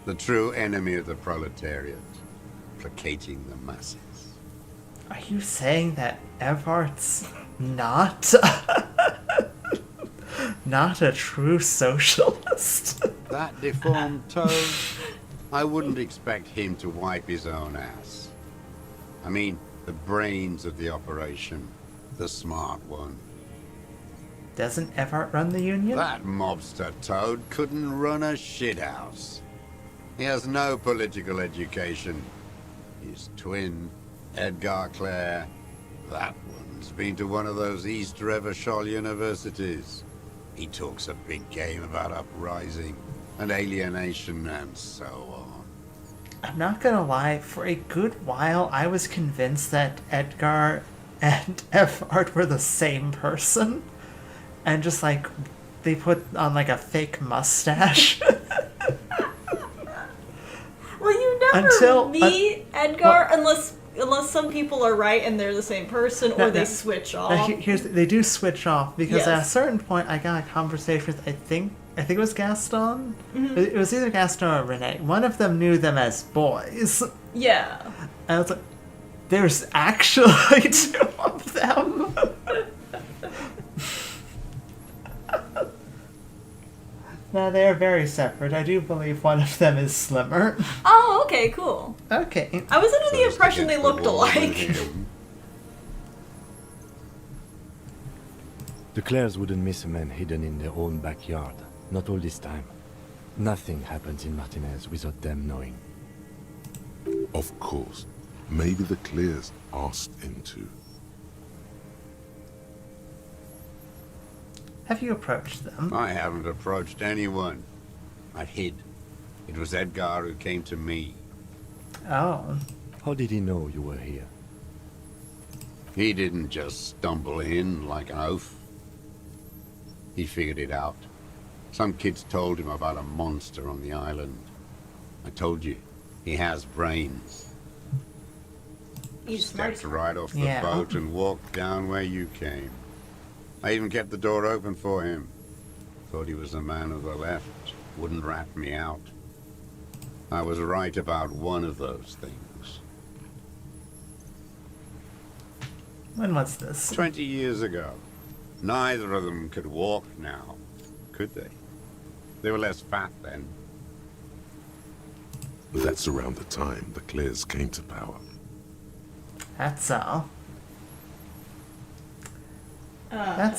The true enemy of the proletariat. Placating the masses. Are you saying that Everart's not not a true socialist? That deformed toad? I wouldn't expect him to wipe his own ass. I mean, the brains of the operation. The smart one. Doesn't Everart run the union? That mobster toad couldn't run a shithouse. He has no political education. His twin, Edgar Clare, that one's been to one of those East Revachol universities. He talks a big game about uprising and alienation and so on. I'm not gonna lie, for a good while I was convinced that Edgar and Everart were the same person. And just like, they put on like a fake mustache. Well, you never meet Edgar unless some people are right and they're the same person, or they switch off. They do switch off because at a Yes. certain point I got a conversation with I think it was Gaston. Mm-hmm. It was either Gaston or Renee. One of them knew them as boys. Yeah. And I was like, there's actually two of them. No, they are very separate. I do believe one of them is slimmer. Oh, okay, cool. Okay. I was under the First impression they against the looked wall with alike. him. The Clares wouldn't miss a man hidden in their own backyard. Not all this time. Nothing happens in Martinez without them knowing. Of course, maybe the Clears asked him to. Have you approached them? I haven't approached anyone. I hid. It was Edgar who came to me. Oh. How did he know you were here? He didn't just stumble in like an oaf. He figured it out. Some kids told him about a monster on the island. I told you, he has brains. He's smart. Stepped right off the Yeah. boat and walked down where you came. I even kept the door open for him. Thought he was a man of the left. Wouldn't rat me out. I was right about one of those things. When was this? 20 years ago. Neither of them could walk now, could they? They were less fat then. That's around the time the Clears came to power. That's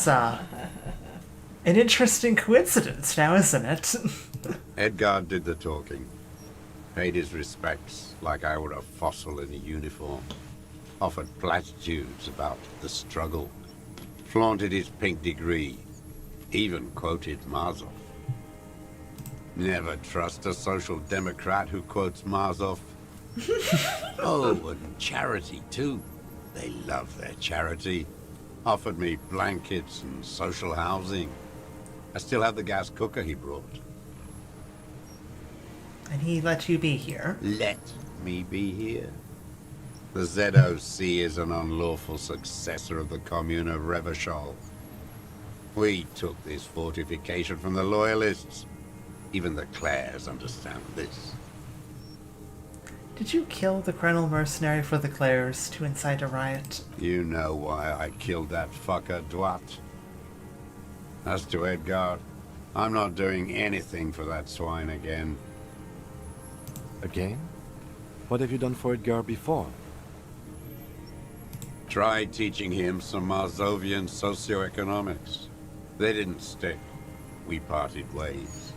an interesting coincidence now, isn't it? Edgar did the talking. Paid his respects like I were a fossil in a uniform. Offered platitudes about the struggle. Flaunted his pink degree. Even quoted Marzov. Never trust a social democrat who quotes Marzov. Oh, and charity too. They love their charity. Offered me blankets and social housing. I still have the gas cooker he brought. And he let you be here. Let me be here. The ZOC is an unlawful successor of the Commune of Revachol. We took this fortification from the Loyalists. Even the Clares understand this. Did you kill the Grenell mercenary for the Clares to incite a riot? You know why I killed that fucker, Dwat. As to Edgar, I'm not doing anything for that swine again. Again? What have you done for Edgar before? Tried teaching him some Marzovian socioeconomics. They didn't stick. We parted ways.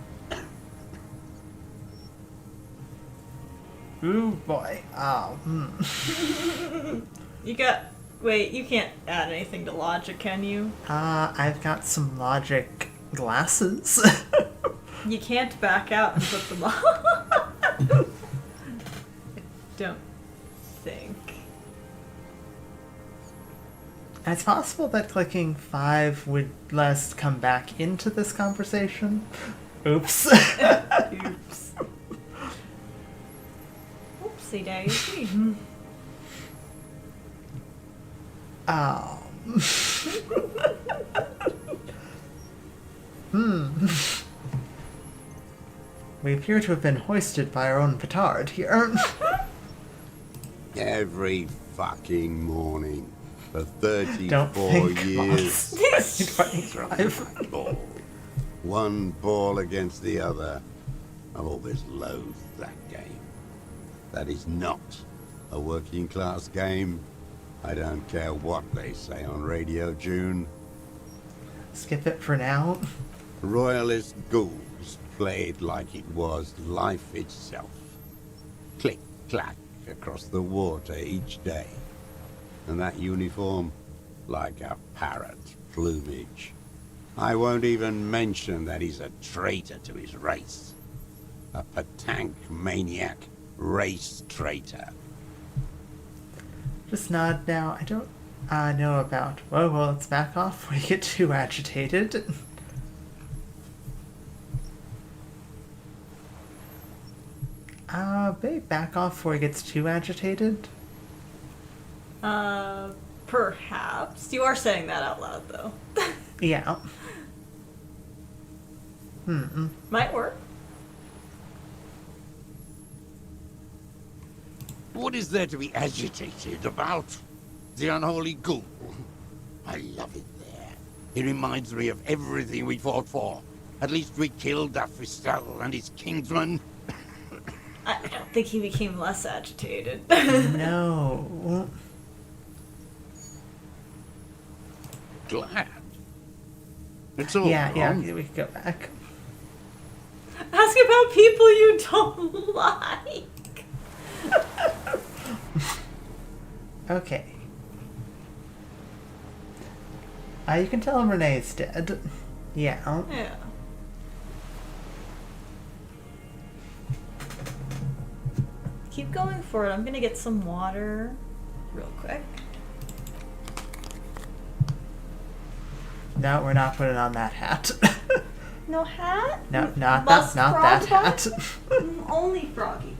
Ooh boy. Wait, you can't add anything to logic, can you? I've got some logic glasses. You can't back out and put them on. I don't think. It's possible that clicking 5 would let us come back into this conversation. Oops. Oops. Oopsie daisy. We appear to have been hoisted by our own petard here. Every fucking morning for 34 Don't think years. 2025. Ball. One ball against the other. I've always loathed that game. That is not a working class game. I don't care what they say on Radio June. Skip it for now. Royalist ghouls played like it was life itself. Click, clack across the water each day. And that uniform, like a parrot's plumage. I won't even mention that he's a traitor to his race. A petank maniac race traitor. Just nod now. I don't know about... Whoa, well, let's back off before you get too agitated. Maybe back off before he gets too agitated. Perhaps. You are saying that out loud, though. Yeah. Might work. What is there to be agitated about? The unholy ghoul. I love it there. It reminds me of everything we fought for. At least we killed Afristel and his kingsman. I don't think he became less agitated. No. Glad. It's all Yeah, wrong. we could go back. Ask about people you don't like. Okay. You can tell him Renee's dead. Yeah. Yeah. Keep going for it. I'm gonna get some water real quick. No, we're not putting on that hat. No hat? No, not Must that frog hat. Only Froggy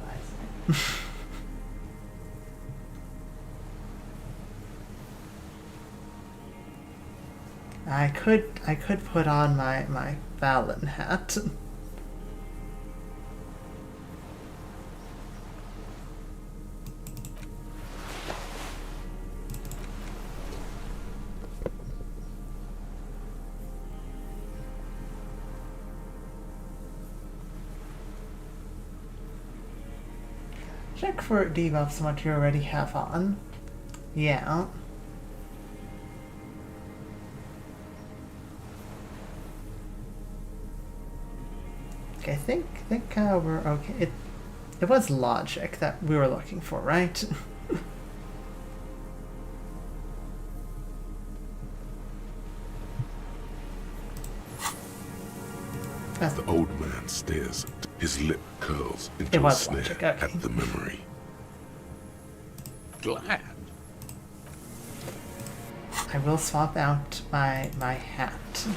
buys. I could put on my Fallon hat. Check for debuffs on what you already have on. Yeah. Okay, I think we're okay. It was logic that we were looking for, right? The old man stares. His lip curls into It a was snare logic, okay. at the memory. Glad. I will swap out my hat.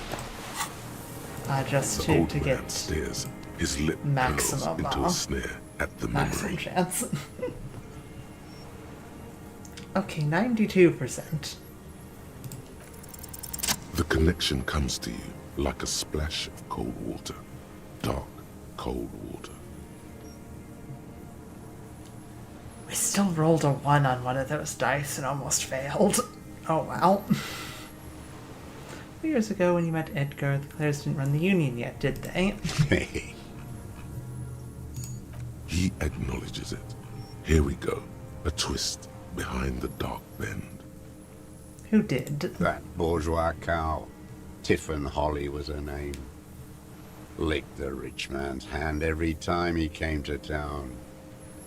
Just The old to man get stares. His lip curls maximum, into a snare at the maximum memory. chance. Okay, 92%. The connection comes to you like a splash of cold water. Dark, cold water. We still rolled a 1 on one of those dice and almost failed. Oh wow. Years ago when you met Edgar, the players didn't run the Union yet, did they? He acknowledges it. Here we go. A twist behind the dark bend. Who did? That bourgeois cow. Tiffin Holly was her name. Licked the rich man's hand every time he came to town.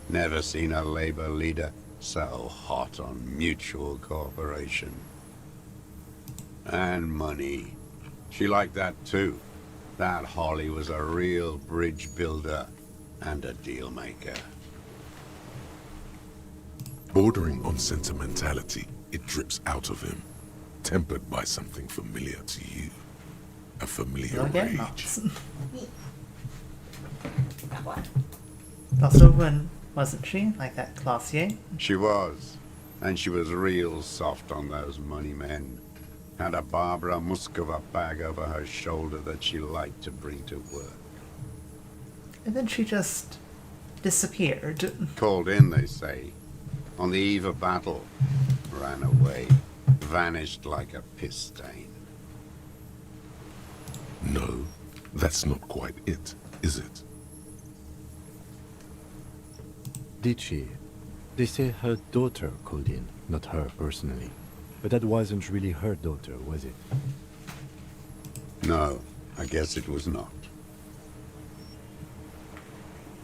Never seen a labor leader so hot on mutual cooperation. And money. She liked that too. That Holly was a real bridge builder and a deal maker. Bordering on sentimentality, it drips out of him, tempered by something familiar to you. A familiar You'll get rage. Motts. What? Also, when wasn't she like that Classier? She was. And she was real soft on those money men. Had a Barbara Muscova bag over her shoulder that she liked to bring to work. And then she just disappeared. Called in, they say. On the eve of battle. Ran away. Vanished like a piss stain. No, that's not quite it, is it? Did she? They say her daughter called in, not her personally. But that wasn't really her daughter, was it? No, I guess it was not.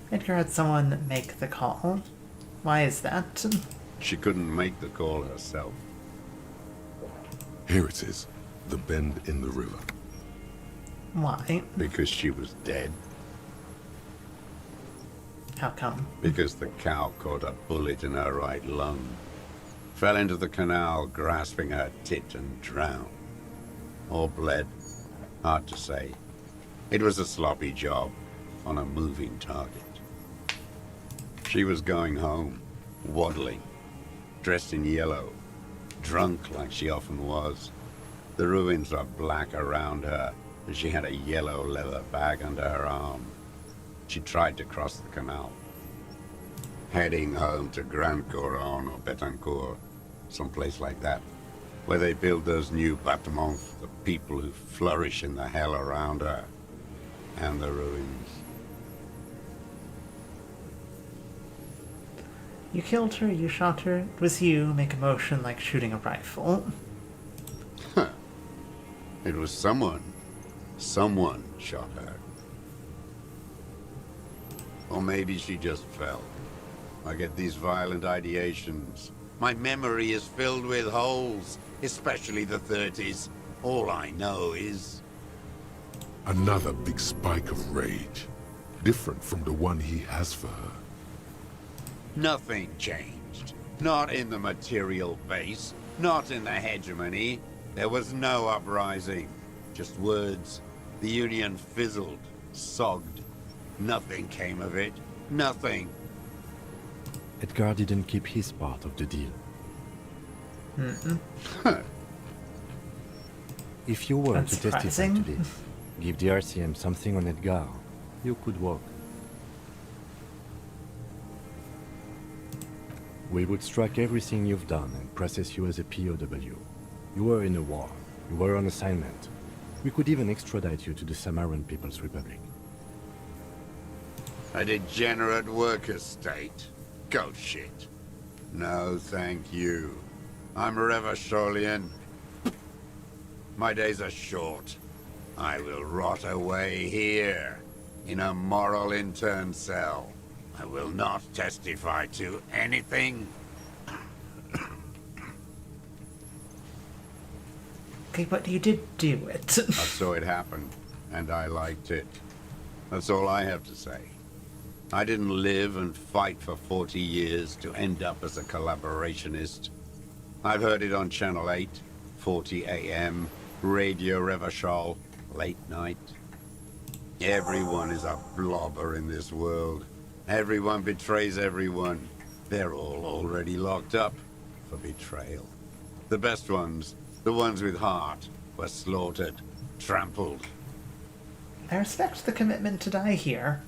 Edgar had someone make the call. Why is that? She couldn't make the call herself. Here it is, the bend in the river. Why? Because she was dead. How come? Because the cow caught a bullet in her right lung. Fell into the canal, grasping her tit and drowned. All bled. Hard to say. It was a sloppy job on a moving target. She was going home, waddling, dressed in yellow, drunk like she often was. The ruins are black around her, and she had a yellow leather bag under her arm. She tried to cross the canal, heading home to Grand Couronne or Betancourt, someplace like that, where they build those new bâtiments for the people who flourish in the hell around her, and the ruins. You killed her, you shot her, it was you, make a motion like shooting a rifle. It was someone. Someone shot her. Or maybe she just fell. I get these violent ideations. My memory is filled with holes, especially the 30s. All I know is... Another big spike of rage, different from the one he has for her. nothing changed. Not in the material base, not in the hegemony. There was no uprising. Just words. The Union fizzled, sogged. Nothing came of it. Nothing. Edgar didn't keep his part of the deal. If you were to testify to Unsurprising. this, give the RCM something on Edgar, you could walk. We would strike everything you've done and process you as a POW. You were in a war. You were on assignment. We could even extradite you to the Samaran People's Republic. A degenerate worker state. Go shit. No, thank you. I'm Revacholian. My days are short. I will rot away here, in a moral intern cell. I will not testify to anything. Okay, but you did do it. I saw it happen, and I liked it. That's all I have to say. I didn't live and fight for 40 years to end up as a collaborationist. I've heard it on Channel 8, 40 AM, Radio Revachol, late night. Everyone is a blobber in this world. Everyone betrays everyone. They're all already locked up for betrayal. The best ones, the ones with heart, were slaughtered, trampled. I respect the commitment to die here.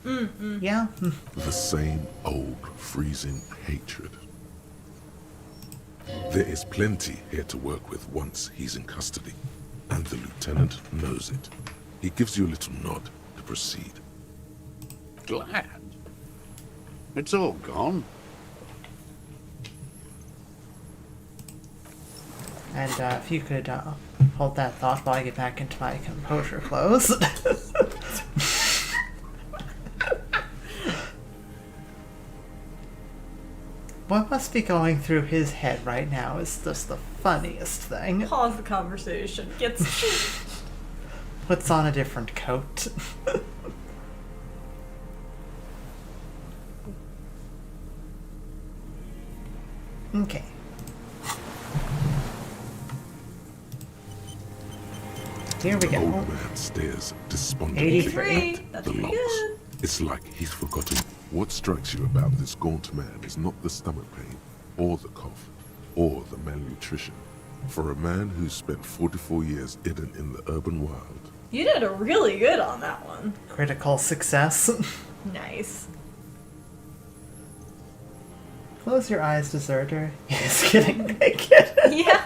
Yeah. The same old freezing hatred. There is plenty here to work with once he's in custody, and the lieutenant knows it. He gives you a little nod to proceed. Glad. It's all gone. And if you could hold that thought while I get back into my composure clothes. What must be going through his head right now is just the funniest thing. Pause the conversation. Gets Puts on a different coat. Okay. Here we The old go. man stares despondently 83. at That's the pretty logs. good. It's like he's forgotten. What strikes you about this gaunt man is not the stomach pain, or the cough, or the malnutrition. For a man who spent 44 years hidden in the urban wild, You did a really good on that one. Critical success. Nice. Close your eyes, deserter. Just kidding. I get it. Yeah.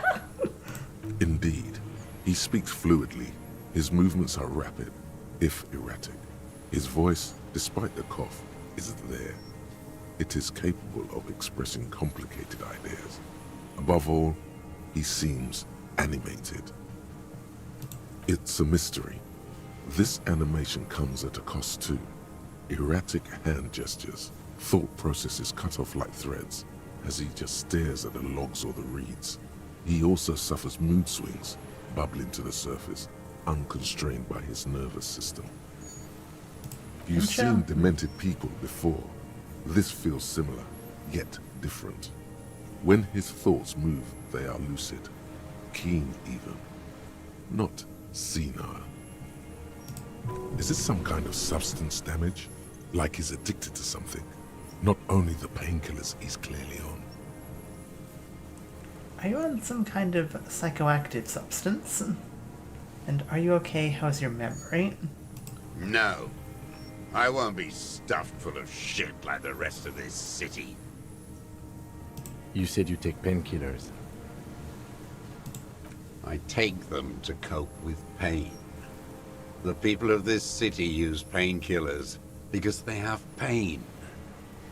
indeed, he speaks fluidly. His movements are rapid, if erratic. His voice, despite the cough, is there. It is capable of expressing complicated ideas. Above all, he seems animated. It's a mystery. This animation comes at a cost too. Erratic hand gestures, thought processes cut off like threads, as he just stares at the logs or the reeds. He also suffers mood swings, bubbling to the surface, unconstrained by his nervous system. You've seen demented people before. This feels similar, yet different. When his thoughts move, they are lucid, keen even, not senile. Is this some kind of substance damage? Like he's addicted to something? Not only the painkillers he's clearly on. Are you on some kind of psychoactive substance? And are you okay? How's your memory? No. I won't be stuffed full of shit like the rest of this city. You said you take painkillers. I take them to cope with pain. The people of this city use painkillers because they have pain.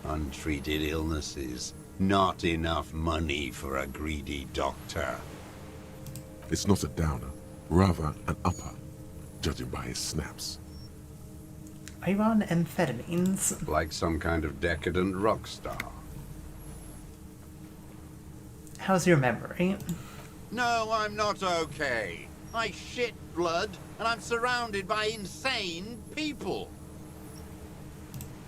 Untreated illnesses, not enough money for a greedy doctor. It's not a downer, rather an upper, judging by his snaps. Are you on amphetamines? Like some kind of decadent rock star. How's your memory? No, I'm not okay. I shit blood, and I'm surrounded by insane people.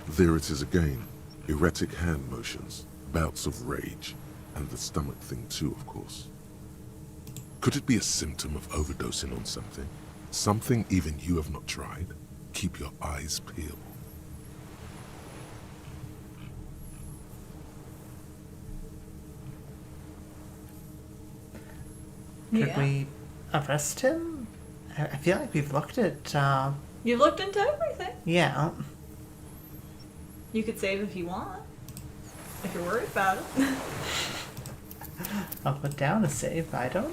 There it is again. Erratic hand motions, bouts of rage, and the stomach thing too, of course. Could it be a symptom of overdosing on something? Something even you have not tried? Keep your eyes peeled. Could we arrest him? I feel like we've looked at, You looked into everything. yeah. You could save if you want. If you're worried about it. I'll put down a save. I don't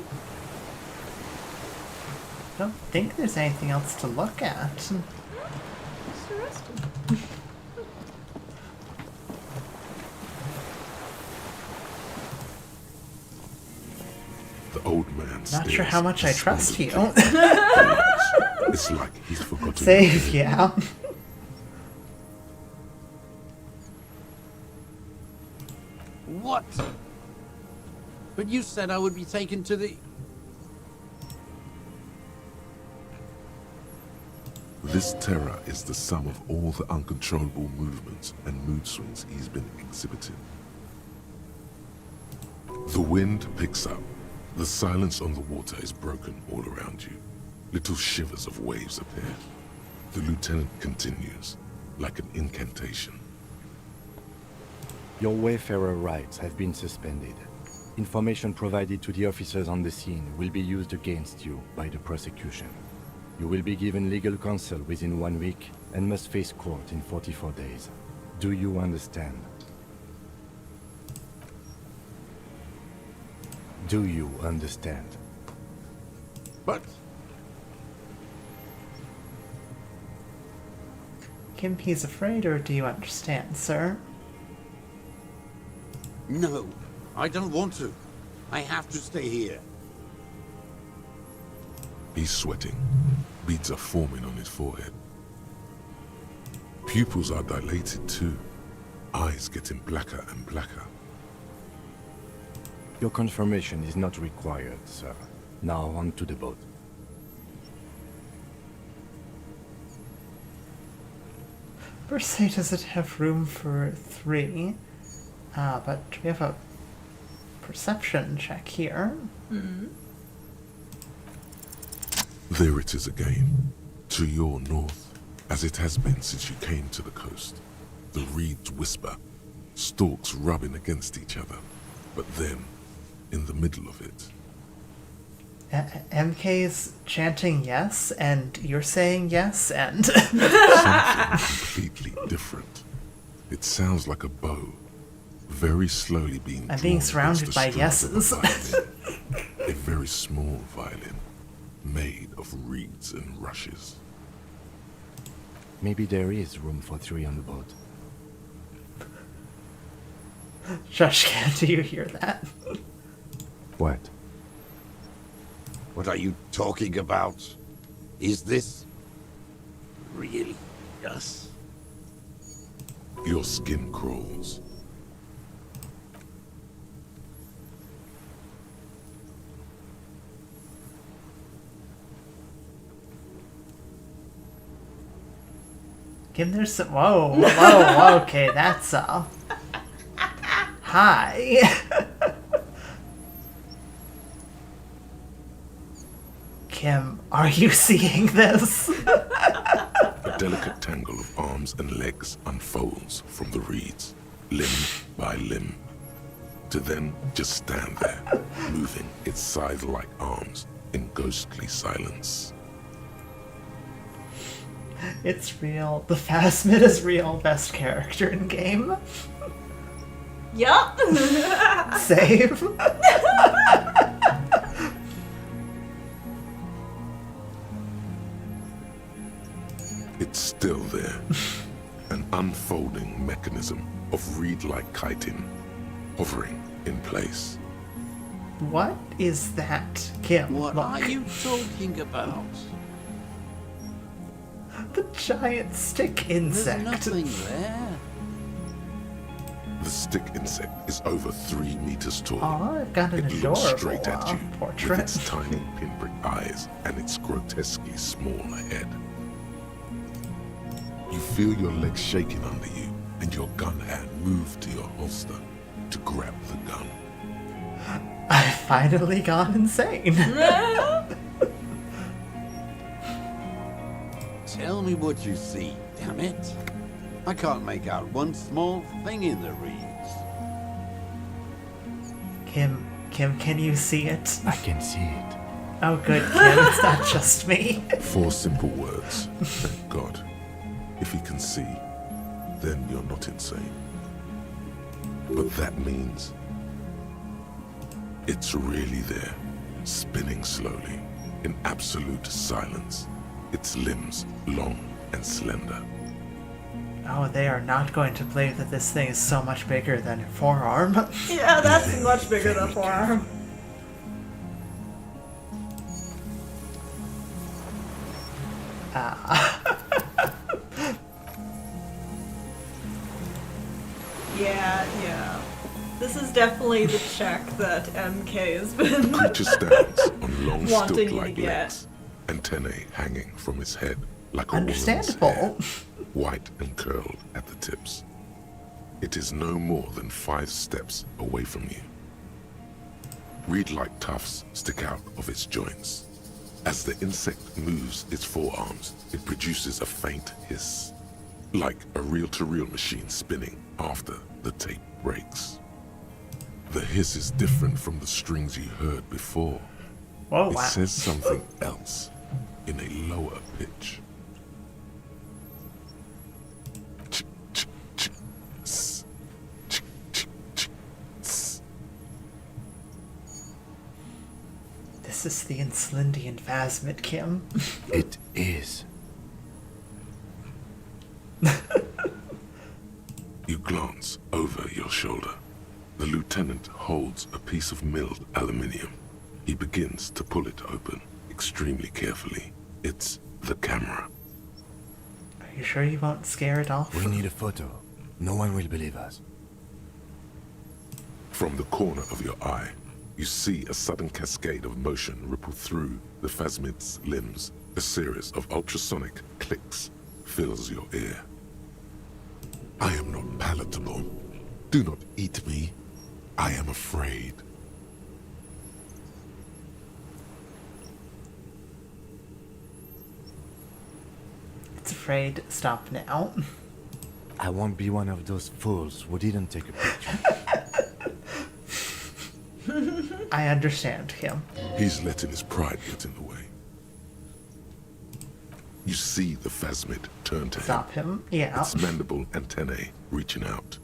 think there's anything else to look at. Just arrest him. The old man stares. Not sure how much I trust you. It's like he's forgotten. Save, yeah. What? But you said I would be taken to the... This terror is the sum of all the uncontrollable movements and mood swings he's been exhibiting. The wind picks up. The silence on the water is broken all around you. Little shivers of waves appear. The lieutenant continues, like an incantation. Your Wayfarer rights have been suspended. Information provided to the officers on the scene will be used against you by the prosecution. You will be given legal counsel within 1 week and must face court in 44 days. Do you understand? Do you understand? But... Gimpy's afraid, or do you understand, sir? No, I don't want to. I have to stay here. He's sweating. Beads are forming on his forehead. Pupils are dilated too. Eyes getting blacker and blacker. Your confirmation is not required, sir. Now on to the boat. Per se, does it have room for 3? But we have a perception check here. There it is again, to your north, as it has been since you came to the coast. The reeds whisper, stalks rubbing against each other, but then, in the middle of it, MK's chanting yes, and you're saying yes, and Something completely different. It sounds like a bow, very slowly being I'm being drawn surrounded against by the strings of a yeses. violin. A very small violin, made of reeds and rushes. Maybe there is room for 3 on the boat. Shushkan, do you hear that? What? What are you talking about? Is this really us? Your skin crawls. Kim, there's some. Whoa, whoa, okay, that's Hi. Kim, are you seeing this? A delicate tangle of arms and legs unfolds from the reeds, limb by limb, to then just stand there, moving its scythe-like arms in ghostly silence. It's real. The Phasmid is real. Best character in game. Yup. Save. It's still there, an unfolding mechanism of reed-like chitin, hovering in place. What is that, Kim? What Look. are you talking about? The giant stick There's insect. nothing there. The stick insect is over 3 meters tall. Aw, I've got an It looks adorable straight at you portrait. with its tiny pinprick eyes and its grotesquely small head. You feel your legs shaking under you and your gun hand move to your holster to grab the gun. I've finally gone insane. Tell me what you see, damn it. I can't make out one small thing in the reeds. Kim, can you see it? I can see it. Oh, good, Kim. It's not just me. 4 simple words. Thank God. If he can see, then you're not insane. But that means it's really there, spinning slowly, in absolute silence. Its limbs long and slender. Oh, they are not going to believe that this thing is so much bigger than a forearm. Yeah, that's much bigger than forearm. Yeah. This is definitely the check that MK has been Creature stands on long wanting you to stilt-like get. legs, antennae hanging from its head like a woman's Understandable. hair, white and curled at the tips. It is no more than 5 steps away from you. Reed-like tufts stick out of its joints. As the insect moves its forearms, it produces a faint hiss, like a reel-to-reel machine spinning after the tape breaks. The hiss is different from the strings you heard before. Whoa, It wow. says something else in a lower pitch. Ch- ch- ch- s- ch- ch- ch- s. This is the Inslindian Phasmid, Kim. It is. You glance over your shoulder. The lieutenant holds a piece of milled aluminium. He begins to pull it open, extremely carefully. It's the camera. Are you sure you won't scare it off? We need a photo. No one will believe us. From the corner of your eye, you see a sudden cascade of motion ripple through the Phasmid's limbs. A series of ultrasonic clicks fills your ear. I am not palatable. Do not eat me. I am afraid. It's afraid. Stop now. I won't be one of those fools who didn't take a picture. I understand, Kim. He's letting his pride get in the way. You see the phasmid turn to Stop him. Yeah. its mandible antennae reaching out.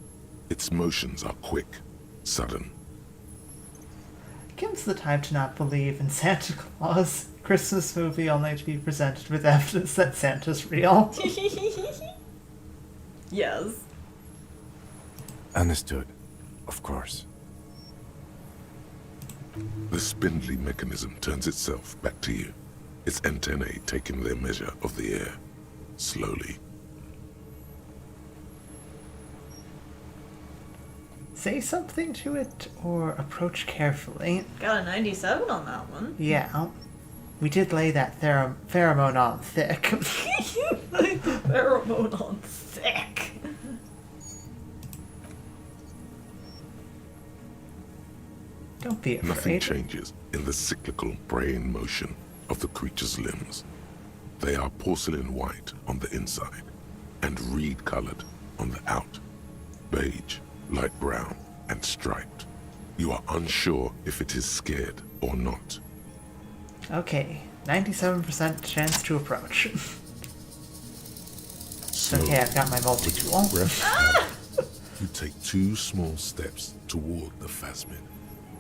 Its motions are quick, sudden. Kim's the type to not believe in Santa Claus. Christmas movie only to be presented with evidence that Santa's real. Yes. Understood. Of course. The spindly mechanism turns itself back to you, its antennae taking their measure of the air, slowly. Say something to it or approach carefully. Got a 97 on that one. Yeah. We did lay that pheromone on thick. Pheromone on thick. Don't be Nothing afraid. changes in the cyclical braying motion of the creature's limbs. They are porcelain white on the inside and reed-colored on the out. Beige, light brown, and striped. You are unsure if it is scared or not. Okay, 97% chance to approach. Slowly, Okay, I've got my multi-tool. breath out, you take 2 small steps toward the phasmid.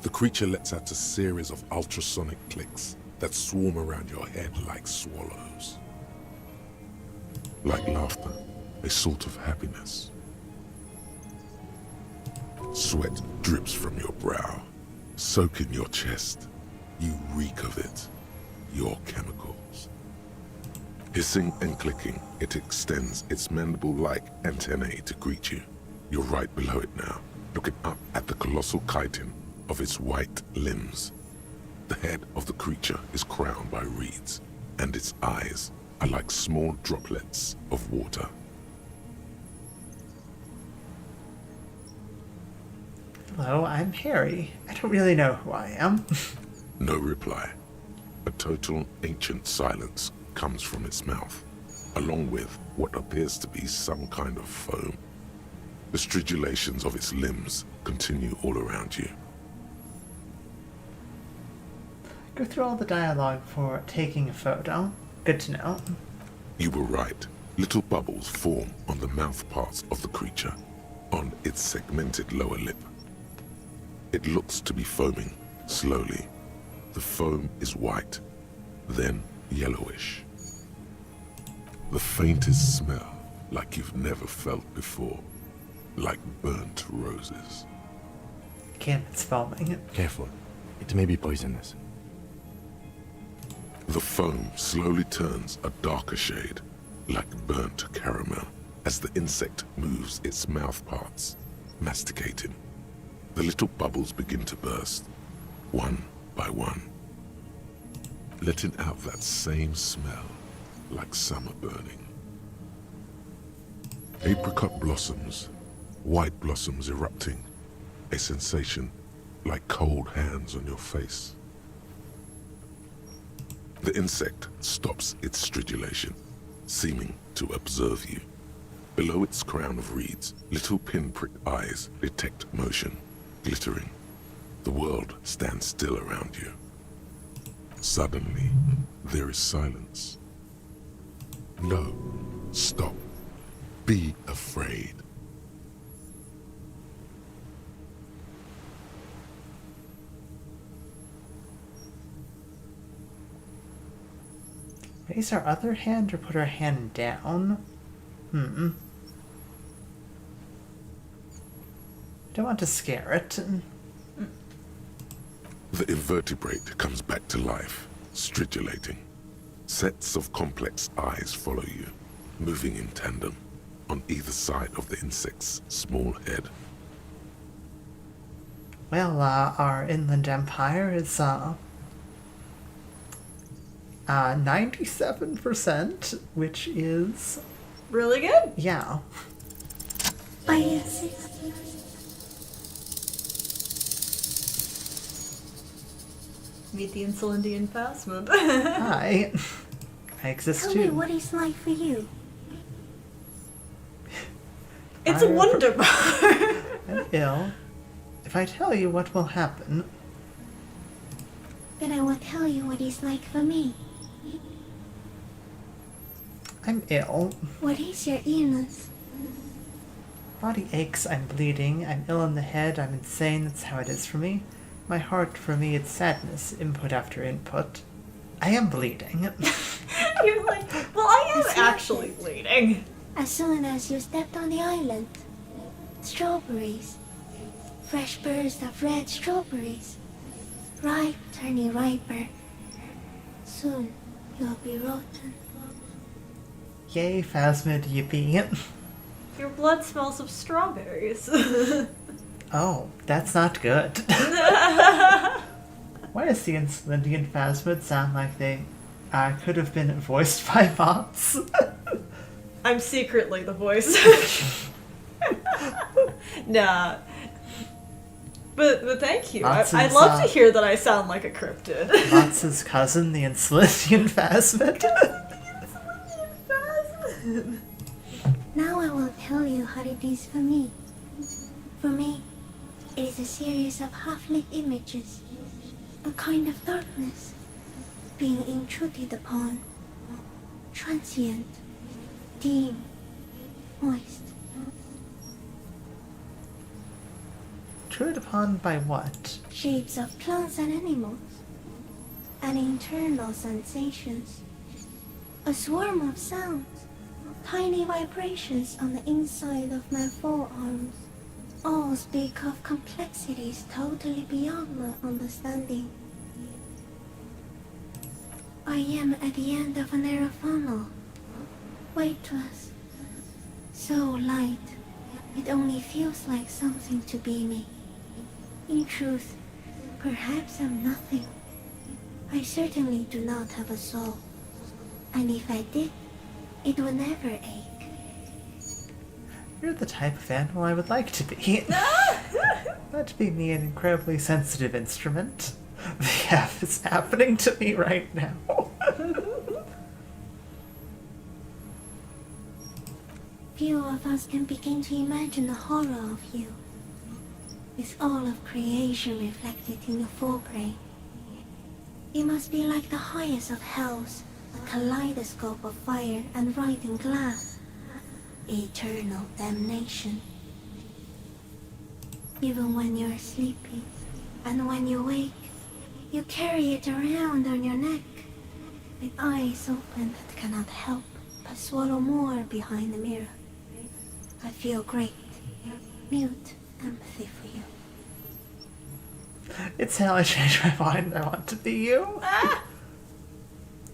The creature lets out a series of ultrasonic clicks that swarm around your head like swallows. Like laughter, a sort of happiness. Sweat drips from your brow, soaking your chest. You reek of it, your chemicals. Hissing and clicking, it extends its mandible-like antennae to greet you. You're right below it now, looking up at the colossal chitin of its white limbs. The head of the creature is crowned by reeds, and its eyes are like small droplets of water. Hello, I'm Harry. I don't really know who I am. No reply. A total ancient silence comes from its mouth, along with what appears to be some kind of foam. The stridulations of its limbs continue all around you. Go through all the dialogue for taking a photo. Good to know. You were right. Little bubbles form on the mouth parts of the creature, on its segmented lower lip. It looks to be foaming, slowly. The foam is white, then yellowish. The faintest smell, like you've never felt before, like burnt roses. Kim, it's foaming. Careful. It may be poisonous. The foam slowly turns a darker shade, like burnt caramel, as the insect moves its mouth parts, masticating. The little bubbles begin to burst, one by one, letting out that same smell, like summer burning. Apricot blossoms, white blossoms erupting, a sensation like cold hands on your face. The insect stops its stridulation, seeming to observe you. Below its crown of reeds, little pinprick eyes detect motion, glittering. The world stands still around you. Suddenly, there is silence. No, stop. Be afraid. Raise our other hand or put our hand down? Don't want to scare it. The invertebrate comes back to life, stridulating. Sets of complex eyes follow you, moving in tandem, on either side of the insect's small head. Well, our inland empire is, 97%, which is, Really good? yeah. Meet the Insulindian phasmid. Hi. I exist Tell me too. what he's like for you. It's a I- wonder bar. I'm ill. If I tell you what will happen, that I won't tell you what it's like for me. I'm ill. What is your illness? Body aches, I'm bleeding, I'm ill in the head, I'm insane, that's how it is for me. My heart, for me, it's sadness, input after input. I am bleeding. You're like, well, I am actually bleeding. As soon as you stepped on the island, strawberries, fresh bursts of red strawberries, ripe, turning riper. Soon you'll be rotten. Yay, Phasmid, yippee. Your blood smells of strawberries. Oh, that's not good. Why does the Indian Phasmid sound like they could have been voiced by Motts? I'm secretly the voice. Nah. But thank you. I'd love to hear that I sound like a cryptid. Motts' cousin, the Insilidian Phasmid. Now I will tell you how it is for me. For me, it is a series of half-lit images, a kind of darkness, being intruded upon, transient, dim, moist. Intruded upon by what? Shapes of plants and animals, and internal sensations, a swarm of sounds, tiny vibrations on the inside of my forearms. All speak of complexities totally beyond my understanding. I am at the end of a narrow funnel, weightless, so light, it only feels like something to be me. In truth, perhaps I'm nothing. I certainly do not have a soul, and if I did, it would never ache. You're the type of animal I would like to be. Let be me an incredibly sensitive instrument. The F is happening to me right now. Few of us can begin to imagine the horror of you, with all of creation reflected in your forebrain. It must be like the highest of hells, a kaleidoscope of fire and writhing glass. Eternal damnation. Even when you're sleeping, and when you wake, you carry it around on your neck, with eyes open that cannot help but swallow more behind the mirror. I feel great, mute empathy for you. It's how I changed my mind. I want to be you.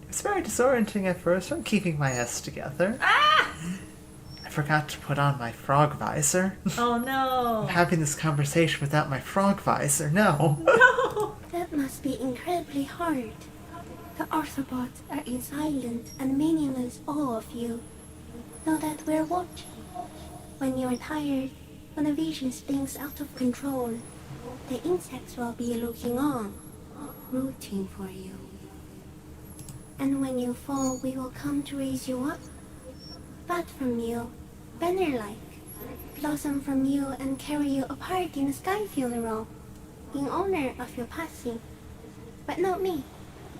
It's very disorienting at first. I'm keeping my S together. I forgot to put on my frog visor. Oh no. I'm having this conversation without my frog visor. No. No. That must be incredibly hard. The Arthropods are in silent and meaningless awe of you. Know that we're watching. When you're tired, when the vision spins out of control, the insects will be looking on, rooting for you. And when you fall, we will come to raise you up. Bud from you, banner-like, blossom from you and carry you apart in a sky funeral, in honor of your passing. But not me,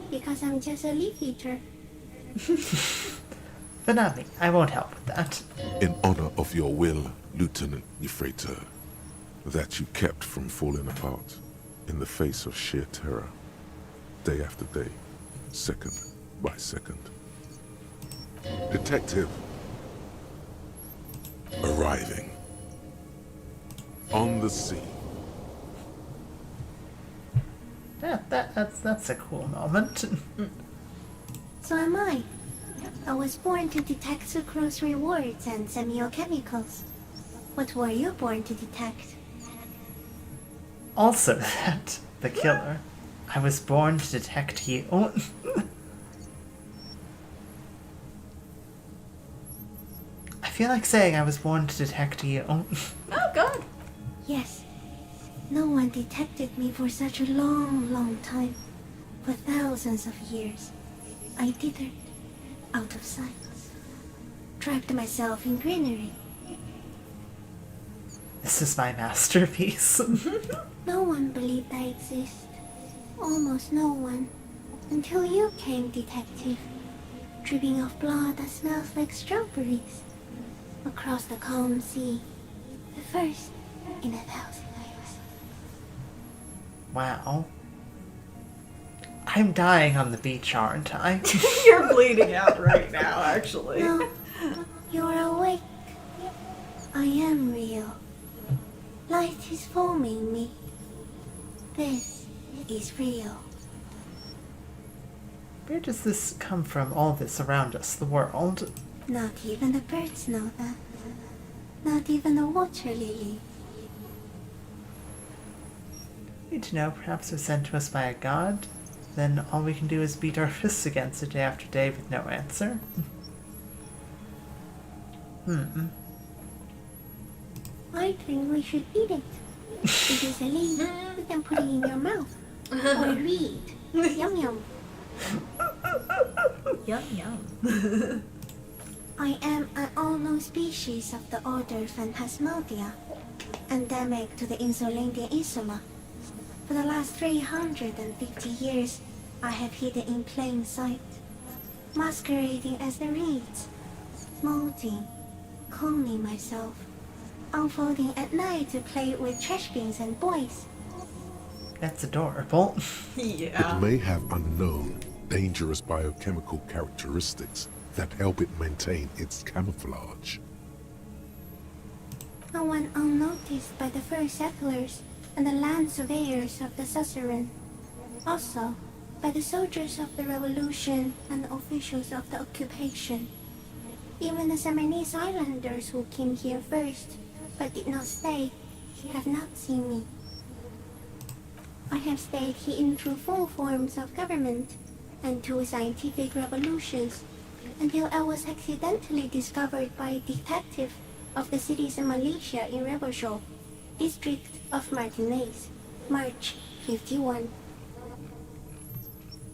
because I'm just a leaf eater. But not me. I won't help with that. In honor of your will, Lieutenant Euphrator, that you kept from falling apart in the face of sheer terror, day after day, second by second. Detective, arriving on the scene. That's a cool moment. So am I. I was born to detect sucrose rewards and semiochemicals. What were you born to detect? Also that, the killer. I was born to detect you. I feel like saying I was born to detect you. Oh god. Yes. No one detected me for such a long, long time. For thousands of years. I dithered, out of sight. Trapped myself in greenery. This is my masterpiece. No one believed I exist. Almost no one. Until you came, detective. Dripping of blood that smells like strawberries. Across the calm sea. The first in 1,000 years. Wow. I'm dying on the beach, aren't I? You're bleeding out right now, actually. No, you're awake. I am real. Light is forming me. This is real. Where does this come from, all this around us, the world? Not even the birds know that. Not even the water lily. Need to know, perhaps it was sent to us by a god? Then all we can do is beat our fists against it day after day with no answer? I think we should eat it. It is a leaf. You can put it in your mouth. Or read. Yum yum. Yum yum. I am an unknown species of the order Phantasmadia, endemic to the Insulandian Insula. For the last 350 years, I have hidden in plain sight, masquerading as the reeds, molding, cloning myself, unfolding at night to play with trash bins and boys. That's adorable. Yeah. It may have unknown, dangerous biochemical characteristics that help it maintain its camouflage. No one unnoticed by the first settlers and the land surveyors of the suzerain. Also, by the soldiers of the revolution and the officials of the occupation. Even the Seminese islanders who came here first, but did not stay, have not seen me. I have stayed hidden through 4 forms of government and 2 scientific revolutions, until I was accidentally discovered by a detective of the citizen militia in Rebelshaw, district of Martinez, March 51.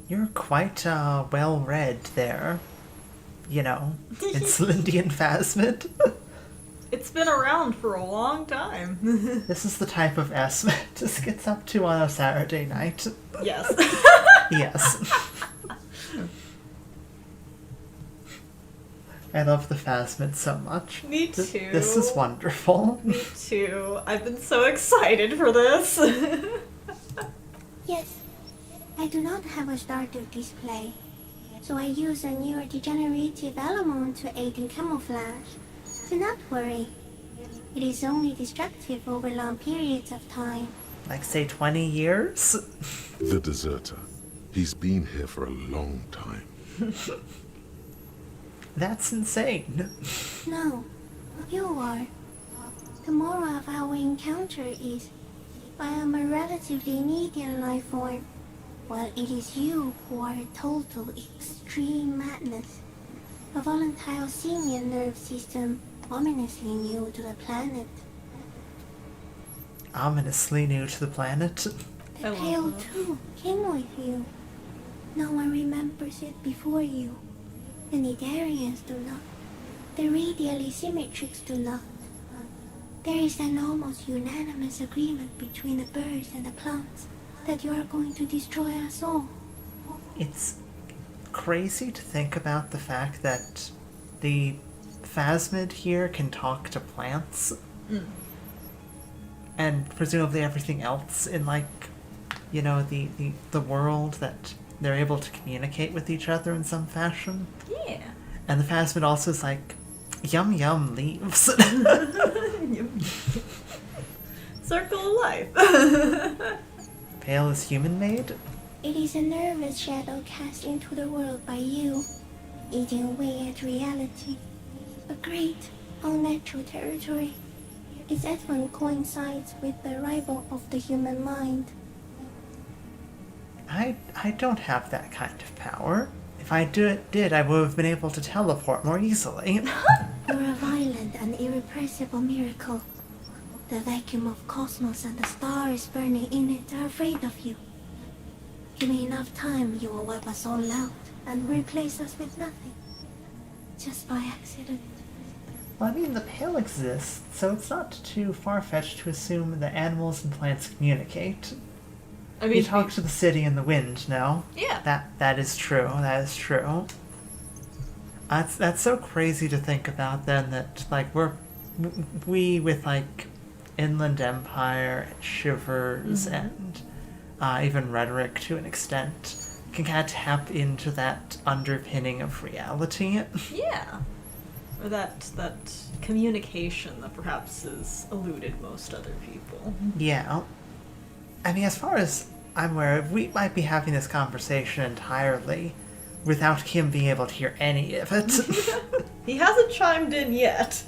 You're quite well-read there. You know, Insulandian Phasmid. It's been around for a long time. This is the type of S Mantis gets up to on a Saturday night. Yes. Yes. I love the Phasmid so much. Me too. This is wonderful. Me too. I've been so excited for this. Yes, I do not have a starter display, so I use a neurodegenerative element to aid in camouflage. Do not worry. It is only destructive over long periods of time. Like, say, 20 years? The deserter. He's been here for a long time. That's insane. No, you are. The moral of our encounter is, I am a relatively medium life form, while it is you who are a total extreme madness. A volatile senior nerve system ominously new to the planet. Ominously new to the planet. The I love tale that. too came with you. No one remembers it before you. The Nidarians do not. The radially symmetrics do not. There is an almost unanimous agreement between the birds and the plants that you are going to destroy us all. It's crazy to think about the fact that the Phasmid here can talk to plants. And presumably everything else in, like, you know, the world, that they're able to communicate with each other in some fashion. Yeah. And the Phasmid also is like, yum yum leaves. Circle of life. Pale is human made? It is a nervous shadow cast into the world by you, eating away at reality. A great, unnatural territory. Its advent coincides with the arrival of the human mind. I don't have that kind of power. If I did, I would have been able to teleport more easily. You're a violent and irrepressible miracle. The vacuum of cosmos and the stars burning in it are afraid of you. Give me enough time, you will wipe us all out and replace us with nothing. Just by accident. Well, I mean, the Pale exists, so it's not too far-fetched to assume that animals and plants communicate. I mean, you talk to the city and the wind, no? yeah. That is true. That is true. That's so crazy to think about. Then that like we with like Inland Empire and Shivers and even Rhetoric to an extent can kind of tap into that underpinning of reality. Yeah. Or that communication that perhaps has eluded most other people. Yeah. I mean, as far as I'm aware, we might be having this conversation entirely without Kim being able to hear any of it. He hasn't chimed in yet.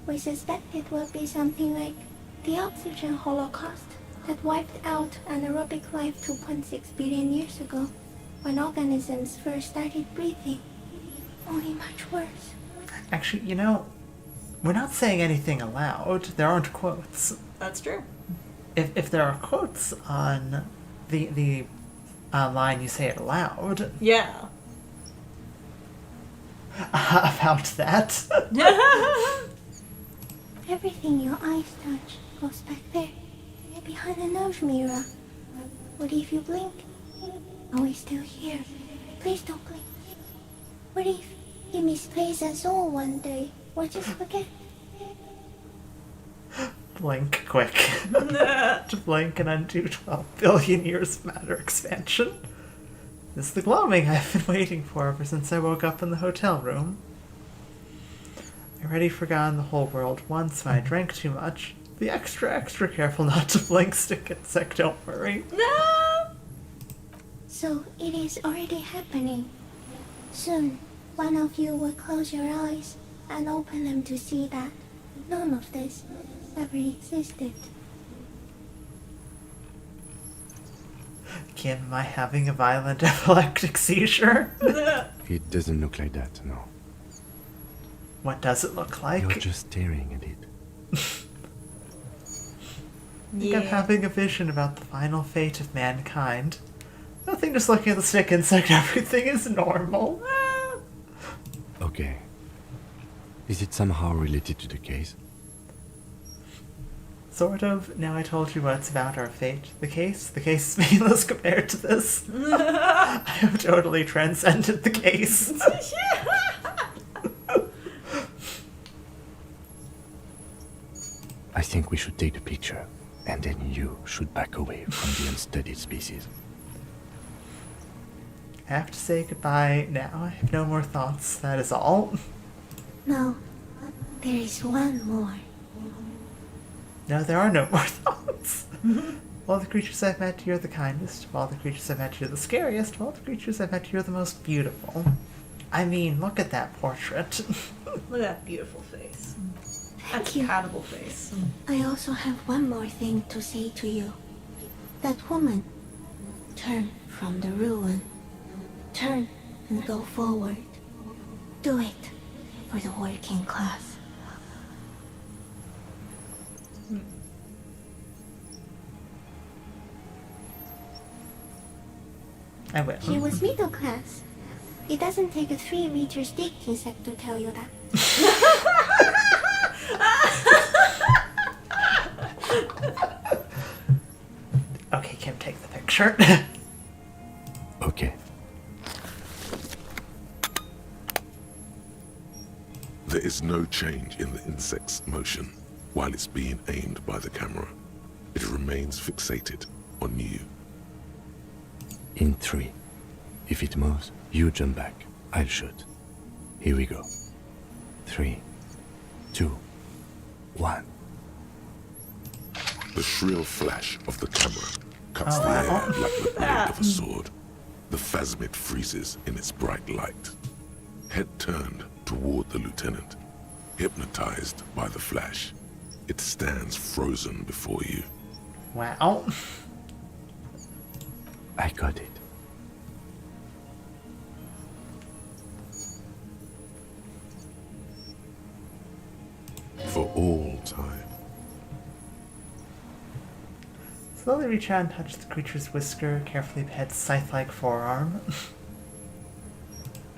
We suspect it will be something like the oxygen holocaust that wiped out anaerobic life 2.6 billion years ago, when organisms first started breathing. Only much worse. Actually, you know, we're not saying anything aloud. There aren't quotes. That's true. If there are quotes on the line, you say it aloud. Yeah. About that. Everything your eyes touch goes back there, behind the nose mirror. What if you blink? Are we still here? Please don't blink. What if he misplaces us all one day, or just forget? Blink quick. To blink and undo 12 billion years of matter expansion. This is the gloaming I've been waiting for ever since I woke up in the hotel room. I already forgotten the whole world once when I drank too much. Be extra careful not to blink, stick and sick, don't worry. No! So it is already happening. Soon, one of you will close your eyes and open them to see that none of this ever existed. Kim, am I having a violent epileptic seizure? It doesn't look like that, no. What does it look like? You're just staring at it. I think I'm having a vision about the final fate of mankind. Nothing, just looking at the stick insect, everything is normal. Okay. Is it somehow related to the case? Sort of. Now I told you what it's about our fate. The case is meaningless compared to this. I have totally transcended the case. I think we should take the picture, and then you should back away from the unstudied species. I have to say goodbye now. I have no more thoughts, that is all. No, there is one more. No, there are no more thoughts. Of all the creatures I've met, you're the kindest. Of all the creatures I've met, you're the scariest. Of all the creatures I've met, you're the most beautiful. I mean, look at that portrait. Look at that beautiful face. Thank That you. compatible face. I also have one more thing to say to you. That woman, turn from the ruin. Turn and go forward. Do it for the working class. I will. She was middle class. It doesn't take a 3-meter stick insect to tell you that. Okay, Kim, take the picture. Okay. There is no change in the insect's motion while it's being aimed by the camera. It remains fixated on you. In 3. If it moves, you jump back. I'll shoot. Here we go. 3, 2, 1. The shrill flash of the camera cuts Oh, the wow. air like the blade of a sword. The phasmid freezes in its bright light. Head turned toward the lieutenant, hypnotized by the flash. It stands frozen before you. Wow. I got it. For all time. Slowly reach out and touch the creature's whisker, carefully pet scythe-like forearm.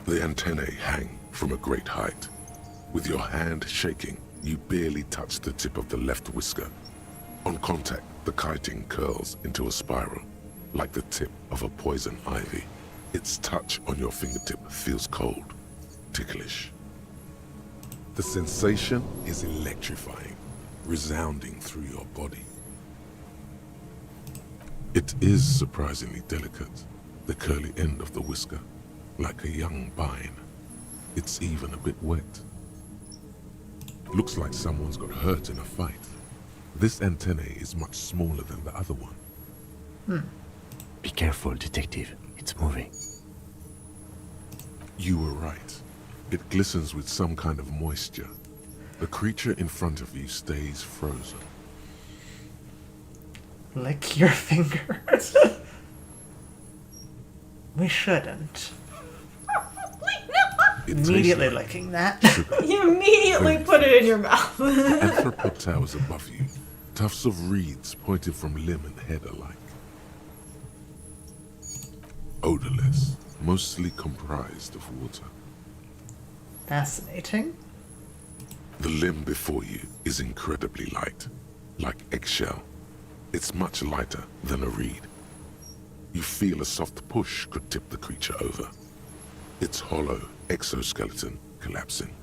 The antennae hang from a great height. With your hand shaking, you barely touch the tip of the left whisker. On contact, the chitin curls into a spiral, like the tip of a poison ivy. Its touch on your fingertip feels cold, ticklish. The sensation is electrifying, resounding through your body. It is surprisingly delicate, the curly end of the whisker, like a young vine. It's even a bit wet. Looks like someone's got hurt in a fight. This antennae is much smaller than the other one. Be careful, detective. It's moving. You were right. It glistens with some kind of moisture. The creature in front of you stays frozen. Lick your finger. We shouldn't. It tastes Immediately like licking that. sugar. You immediately put it in your mouth. Anthropod towers above you. Tufts of reeds pointed from limb and head alike. Odorless, mostly comprised of water. Fascinating. The limb before you is incredibly light, like eggshell. It's much lighter than a reed. You feel a soft push could tip the creature over. Its hollow exoskeleton collapsing.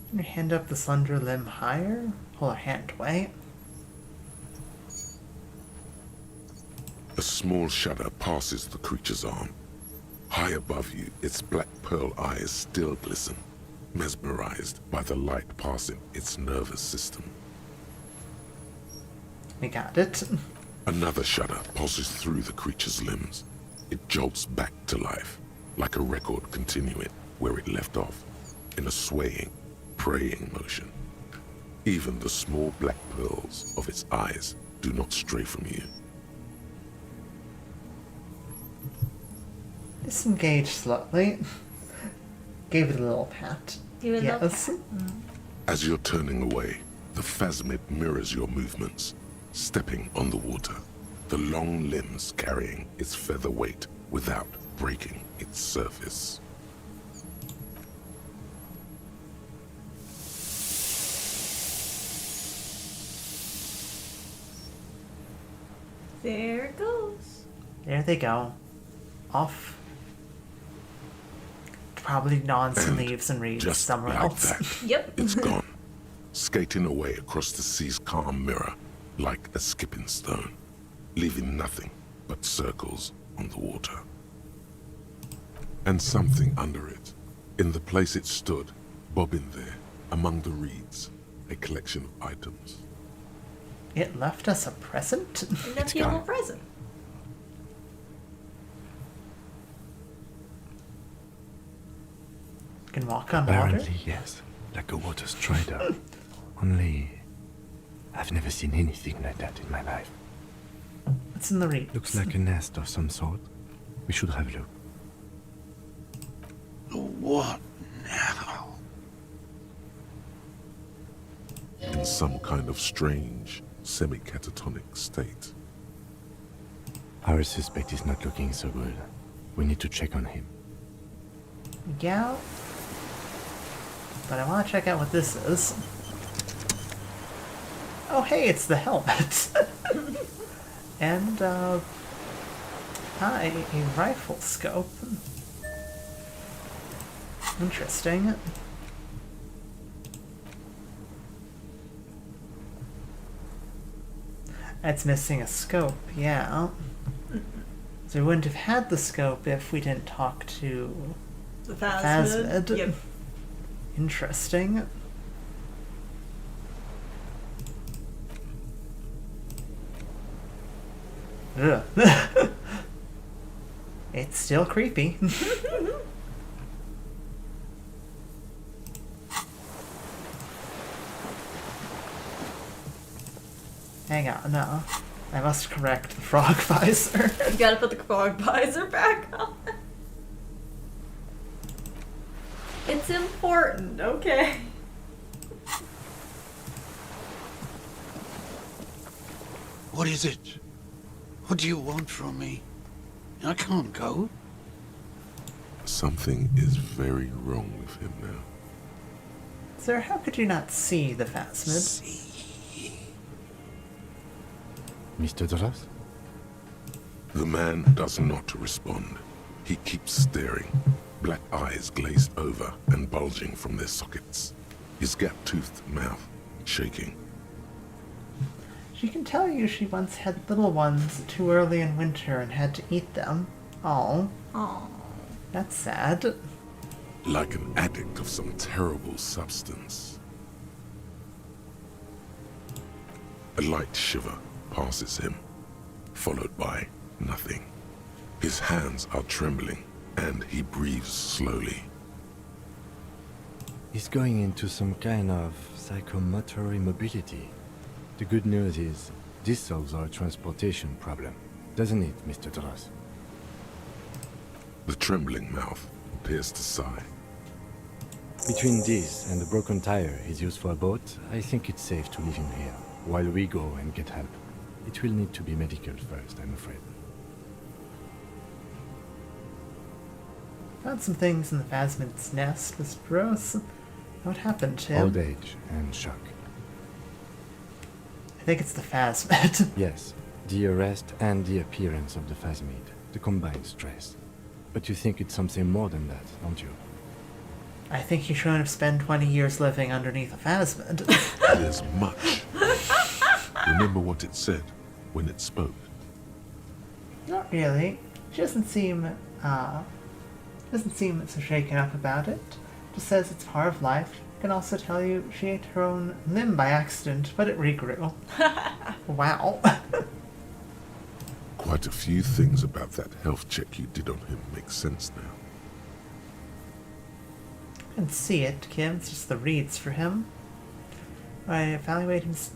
Can you hand up the slender limb higher? Hold our hand away. A small shudder passes the creature's arm. High above you, its black pearl eyes still glisten, mesmerized by the light passing its nervous system. We got it. Another shudder pulses through the creature's limbs. It jolts back to life, like a record continuing where it left off, in a swaying, praying motion. Even the small black pearls of its eyes do not stray from you. Disengage slowly. Gave it a little pat. Give it a little Yes. As you're turning away, the phasmid mirrors your movements, stepping on the water, the long limbs carrying its feather weight without breaking its surface. There it goes. There they go. Off. Probably non-sleeves and reeds Just somewhere like else. that, Yep. it's gone, skating away across the sea's calm mirror like a skipping stone, leaving nothing but circles on the water. And something under it, in the place it stood, bobbing there, among the reeds, a collection of items. It left us a present? And that's your little present. Can walk on water? Apparently, yes. Like a water strider. Only... I've never seen anything like that in my life. What's in the reeds? Looks like a nest of some sort. We should have a look. What now? In some kind of strange, semi-catatonic state. Our suspect is not looking so good. We need to check on him. Yeah. But I want to check out what this is. Oh, hey, it's the helmet. And, a rifle scope. Interesting. It's missing a scope, yeah. So we wouldn't have had the scope if we didn't talk to The Phasmid. phasmid. Yep. Interesting. Ugh. It's still creepy. Hang on, no. I must correct the frog visor. You gotta put the frog visor back on. It's important, okay. What is it? What do you want from me? I can't go. Something is very wrong with him now. Sir, how could you not see the phasmid? See. Mr. Dross? The man does not respond. He keeps staring, black eyes glazed over and bulging from their sockets, his gap-toothed mouth shaking. She can tell you she once had little ones too early in winter and had to eat them. Oh, Oh. that's sad. Like an addict of some terrible substance. A light shiver passes him, followed by nothing. His hands are trembling, and he breathes slowly. He's going into some kind of psychomotor immobility. The good news is, this solves our transportation problem, doesn't it, Mr. Dross? The trembling mouth appears to sigh. Between this and the broken tire he's used for a boat, I think it's safe to leave him here, while we go and get help. It will need to be medical first, I'm afraid. Found some things in the phasmid's nest, Mr. Rose. What happened to him? Old age and shock. I think it's the phasmid. Yes, the arrest and the appearance of the phasmid, the combined stress. But you think it's something more than that, don't you? I think he shouldn't have spent 20 years living underneath a phasmid. There's much. Remember what it said when it spoke. Not really. She doesn't seem so shaken up about it. Just says it's part of life. Can also tell you she ate her own limb by accident, but it regrew. Wow. Quite a few things about that health check you did on him make sense now. I can see it, Kim. It's just the reads for him. When I evaluate his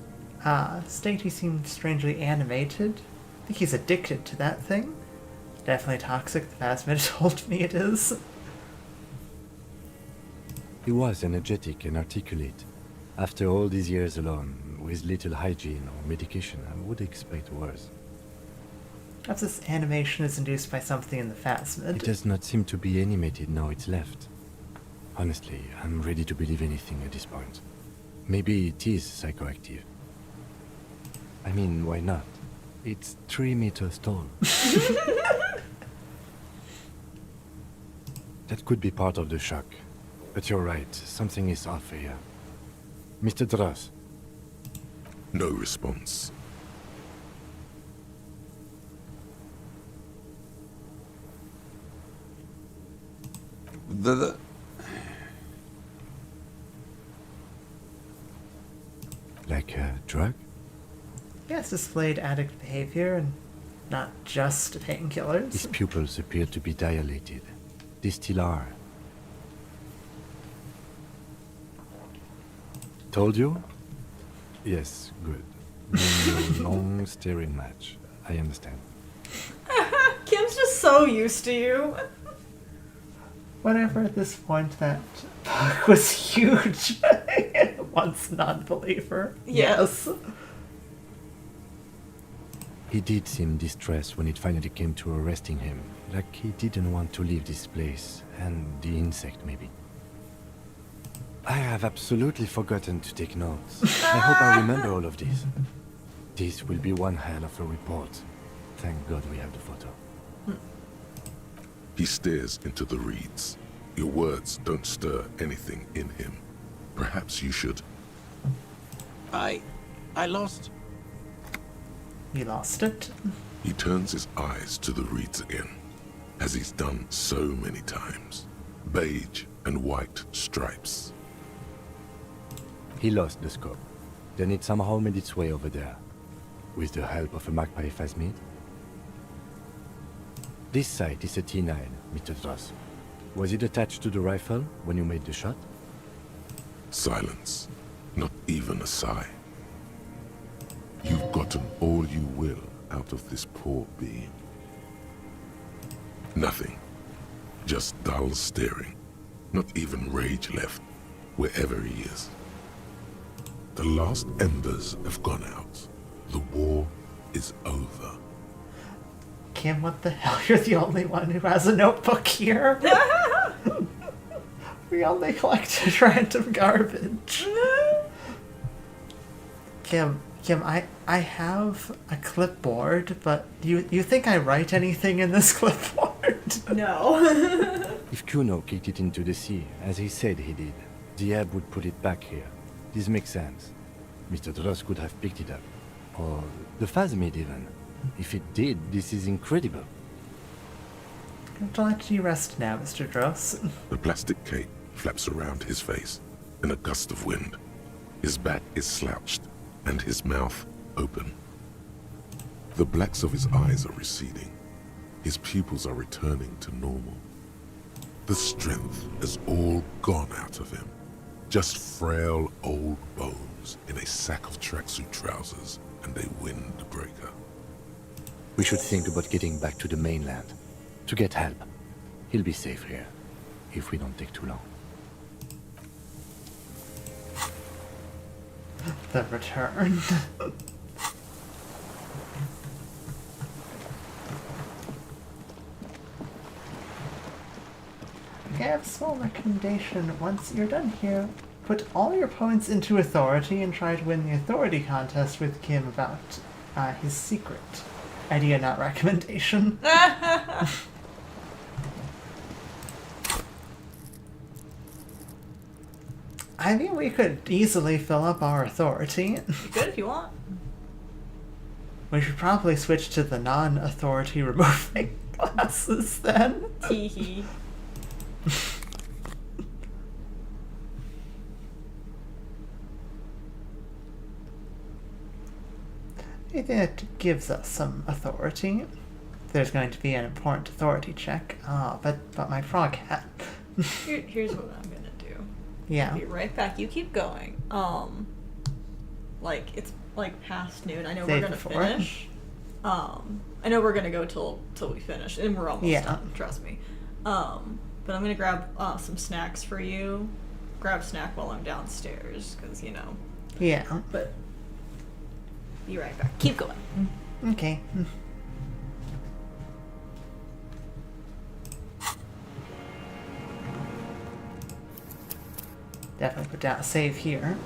state, he seemed strangely animated. I think he's addicted to that thing. Definitely toxic, the phasmid told me it is. He was energetic and articulate. After all these years alone, with little hygiene or medication, I would expect worse. Perhaps this animation is induced by something in the phasmid. It does not seem to be animated now it's left. Honestly, I'm ready to believe anything at this point. Maybe it is psychoactive. I mean, why not? It's 3 meters tall. That could be part of the shock. But you're right, something is off here. Mr. Dross, No response. The like a drug? Yes, displayed addict behavior and not just painkillers. His pupils appear to be dilated. They still are. Told you? Yes, good. Long staring match. I understand. Kim's just so used to you. Whatever at this point, that book was huge. Once non-believer. Yes. He did seem distressed when it finally came to arresting him. Like he didn't want to leave this place. And the insect, maybe. I have absolutely forgotten to take notes. I hope I remember all of this. This will be one hell of a report. Thank God we have the photo. He stares into the reeds. Your words don't stir anything in him. Perhaps you should. I lost. He lost it. He turns his eyes to the reeds again, as he's done so many times. Beige and white stripes. He lost the scope. Then it somehow made its way over there. With the help of a magpie phasmid. This sight is a T9, Mr. Dross. Was it attached to the rifle when you made the shot? Silence. Not even a sigh. You've gotten all you will out of this poor being. Nothing. Just dull staring. Not even rage left, wherever he is. The last embers have gone out. The war is over. Kim, what the hell? You're the only one who has a notebook here. We only collected random garbage. Kim, I have a clipboard, but you think I write anything in this clipboard? No. If Kuno kicked it into the sea, as he said he did, the ebb would put it back here. This makes sense. Mr. Dross could have picked it up. Or the Phasmid even. If it did, this is incredible. I'll let you rest now, Mr. Dross. The plastic cape flaps around his face in a gust of wind. His back is slouched and his mouth open. The blacks of his eyes are receding. His pupils are returning to normal. The strength is all gone out of him. Just frail old bones in a sack of tracksuit trousers and a windbreaker. We should think about getting back to the mainland. To get help. He'll be safe here. If we don't take too long. The return. Okay, I have a small recommendation. Once you're done here, put all your points into authority and try to win the authority contest with Kim about his secret. Idea, not recommendation. I think we could easily fill up our authority. You could if you want. We should probably switch to the non-authority removing classes then. Teehee. I think it gives us some authority. There's going to be an important authority check. But my frog hat. Here's what I'm gonna do. Yeah. Be right back. You keep going. Like it's like past noon. I know Day we're gonna before. finish. I know we're gonna go till we finish, and we're almost done. Trust me. But I'm gonna grab some snacks for you. Grab a snack while I'm downstairs, because you know. Yeah. But be right back. Keep going. Okay. Definitely put down a save here.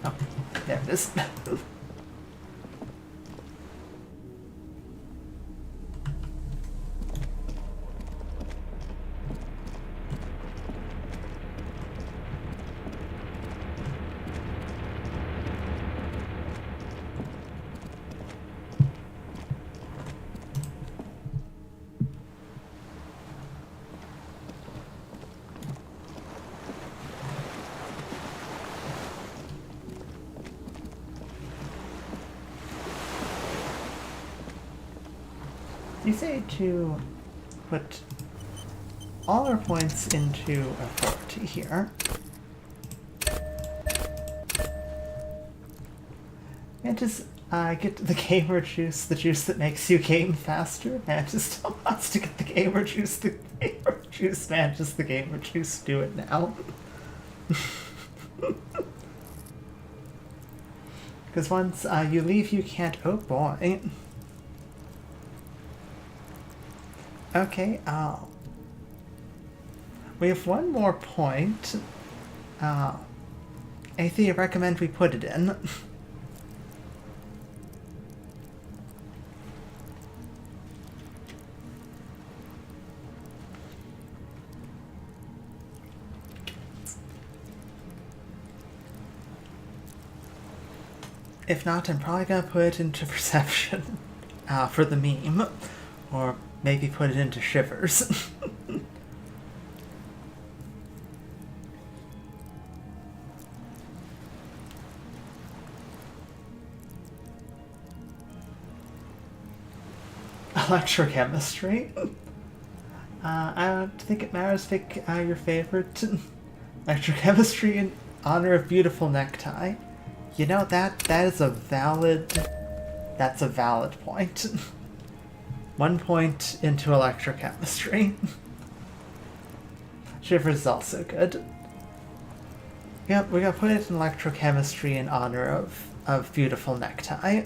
Oh, there it is. You say to put all our points into authority here. And just get the gamer juice, the juice that makes you game faster. Mantis still wants to get the gamer juice, Mantis, the gamer juice, do it now. Because once you leave, you can't. Oh boy. Okay, we have one more point. I think I recommend we put it in. If not, I'm probably gonna put it into perception for the meme, or maybe put it into shivers. Electrochemistry. I don't think it matters. Pick your favorite. Electrochemistry in honor of beautiful necktie. You know that is a valid. That's a valid point. 1 point into electrochemistry. Shivers is also good. Yep, we're gonna put it in electrochemistry in honor of beautiful necktie.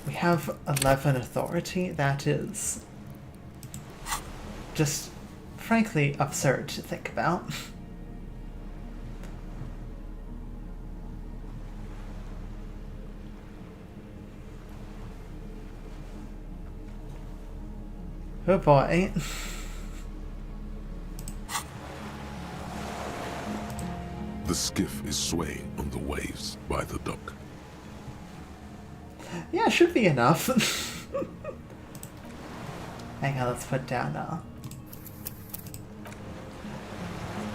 We have 11 authority. That is just, frankly, absurd to think about. Oh boy. The skiff is swaying on the waves by the dock. Yeah, should be enough. Hang on, let's put down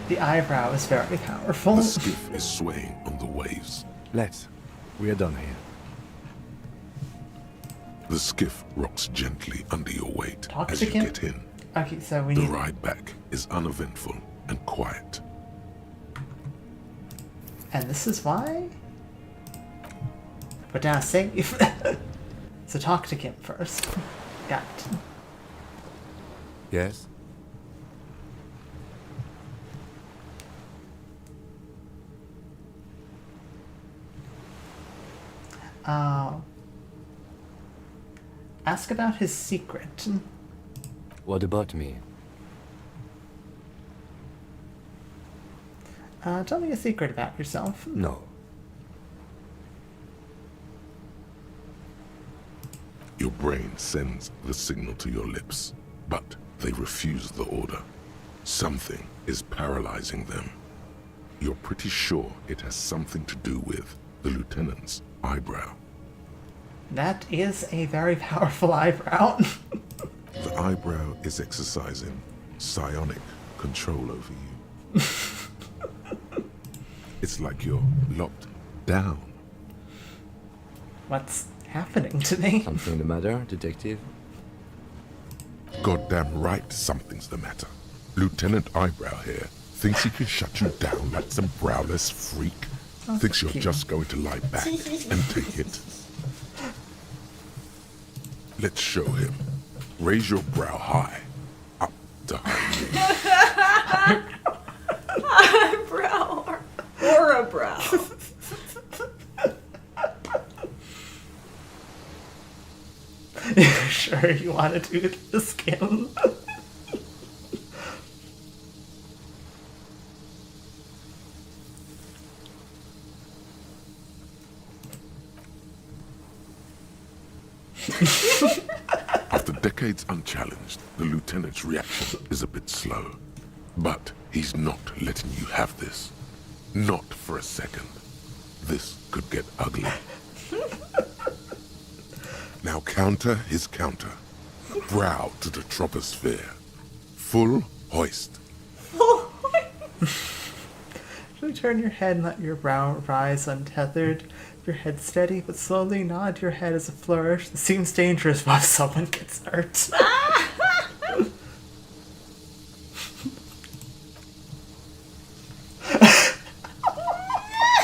the eyebrow is very powerful. The skiff is swaying on the waves. Let's. We are done here. The skiff rocks gently under your weight Talk as to you him. get in. Okay, so we The need... ride back is uneventful and quiet. And this is why? Put down a save. So talk to Kim first. Got it. Yes? Ask about his secret. What about me? Tell me a secret about yourself. No. Your brain sends the signal to your lips, but they refuse the order. Something is paralyzing them. You're pretty sure it has something to do with the lieutenant's eyebrow. That is a very powerful eyebrow. The eyebrow is exercising psionic control over you. It's like you're locked down. What's happening to me? Something the matter, detective? Goddamn right something's the matter. Lieutenant Eyebrow here thinks he can shut you down like some browless freak. Thinks you're cute. just going to lie back and take it. Let's show him. Raise your brow high. Up to high. Eyebrow or a brow. Sure, you want to do this, Kim? After decades unchallenged, the lieutenant's reaction is a bit slow. But he's not letting you have this. Not for a second. This could get ugly. Now counter his counter. Brow to the troposphere. Full hoist. Actually turn your head and let your brow rise untethered. Your head steady, but slowly nod your head as a flourish. This seems dangerous while someone gets hurt.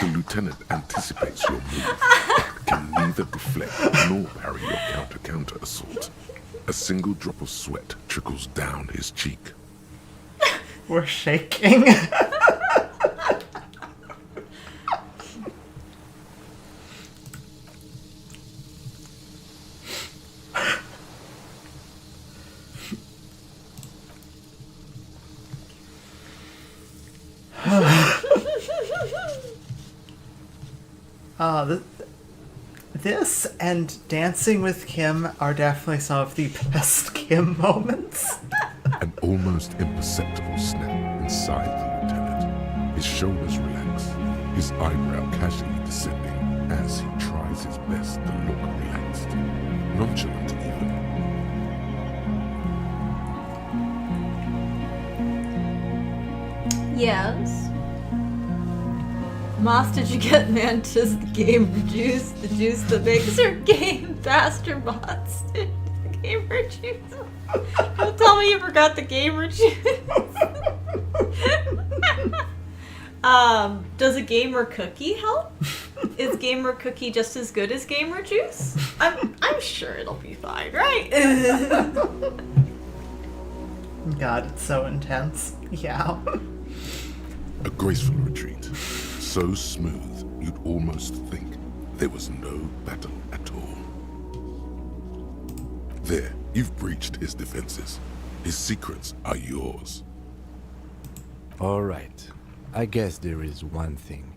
The lieutenant anticipates your move, but can neither deflect nor parry your counter-counter assault. A single drop of sweat trickles down his cheek. We're shaking. This and dancing with Kim are definitely some of the best Kim moments. An almost imperceptible snap inside the lieutenant. His shoulders relax, his eyebrow casually descending as he tries his best to look relaxed, nonchalant even. Yes. Moss, did you get Mantis the gamer juice? The juice that makes her game faster, Moss. The gamer juice. Don't tell me you forgot the gamer juice. Does a gamer cookie help? Is gamer cookie just as good as gamer juice? I'm sure it'll be fine, right? God, it's so intense. Yeah. A graceful retreat, so smooth you'd almost think there was no battle at all. There, you've breached his defenses. His secrets are yours. All right. I guess there is one thing.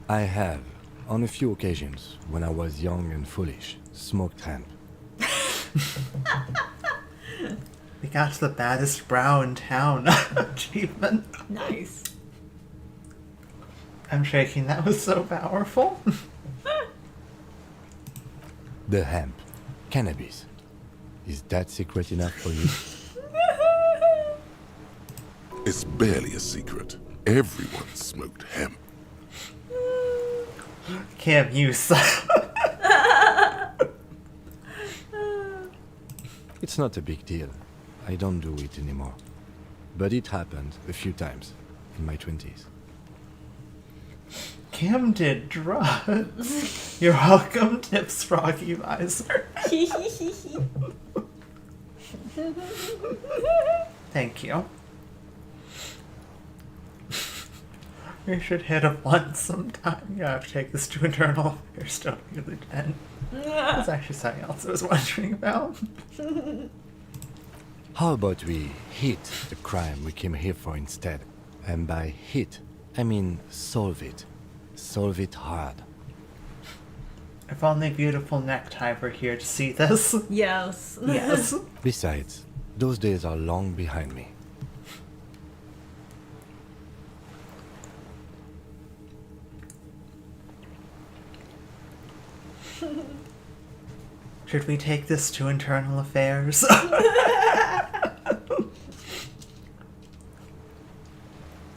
I have, on a few occasions, when I was young and foolish, smoked hemp. We got the baddest brow in town achievement. Nice. I'm shaking. That was so powerful. The hemp. Cannabis. Is that secret enough for you? It's barely a secret. Everyone smoked hemp. Kim, you suck. It's not a big deal. I don't do it anymore. But it happened a few times in my 20s. Kim did drugs. You're welcome, Tips Froggy Visor. Thank you. We should hit a 1 sometime. You have to take this to internal. You're still really 10. That's actually something else I was wondering about. How about we hit the crime we came here for instead? And by hit, I mean solve it. Solve it hard. If only beautiful necktie were here to see this. Yes. Yes. Besides, those days are long behind me. Should we take this to internal affairs? Up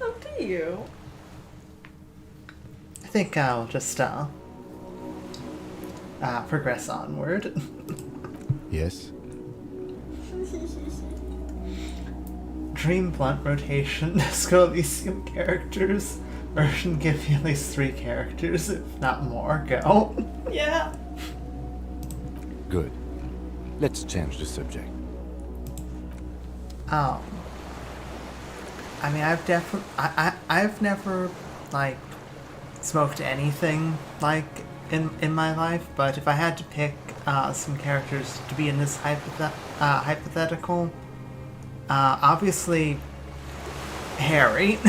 to you. I think I'll just progress onward. Yes? Dream Blunt rotation, Disco Elysium characters. Version give you at least 3 characters, if not more. Go. Yeah. Good. Let's change the subject. I mean, I've never like smoked anything like in my life, but if I had to pick some characters to be in this hypothetical, obviously Harry,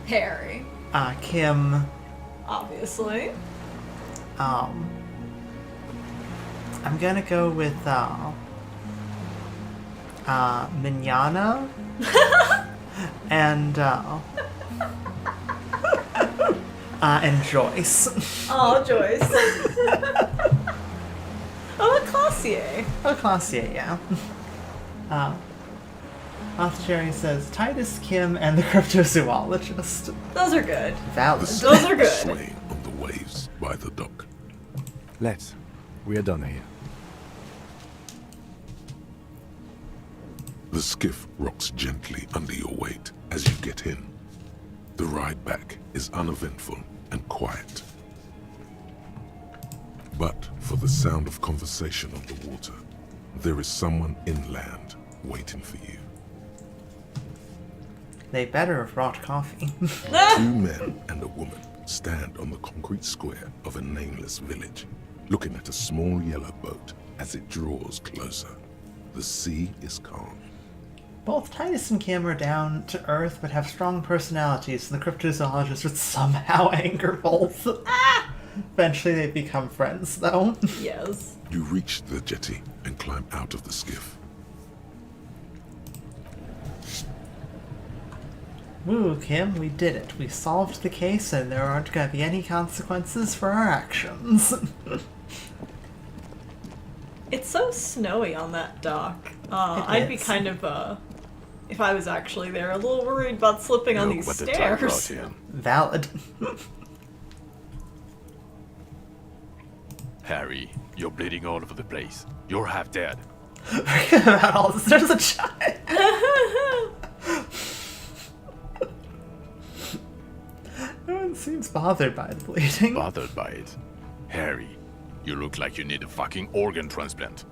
Harry. Kim, Obviously. I'm gonna go with Mignana and Joyce. Oh, Joyce. Oh, a Classier. Oh, Classier, yeah. Arthur Jerry says Titus, Kim, and the cryptozoologist. Those are good. Valid. The Those are skiff good. swaying on the waves by the dock. Let's. We are done here. The skiff rocks gently under your weight as you get in. The ride back is uneventful and quiet. But for the sound of conversation on the water, there is someone inland waiting for you. They better have brought coffee. 2 men and a woman stand on the concrete square of a nameless village, looking at a small yellow boat as it draws closer. The sea is calm. Both Titus and Kim are down to earth but have strong personalities, and the cryptozoologist would somehow anger both. Eventually they become friends, though. Yes. You reach the jetty and climb out of the skiff. Woo, Kim, we did it. We solved the case, and there aren't going to be any consequences for our actions. It's so snowy on that dock. I'd be is. kind of, if I was actually there, a little worried about slipping on these stairs. Valid. Harry, you're bleeding all over the place. You're half dead. Forget about all this. There's a child. No one seems bothered by the bleeding. Bothered by it. Harry, you look like you need a fucking organ transplant.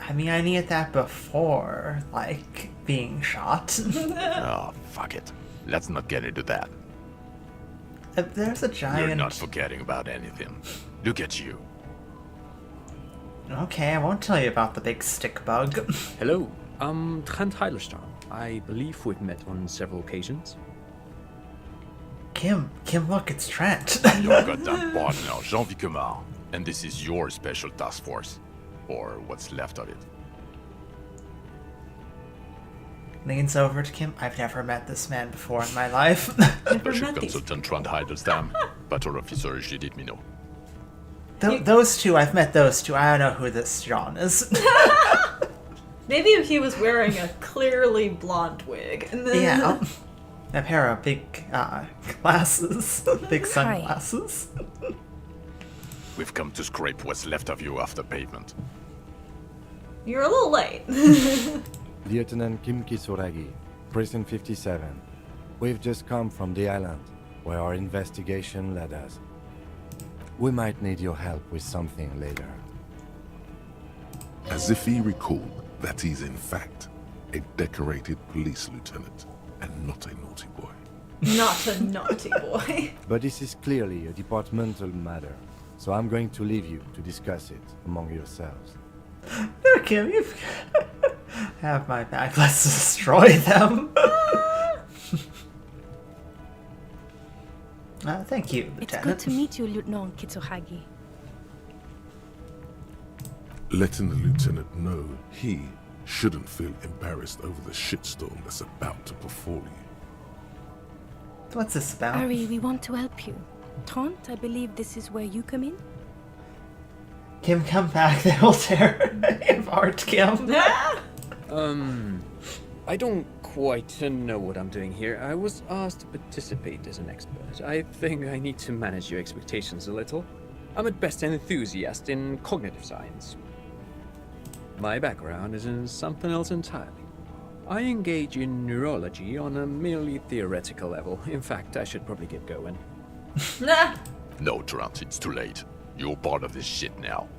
I mean, I needed that before, like, being shot. Oh, fuck it. Let's not get into that. There's a giant... You're not forgetting about anything. Look at you. Okay, I won't tell you about the big stick bug. Hello, I'm Trent Heilerstein. I believe we've met on several occasions. Kim, look, it's Trent. Your goddamn partner, Jean-Vic Kumar. And this is your special task force. Or what's left of it. Leans over to Kim. I've never met this man before in my life. Chief Consultant Trent Heidelstam, Battle Officer Judith Minot. Those two, I've met those two. I don't know who this John is. Maybe if he was wearing a clearly blonde wig. And then... Yeah. A pair of big glasses. Big sunglasses. We've come to scrape what's left of you off the pavement. You're a little late. Lieutenant Kim Kisuragi, Prison 57. We've just come from the island, where our investigation led us. We might need your help with something later. As if he recalled that he's in fact a decorated police lieutenant and not a naughty boy. Not a naughty boy. But this is clearly a departmental matter, so I'm going to leave you to discuss it among yourselves. No, Kim, you have my back. Let's destroy them. Thank you, It's Lieutenant. good to meet you, Lieutenant Kitsuhagi. Letting the lieutenant know he shouldn't feel embarrassed over the shitstorm that's about to befall you. What's this about? Ari, we want to help you. Trent, I believe this is where you come in? Kim, come back. They will tear you apart, Kim. I don't quite know what I'm doing here. I was asked to participate as an expert. I think I need to manage your expectations a little. I'm at best an enthusiast in cognitive science. My background is in something else entirely. I engage in neurology on a merely theoretical level. In fact, I should probably get going. Nah. No, Trent, it's too late. You're part of this shit now.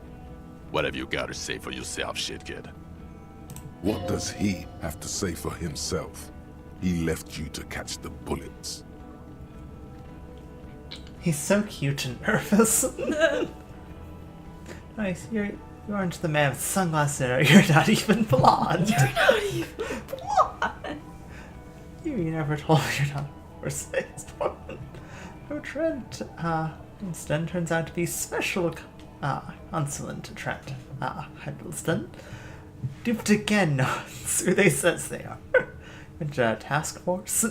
What have you got to say for yourself, shit kid? What does he have to say for himself? He left you to catch the bullets. He's so cute and nervous. Nice, you aren't the man with sunglasses. You're not even blonde. You're not even blonde. You never told me you're not oversized one. Oh, Trent, Hiddleston turns out to be special consulate Trent Hiddleston. Duped again, no, it's who they says they are. Which task force?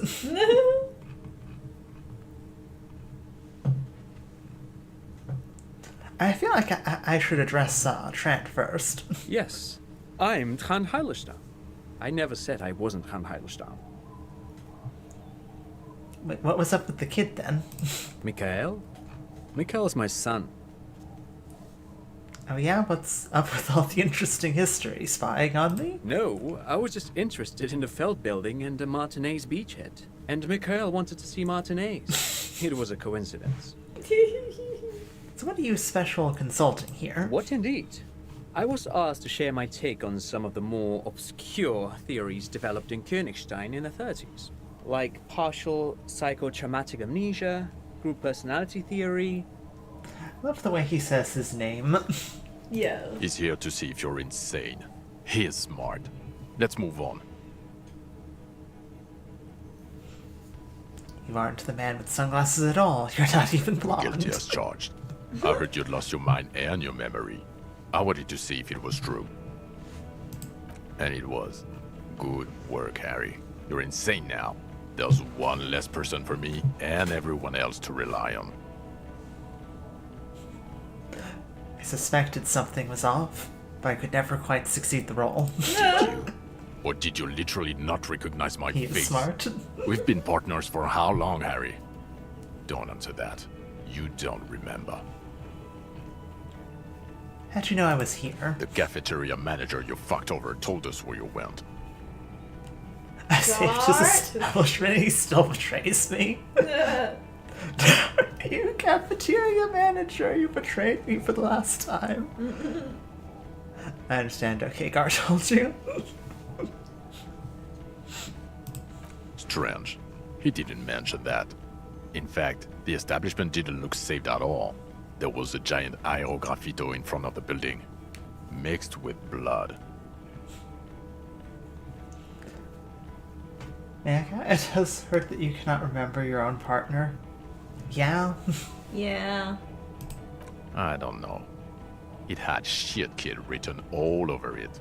I feel like I should address Trent first. Yes, I'm Trent Heilerstein. I never said I wasn't Trent Heilerstein. Wait, what was up with the kid then? Mikhail? Mikhail's my son. Oh yeah, what's up with all the interesting history? Spying on me? No, I was just interested in the Feld building and the Martinez beachhead. And Mikhail wanted to see Martinez. It was a coincidence. So what are you special consulting here? What indeed? I was asked to share my take on some of the more obscure theories developed in Königstein in the 30s. Like partial psychotraumatic amnesia, group personality theory. Love the way he says his name. Yeah. He's here to see if you're insane. He is smart. Let's move on. You aren't the man with sunglasses at all. You're not even blonde. Guilty as charged. I heard you'd lost your mind and your memory. I wanted to see if it was true. And it was. Good work, Harry. You're insane now. There's one less person for me and everyone else to rely on. I suspected something was off, but I could never quite succeed the role. Did you? Or did you literally not recognize my He face? is smart. We've been partners for how long, Harry? Don't answer that. You don't remember. How'd you know I was here? The cafeteria manager you fucked over told us where you went. I saved his God. establishment, he still betrays me. You cafeteria manager, you betrayed me for the last time. I understand, okay, Gar told you. Strange. He didn't mention that. In fact, the establishment didn't look saved at all. There was a giant aerograffito in front of the building. mixed with blood. Mega, it has hurt that you cannot remember your own partner. Yeah? Yeah. I don't know. It had shit kid written all over it.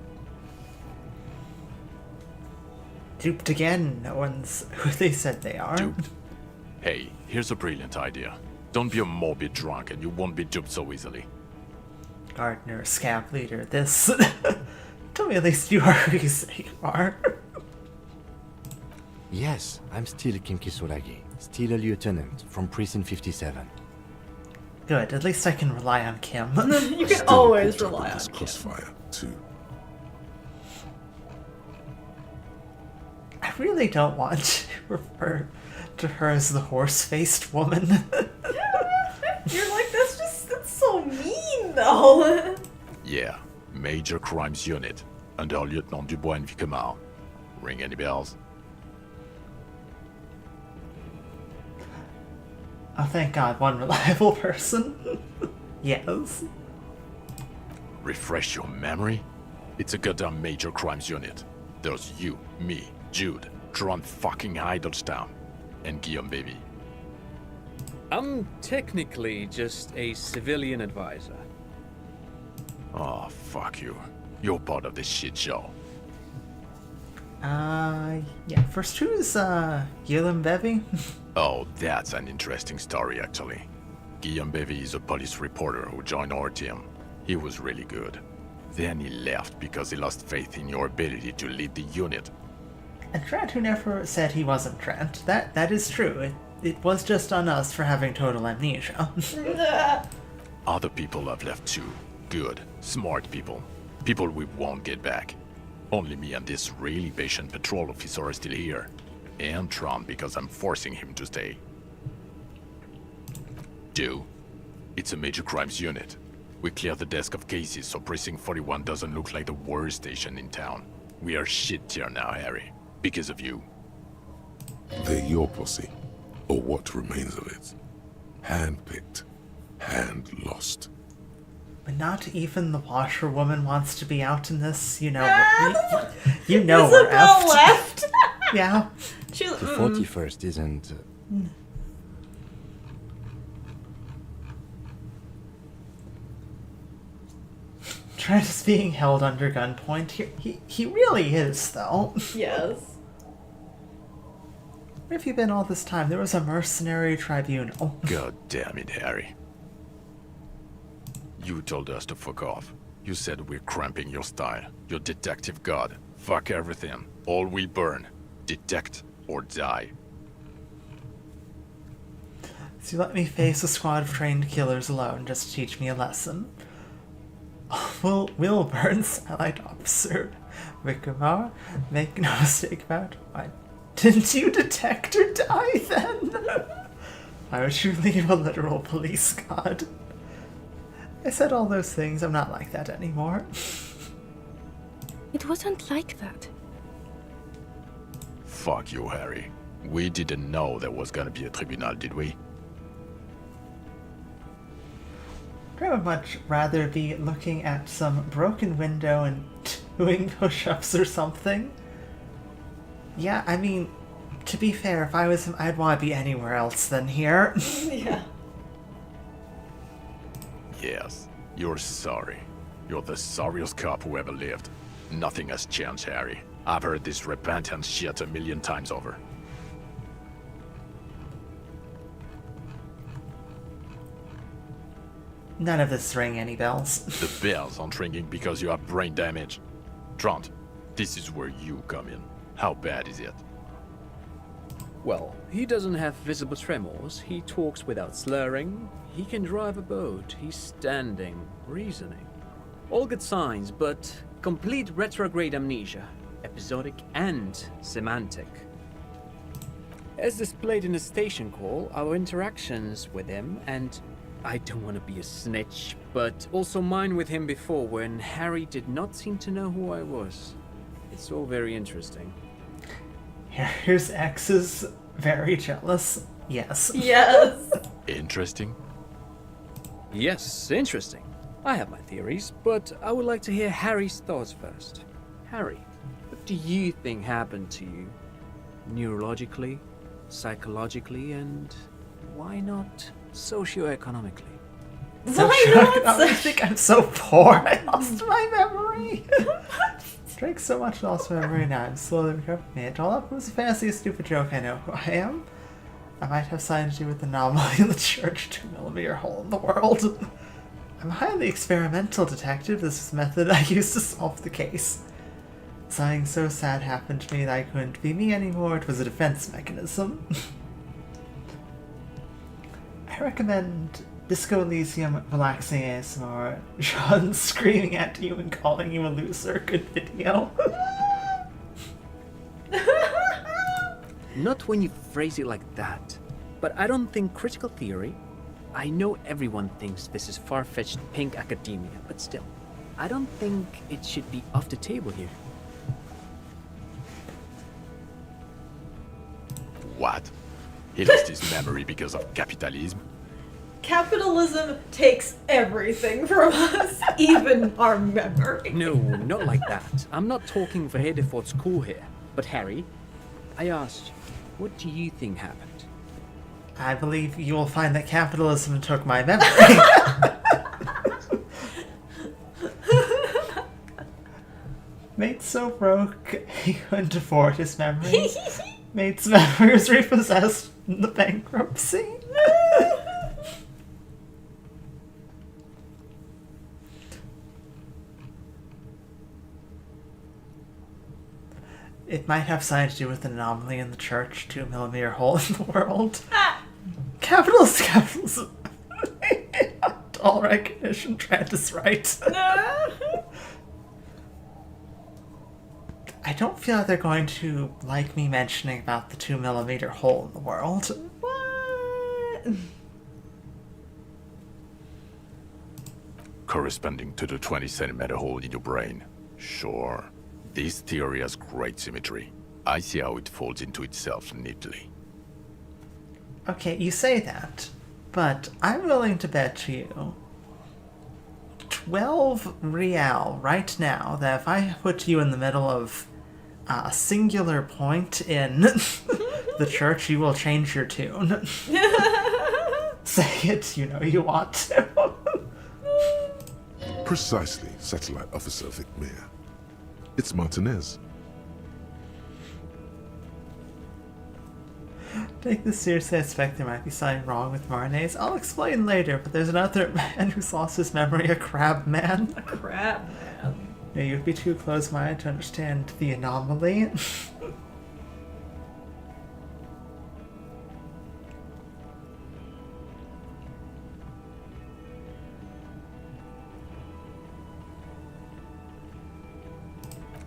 Duped again. No one's who they said they are. Duped? Hey, here's a brilliant idea. Don't be a morbid drunk and you won't be duped so easily. Gardener, scab leader, this. Tell me at least you are who you say you are. Yes, I'm still Kim Kisoragi, still a lieutenant from Precinct 57. Good, at least I can rely on Kim. You can Still always caught up rely in on this Kim. crossfire, too. I really don't want to refer to her as the horse-faced woman. You're like, that's so mean, though. Yeah, Major Crimes Unit, under Lieutenant Dubois and Vicomar. Ring any bells? Oh, thank God, one reliable person. Yes. Refresh your memory? It's a goddamn Major Crimes Unit. There's you, me, Jude, Tron fucking Heidelstown, and Guillaume baby. I'm technically just a civilian advisor. Oh, fuck you. You're part of this shit show. Yeah, first who's, Guillaume Bevy? Oh, that's an interesting story, actually. Guillaume Bevy is a police reporter who joined our team. He was really good. Then he left because he lost faith in your ability to lead the unit. And Trent, who never said he wasn't Trent. That is true. It was just on us for having total amnesia. Other people have left too. Good, smart people. People we won't get back. Only me and this really patient patrol officer are still here. And Tron because I'm forcing him to stay. Do? It's a major crimes unit. We clear the desk of cases so Precinct 41 doesn't look like the worst station in town. We are shit tier now, Harry. Because of you. They're your posse, or what remains of it. Hand-picked, hand-lost. But not even the washerwoman wants to be out in this. You know, we're Isabel effed. left. Yeah. She, The 41st isn't... Trent is being held under gunpoint. He really is, though. yes. Where have you been all this time? There was a mercenary tribunal. God damn it, Harry. You told us to fuck off. You said we're cramping your style. Your detective god. Fuck everything. All will burn. Detect or die. So you let me face a squad of trained killers alone just to teach me a lesson. Will burn, Satellite Officer Vicomar. Make no mistake about it. Why didn't you detect or die then? Why would you leave a literal police god? I said all those things. I'm not like that anymore. It wasn't like that. Fuck you, Harry. We didn't know there was gonna be a tribunal, did we? I would much rather be looking at some broken window and doing push-ups or something. Yeah, I mean, to be fair, if I was him, I'd want to be anywhere else than here. Yeah. Yes. You're sorry. You're the sorriest cop who ever lived. Nothing has changed, Harry. I've heard this repentant shit 1,000,000 times over. None of this ring any bells. The bells aren't ringing because you have brain damage. Trant, this is where you come in. How bad is it? Well, he doesn't have visible tremors, he talks without slurring, he can drive a boat, he's standing, reasoning. All good signs, but complete retrograde amnesia, episodic and semantic. As displayed in the station call, our interactions with him, and I don't want to be a snitch, but also mine with him before when Harry did not seem to know who I was. It's all very interesting. Here's X is very jealous. Yes. Yes. Interesting? Yes, interesting. I have my theories, but I would like to hear Harry's thoughts first. Harry, what do you think happened to you? Neurologically, psychologically, and why not socioeconomically? I think I'm so poor. I lost my memory. Drank so much, lost my memory. Now I'm slowly recovering it. All up, it was a fancy, stupid joke. I know who I am. I might have something to do with the anomaly in the church, 2mm hole in the world. I'm a highly experimental detective. This is the method I used to solve the case. Something so sad happened to me that I couldn't be me anymore. It was a defense mechanism. I recommend Disco Elysium, relaxing ASMR, Sean screaming at you and calling you a loser. Good video. Not when you phrase it like that. But I don't think critical theory... I know everyone thinks this is far-fetched pink academia, but still, I don't think it should be off the table here. What? He lost his memory because of capitalism? Capitalism takes everything from us, even our memory. No, not like that. I'm not talking for Hedefort's school here. But Harry, I asked you, what do you think happened? I believe you will find that capitalism took my memory. Mate's so broke, he couldn't afford his memory. Mate's memory was repossessed in the bankruptcy. It might have something to do with an anomaly in the church, 2mm hole in the world. Capitalism. All recognition, Trent is right. I don't feel like they're going to like me mentioning about the 2mm hole in the world. What? Corresponding to the 20cm hole in your brain. Sure. This theory has great symmetry. I see how it folds into itself neatly. Okay, you say that, but I'm willing to bet you 12 real right now that if I put you in the middle of a singular point in the church, you will change your tune. Say it, you know you want to. Precisely, Satellite Officer Vic Mayer. It's Martinez. Take this seriously, I suspect there might be something wrong with Martinez. I'll explain later, but there's another man who's lost his memory, a crab man. A crab man. Yeah, you'd be too close-minded to understand the anomaly.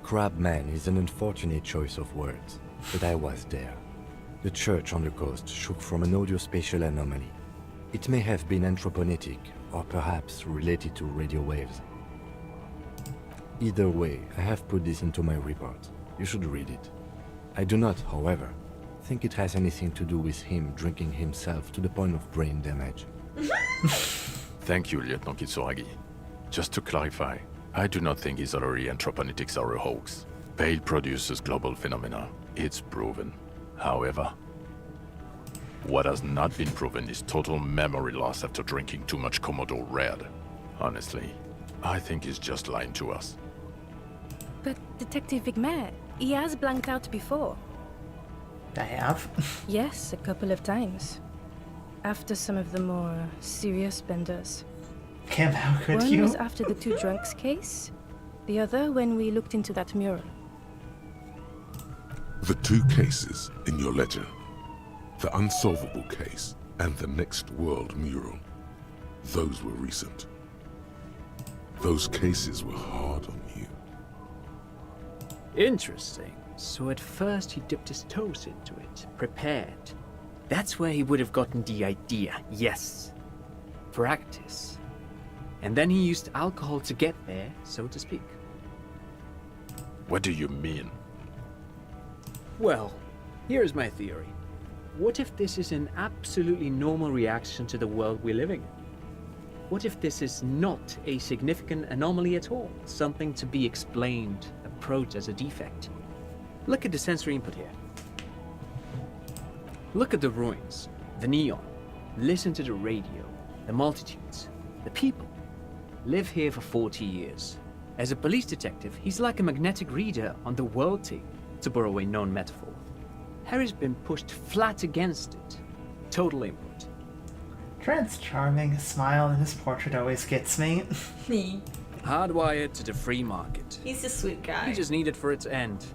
Crabman is an unfortunate choice of words, but I was there. The church on the coast shook from an audio-spatial anomaly. It may have been anthroponetic, or perhaps related to radio waves. Either way, I have put this into my report. You should read it. I do not, however, think it has anything to do with him drinking himself to the point of brain damage. Thank you, Lieutenant Kitsuragi. Just to clarify, I do not think his other anthroponetics are a hoax. Pale produces global phenomena. It's proven. However, what has not been proven is total memory loss after drinking too much Komodo Red. Honestly, I think he's just lying to us. But Detective Vigmer, he has blanked out before. I have. Yes, a couple of times. After some of the more serious benders. Kim, how could One you? was after the two drunks case. The other when we looked into that mural. The two cases in your ledger, the unsolvable case and the Next World mural, those were recent. Those cases were hard on you. Interesting. So at first he dipped his toes into it, prepared. That's where he would have gotten the idea, yes. Practice. And then he used alcohol to get there, so to speak. What do you mean? Well, here's my theory. What if this is an absolutely normal reaction to the world we're living in? What if this is not a significant anomaly at all? Something to be explained, approached as a defect? Look at the sensory input here. Look at the ruins, the neon. Listen to the radio, the multitudes, the people. Live here for 40 years. As a police detective, he's like a magnetic reader on the world tape, to borrow a known metaphor. Harry's been pushed flat against it. Total input. Trent's charming. His smile and his portrait always gets me. Hardwired to the free market. He's a sweet guy. He just needed for its end.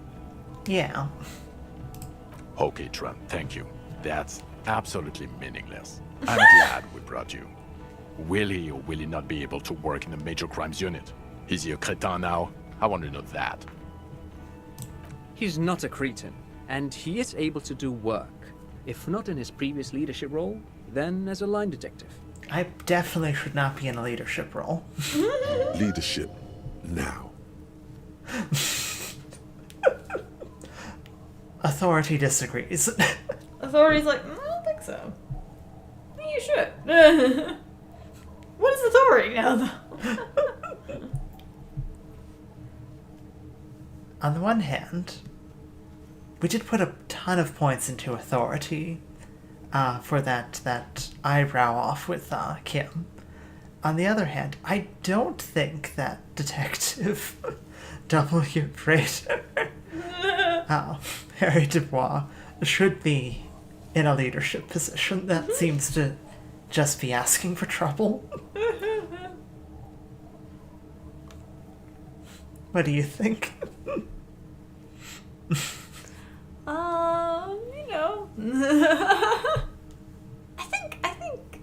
Yeah. Okay, Trent, thank you. That's absolutely meaningless. I'm glad we brought you. Will he or will he not be able to work in the major crimes unit? Is he a cretin now? I want to know that. He's not a cretin, and he is able to do work. If not in his previous leadership role, then as a line detective. I definitely should not be in a leadership role. Leadership now. Authority disagrees. Authority's like, I don't think so. You should. What is authority now, though? On the one hand, we did put a ton of points into authority for that eyebrow off with Kim. On the other hand, I don't think that Detective W. Fraser, Harry Dubois, should be in a leadership position. That seems to just be asking for trouble. What do you think? You know. I think.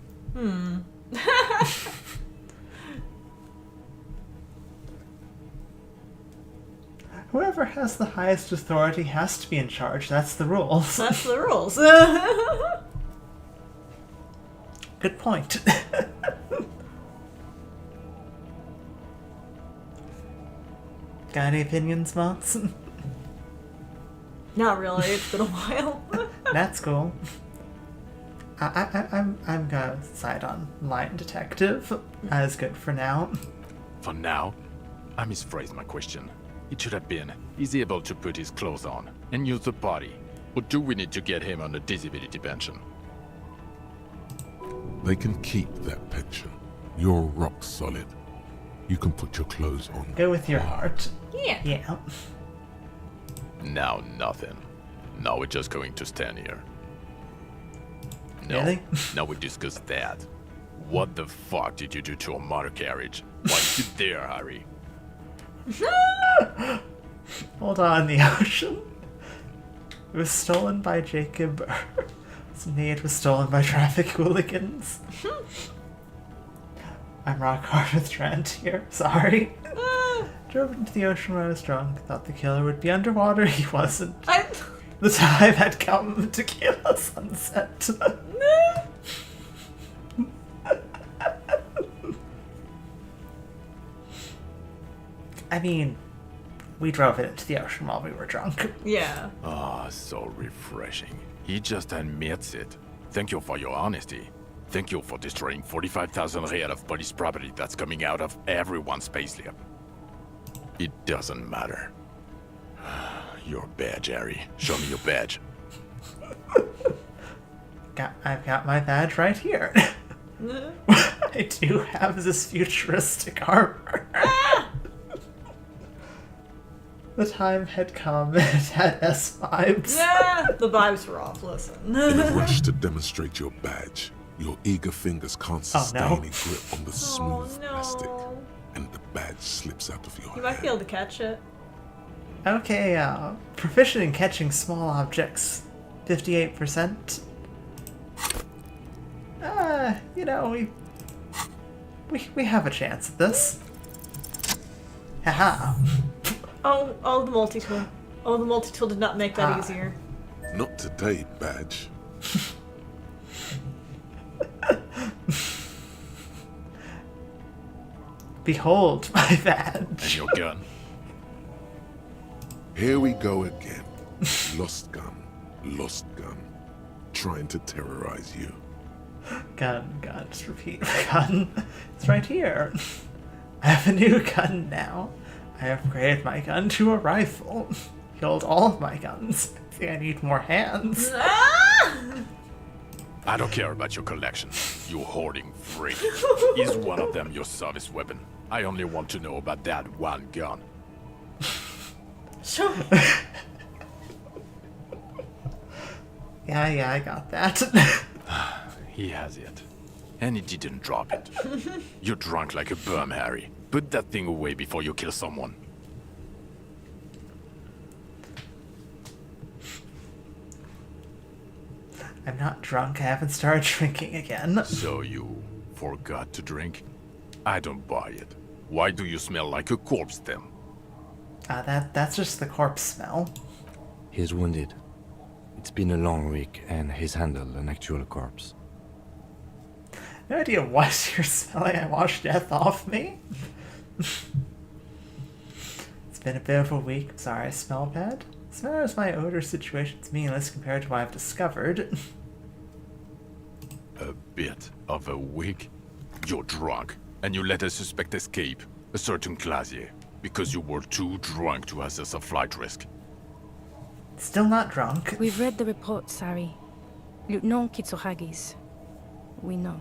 Whoever has the highest authority has to be in charge. That's the rules. That's the rules. Good point. Got any opinions, Motts? Not really. It's been a while. That's cool. I'm gonna side on line detective as good for now. For now, I misphrased my question. It should have been, is he able to put his clothes on and use the body? Or do we need to get him on a disability pension? They can keep that pension. You're rock solid. You can put your clothes on. Go with your heart. Yeah. Yeah. Now nothing. Now we're just going to stand here. No, Really? now we discuss that. What the fuck did you do to a motor carriage? Why you there, Harry? Hold on, the ocean. It was stolen by Jacob. It's me, it was stolen by traffic hooligans. I'm rock hard with Trent here. Sorry. Drove into the ocean when I was drunk. Thought the killer would be underwater. He wasn't. The time had come to kill a sunset. I mean, we drove it into the ocean while we were drunk. Yeah. Ah, so refreshing. He just admits it. Thank you for your honesty. Thank you for destroying 45,000 real of police property that's coming out of everyone's payslip. It doesn't matter. Your badge, Harry. Show me your badge. I've got my badge right here. I do have this futuristic armor. The time had come. It had S vibes. The vibes were off. Listen. In a rush to demonstrate your badge, your eager fingers can't sustain a grip on the smooth plastic, and the badge slips out of your You might hand. be able to catch it. Okay, proficient in catching small objects, 58%. You know, we have a chance at this. Haha. Oh, the multi-tool. Oh, the multi-tool did not make that easier. Not today, badge. Behold my badge. And your gun. Here we go again. Lost gun. Trying to terrorize you. Gun, just repeat. Gun. It's right here. I have a new gun now. I upgraded my gun to a rifle. Killed all of my guns. I think I need more hands. I don't care about your collection, you hoarding freak. Is one of them your service weapon? I only want to know about that one gun. Sure. Yeah, I got that. He has it. And he didn't drop it. You're drunk like a bum, Harry. Put that thing away before you kill someone. I'm not drunk. I haven't started drinking again. So you forgot to drink? I don't buy it. Why do you smell like a corpse then? That's just the corpse smell. He's wounded. It's been a long week, and he's handled an actual corpse. No idea what you're smelling. I washed death off me. It's been a bit of a week. Sorry, I smell bad. As far as my odor situation's meaningless compared to what I've discovered. A bit of a week? You're drunk, and you let a suspect escape, a certain Clasier, because you were too drunk to assess a flight risk. Still not drunk. We've read the report, Sari. Lieutenant Kitsuhagi's. We know.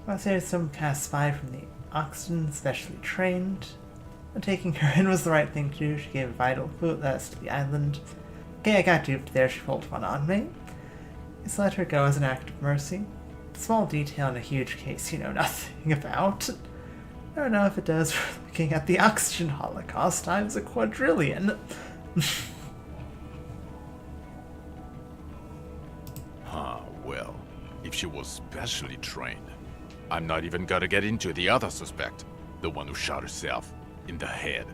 I'll say some kind of spy from the Oxygen, specially trained. And taking her in was the right thing to do. She gave a vital clue that led us to the island. Okay, I got duped there. She pulled one on me. Just let her go as an act of mercy. A small detail in a huge case you know nothing about. I don't know if it does. We're looking at the oxygen holocaust times a quadrillion. Well, if she was specially trained, I'm not even gonna get into the other suspect, the one who shot herself in the head.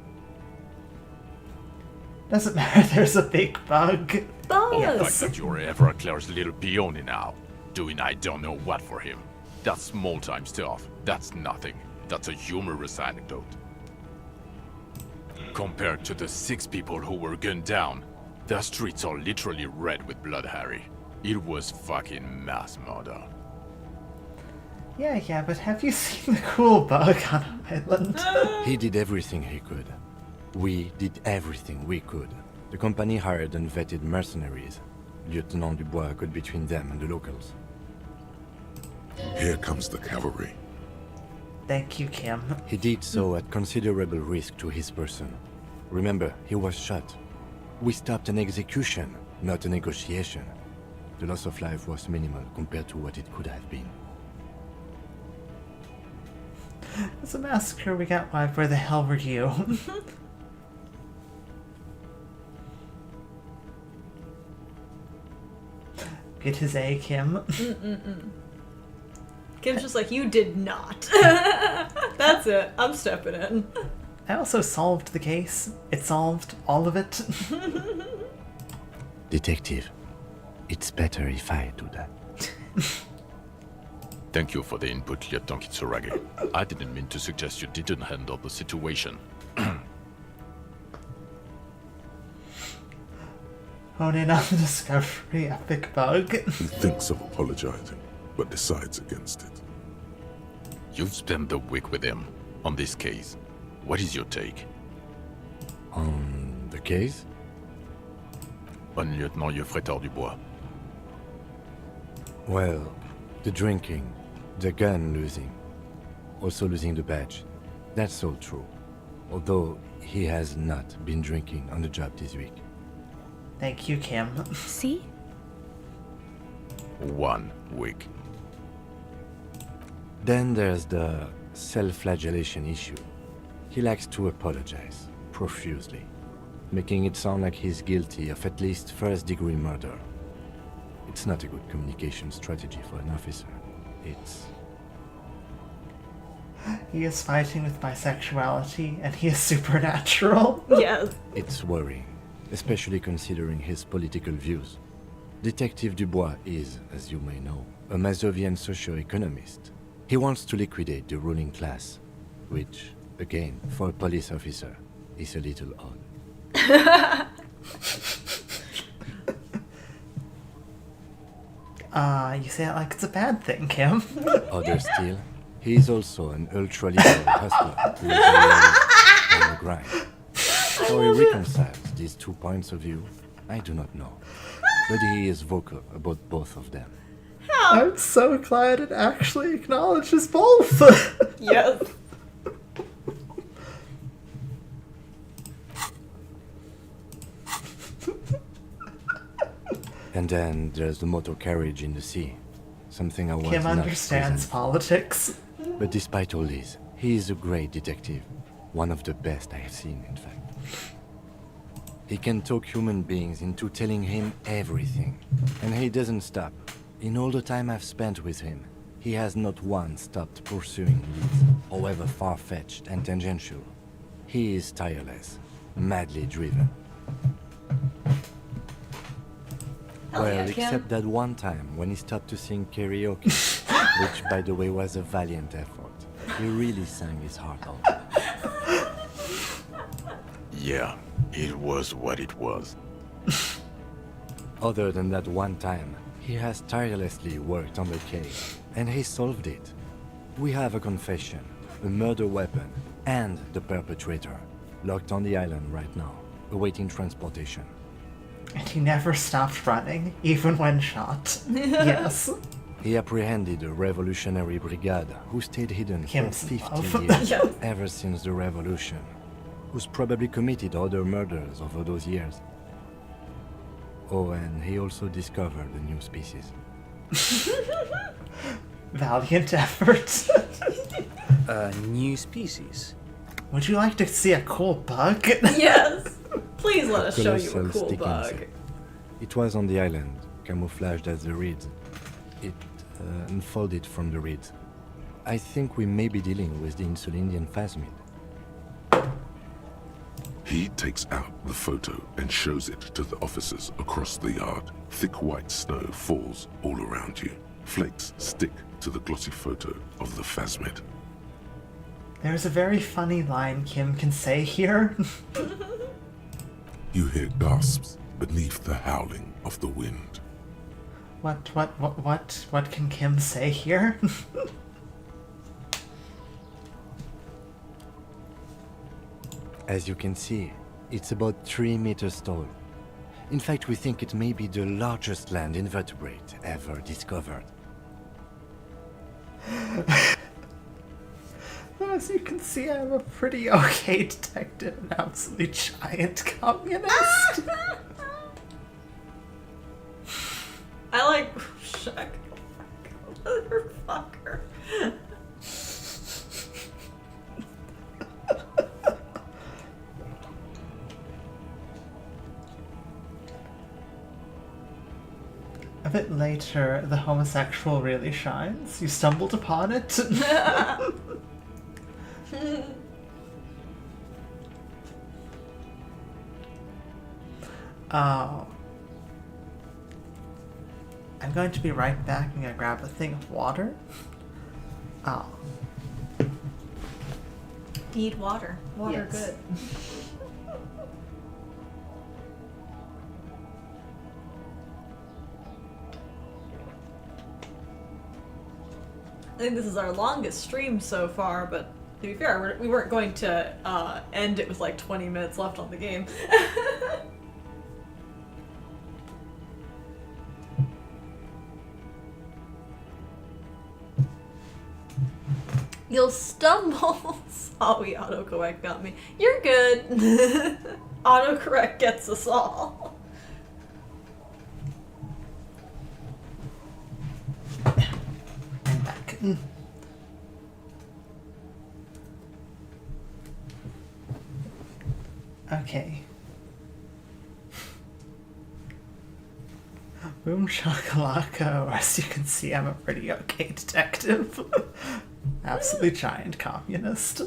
Doesn't matter, there's a big bug. Or the fact Buzz! that you're Everclear's little peony now, doing I don't know what for him. That's small-time stuff. That's nothing. That's a humorous anecdote. Compared to the 6 people who were gunned down, the streets are literally red with blood, Harry. It was fucking mass murder. Yeah, but have you seen the cool bug on an island? He did everything he could. We did everything we could. The company hired unvetted mercenaries. Lieutenant Dubois got between them and the locals. Here comes the cavalry. Thank you, Kim. He did so at considerable risk to his person. Remember, he was shot. We stopped an execution, not a negotiation. The loss of life was minimal compared to what it could have been. It's a massacre. We got wiped. Where the hell were you? Get his A, Kim. Kim's just like, you did not. That's it. I'm stepping in. I also solved the case. It solved all of it. Detective, it's better if I do that. Thank you for the input, Lieutenant Kitsuragi. I didn't mean to suggest you didn't handle the situation. Hone in on the discovery, epic bug. He thinks of apologizing, but decides against it. You've spent the week with him on this case. What is your take? On the case? On Lieutenant Geoffrey Dubois. Well, the drinking, the gun losing, also losing the badge. That's all true. Although he has not been drinking on the job this week. Thank you, Kim. See? 1 week. Then there's the self-flagellation issue. He likes to apologize, profusely, making it sound like he's guilty of at least first-degree murder. It's not a good communication strategy for an officer. It's... He is fighting with bisexuality, and he is supernatural. Yes. It's worrying, especially considering his political views. Detective Dubois is, as you may know, a Mazovian socio-economist. He wants to liquidate the ruling class, which, again, for a police officer, is a little odd. You say it like it's a bad thing, Kim. Other still, he is also an ultra-liberal hustler who is always on the grind. How he reconciles these 2 points of view, I do not know. But he is vocal about both of them. I'm so glad it actually acknowledges both. Yes. And then there's the motor carriage in the sea. Something I was Kim not understands present. politics. But despite all this, he is a great detective. One of the best I have seen, in fact. He can talk human beings into telling him everything. And he doesn't stop. In all the time I've spent with him, he has not once stopped pursuing leads, however far-fetched and tangential. He is tireless, madly driven. Hell Well, yeah, Kim. except that one time when he stopped to sing karaoke, which, by the way, was a valiant effort. He really sang his heart out. Yeah, it was what it was. Other than that one time, he has tirelessly worked on the case, and he solved it. We have a confession, a murder weapon, and the perpetrator, locked on the island right now, awaiting transportation. And he never stopped running, even when shot. Yes. He apprehended a revolutionary brigade who stayed hidden Kim's for 50 love. years, Yes. ever since the revolution, who's probably committed other murders over those years. Oh, and he also discovered a new species. Valiant effort. A new species? Would you like to see a cool bug? Yes. Please let us show you a Colossal cool stick bug. insect. It was on the island, camouflaged as the reeds. It unfolded from the reeds. I think we may be dealing with the Insulindian phasmid. He takes out the photo and shows it to the officers across the yard. Thick white snow falls all around you. Flakes stick to the glossy photo of the phasmid. There's a very funny line Kim can say here. You hear gasps beneath the howling of the wind. What can Kim say here? As you can see, it's about 3 meters tall. In fact, we think it may be the largest land invertebrate ever discovered. As you can see, I'm a pretty okay detective, an absolutely giant communist. I like Shuck. Motherfucker. A bit later, the homosexual really shines. You stumbled upon it. Oh. I'm going to be right back. I'm gonna grab a thing of water. Oh. Need water. Water Yes. good. I think this is our longest stream so far, but to be fair, we weren't going to end it with like 20 minutes left on the game. You'll stumble. Sorry, autocorrect got me. You're good. Autocorrect gets us all. I'm back. Okay. Boom shakalaka, as you can see, I'm a pretty okay detective. Absolutely giant communist.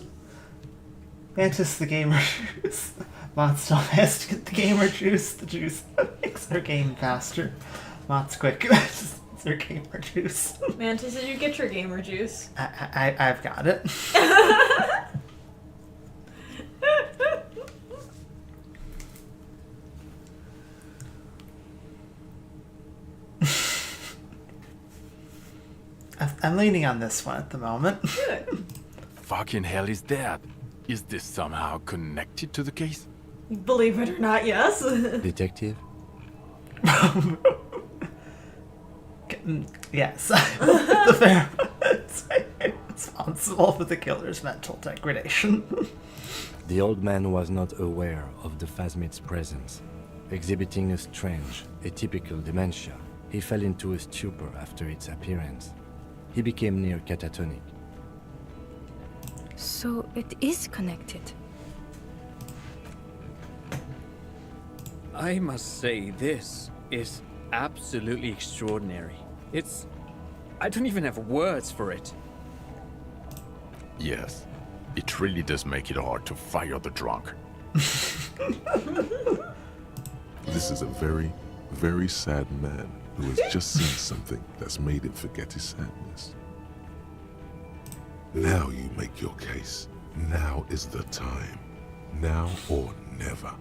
Mantis the gamer juice. Motts still has to get the gamer juice. The juice that makes her game faster. Motts quick. It's her gamer juice. Mantis, did you get your gamer juice? I've got it. I'm leaning on this one at the moment. Good. Fucking hell is that? Is this somehow connected to the case? Believe it or not, yes. Detective? Yes. The fair responsible for the killer's mental degradation. The old man was not aware of the phasmid's presence. Exhibiting a strange, atypical dementia, he fell into a stupor after its appearance. He became near catatonic. So it is connected. I must say, this is absolutely extraordinary. I don't even have words for it. Yes. It really does make it hard to fire the drunk. This is a very, very sad man who has just seen something that's made him forget his sadness. Now you make your case. Now is the time. Now or never.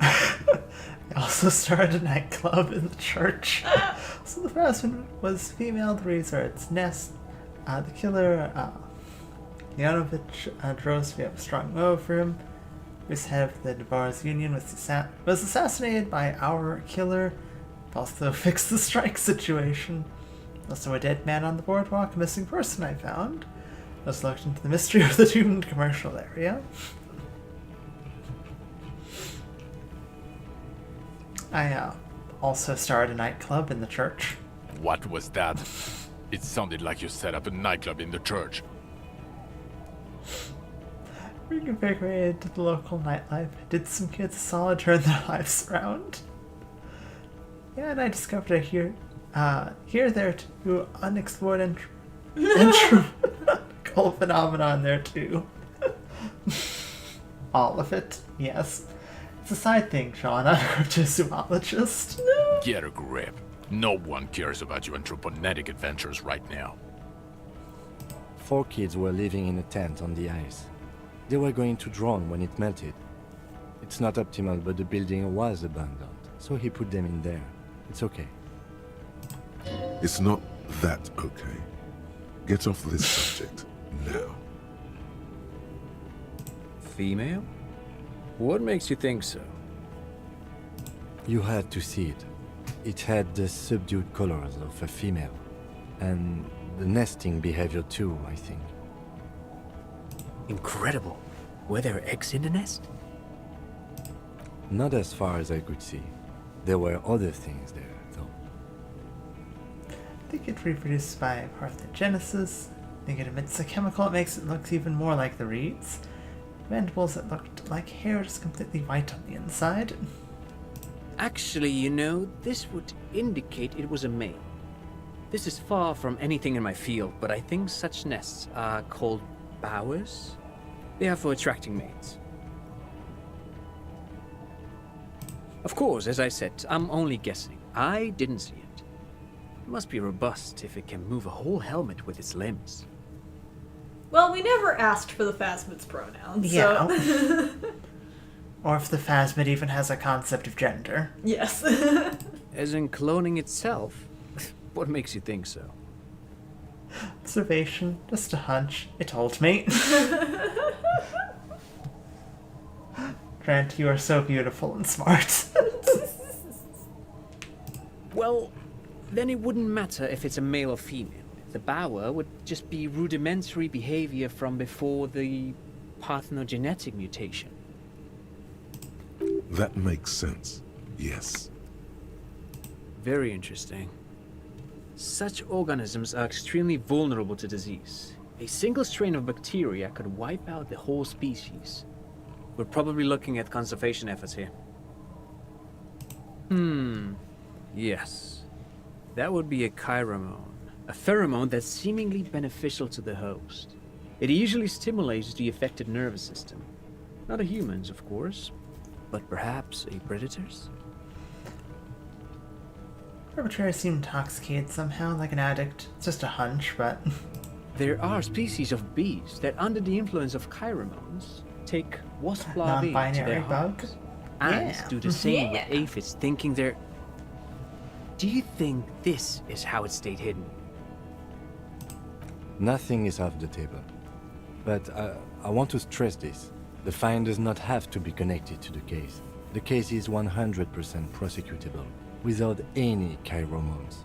They also started a nightclub in the church. So the first one was female. The reason its nest. The killer, Leonovich Drosky have a strong motive for him. Who's head of the Debar's Union was assassinated by our killer. Also fixed the strike situation. Also a dead man on the boardwalk, a missing person I found. Just looked into the mystery of the doomed commercial area. I also started a nightclub in the church. What was that? It sounded like you set up a nightclub in the church. Reinvigorated the local nightlife. Did some kids a solid, turn their lives around. Yeah, and I discovered a here, there too, unexplored cool phenomenon there too. All of it, yes. It's a side thing, Sean. I'm a cryptozoologist. Get a grip. No one cares about your anthroponetic adventures right now. 4 kids were living in a tent on the ice. They were going to drown when it melted. It's not optimal, but the building was abandoned, so he put them in there. It's okay. It's not that okay. Get off this subject now. Female? What makes you think so? You had to see it. It had the subdued colors of a female. And the nesting behavior too, I think. Incredible. Were there eggs in the nest? Not as far as I could see. There were other things there, though. I think it reproduced by parthenogenesis. I think it emits a chemical that makes it look even more like the reeds. Mandibles that looked like hair, just completely white on the inside. Actually, you know, this would indicate it was a male. This is far from anything in my field, but I think such nests are called bowers. They are for attracting mates. Of course, as I said, I'm only guessing. I didn't see it. It must be robust if it can move a whole helmet with its limbs. Well, we never asked for the Phasmid's pronouns, Yeah. so... Or if the Phasmid even has a concept of gender. Yes. As in cloning itself? What makes you think so? Observation, just a hunch. It told me. Grant, you are so beautiful and smart. Well, then it wouldn't matter if it's a male or female. The bower would just be rudimentary behavior from before the parthenogenetic mutation. That makes sense. Yes. Very interesting. Such organisms are extremely vulnerable to disease. A single strain of bacteria could wipe out the whole species. We're probably looking at conservation efforts here. Yes. That would be a chiromone. A pheromone that's seemingly beneficial to the host. It usually stimulates the affected nervous system. Not a human's, of course, but perhaps a predator's? Perpetrator seemed intoxicated somehow, like an addict. It's just a hunch, but... There are species of bees that, under the influence of chiromones, take wasp larvae to Non-binary their bug? hearts. Ants Yeah. do the same Yeah. with aphids, thinking they're... Do you think this is how it stayed hidden? Nothing is off the table. But I want to stress this. The find does not have to be connected to the case. The case is 100% prosecutable, without any chiromons.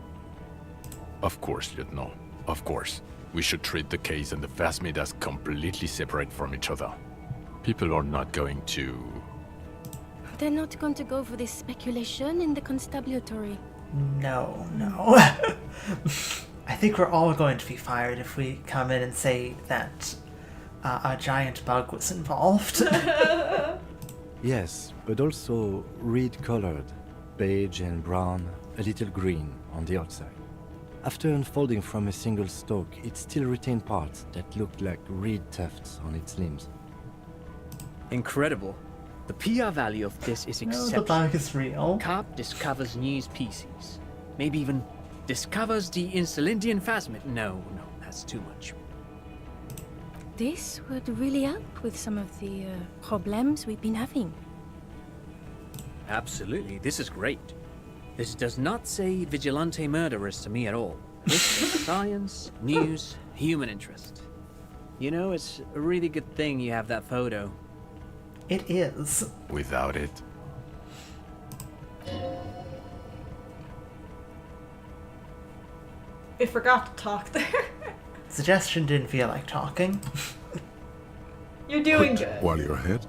Of course, Lieutenant. Of course. We should treat the case and the phasmid as completely separate from each other. People are not going to... They're not going to go for this speculation in the constabulary. No. I think we're all going to be fired if we come in and say that a giant bug was involved. Yes, but also reed-colored, beige and brown, a little green on the outside. After unfolding from a single stalk, it still retained parts that looked like reed tufts on its limbs. Incredible. The PR value of this is No, exceptional. the bug is real. Carp discovers new species. Maybe even discovers the Insulindian phasmid. No, that's too much. This would really help with some of the problems we've been having. Absolutely, this is great. This does not say vigilante murderers to me at all. This is science, news, human interest. You know, it's a really good thing you have that photo. It is. Without it... I forgot to talk there. Suggestion didn't feel like talking. You're doing Quit good. while you're ahead?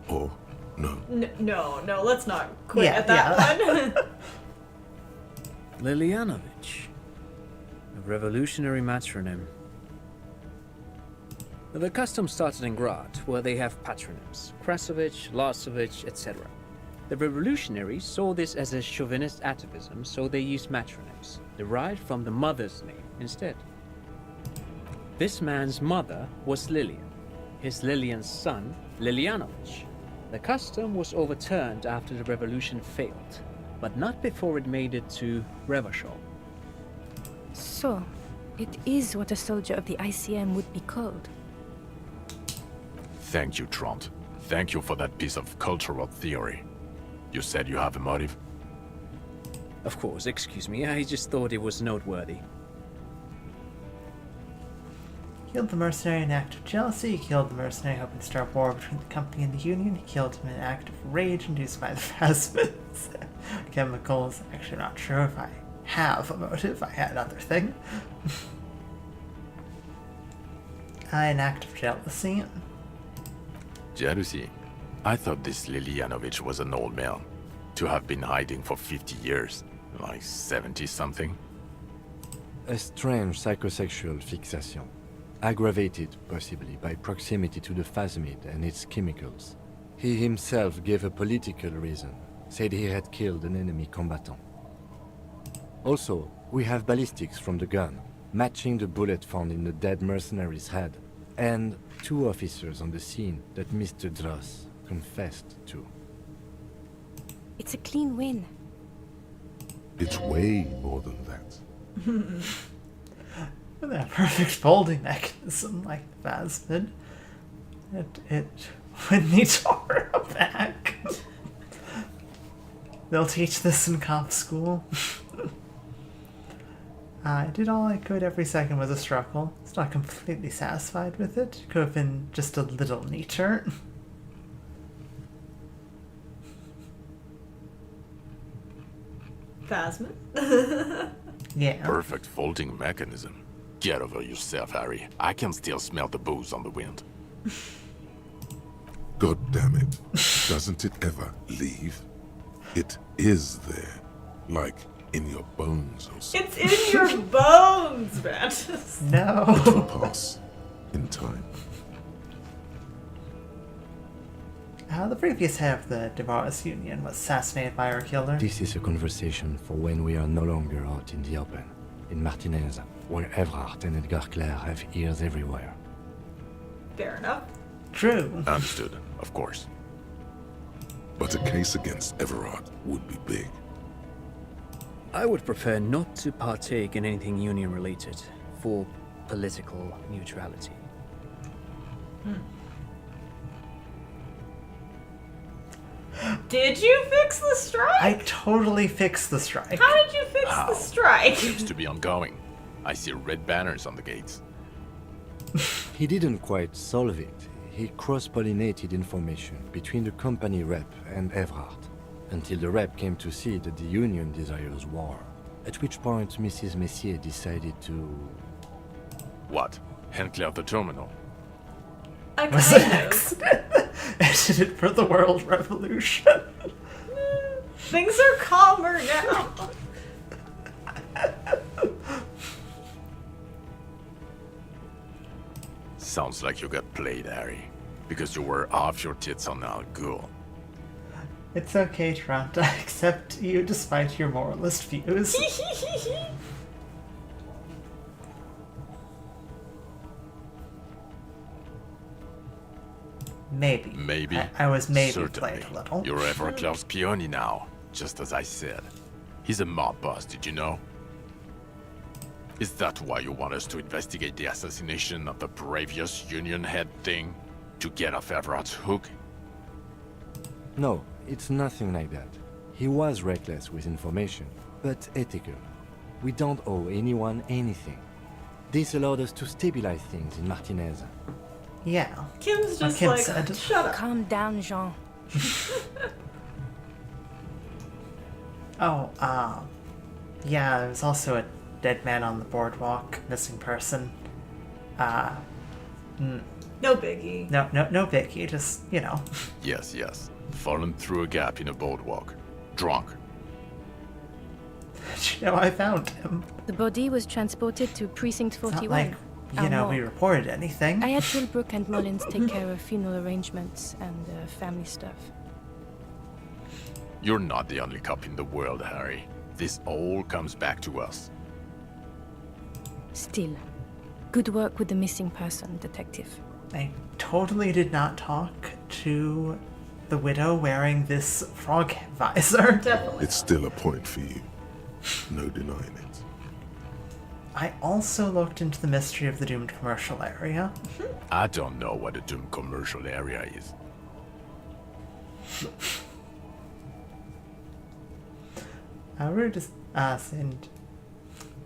Or no? No, let's not quit Yeah, at that one. Lilianovich. A revolutionary matronym. The custom started in Grad, where they have patronyms. Krasovich, Lasovich, etc. The revolutionaries saw this as a chauvinist atavism, so they used matronyms, derived from the mother's name instead. This man's mother was Lilian. His Lilian's son, Lilianovich. The custom was overturned after the revolution failed, but not before it made it to Revachol. So, it is what a soldier of the ICM would be called. Thank you, Trant. Thank you for that piece of cultural theory. You said you have a motive? Of course, excuse me, I just thought it was noteworthy. Killed the mercenary in an act of jealousy. He killed the mercenary hoping to start war between the company and the union. He killed him in an act of rage induced by the phasmids. Chemicals. Actually, not sure if I have a motive. I had another thing. An act of jealousy. Jealousy? I thought this Lilianovich was an old man. To have been hiding for 50 years. Like 70-something. A strange psychosexual fixation, aggravated possibly by proximity to the phasmid and its chemicals. He himself gave a political reason, said he had killed an enemy combatant. Also, we have ballistics from the gun, matching the bullet found in the dead mercenary's head, and 2 officers on the scene that Mr. Dross confessed to. It's a clean win. It's way more than that. With that perfect folding mechanism like the phasmid, it would need to order back. They'll teach this in cop school. I did all I could. Every second was a struggle. It's not completely satisfied with it. Could have been just a little neater. Phasmid? Yeah. Perfect folding mechanism. Get over yourself, Harry. I can still smell the booze on the wind. God damn it. Doesn't it ever leave? It is there. Like in your bones or something. It's in your bones, Mantis. It'll No. pass in time. The previous head of the Devaris Union was assassinated by our killer. This is a conversation for when we are no longer out in the open. In Martinez, where Everard and Edgar Clare have ears everywhere. Fair enough. True. Understood, of course. But a case against Everard would be big. I would prefer not to partake in anything union-related, for political neutrality. Did you fix the strike? I totally fixed the strike. How did you fix the strike? Seems to be ongoing. I see red banners on the gates. He didn't quite solve it. He cross-pollinated information between the company rep and Everhart, until the rep came to see that the Union desires war, at which point Mrs. Messier decided to... What? Hand clear the terminal. I Was an kind of. accident. I did it for the world revolution. Things are calmer now. Sounds like you got played, Harry. Because you were off your tits on Al Ghul. It's okay, Trent. I accept you despite your moralist views. Maybe. Maybe. I was maybe Certainly. played a little. You're ever Klaus Peony now, just as I said. He's a mob boss, did you know? Is that why you want us to investigate the assassination of the previous Union head thing? To get off Everett's hook? No, it's nothing like that. He was reckless with information, but ethical. We don't owe anyone anything. This allowed us to stabilize things in Martinez. Yeah. Kim's What just Kim like, said. shut up. Calm down, Jean. Oh, yeah, there was also a dead man on the boardwalk, missing person. No biggie. No biggie, just, you know. Yes, yes. Fallen through a gap in a boardwalk. Drunk. You know, I found him. The body was transported to Precinct It's not 41. like, our you know, we morgue. reported anything. I had Tilbrook and Mullins take care of funeral arrangements and family stuff. You're not the only cop in the world, Harry. This all comes back to us. Still, good work with the missing person, detective. I totally did not talk to the widow wearing this frog visor. Definitely. It's still a point for you. No denying it. I also looked into the mystery of the doomed commercial area. I don't know what a doomed commercial area is. We're just and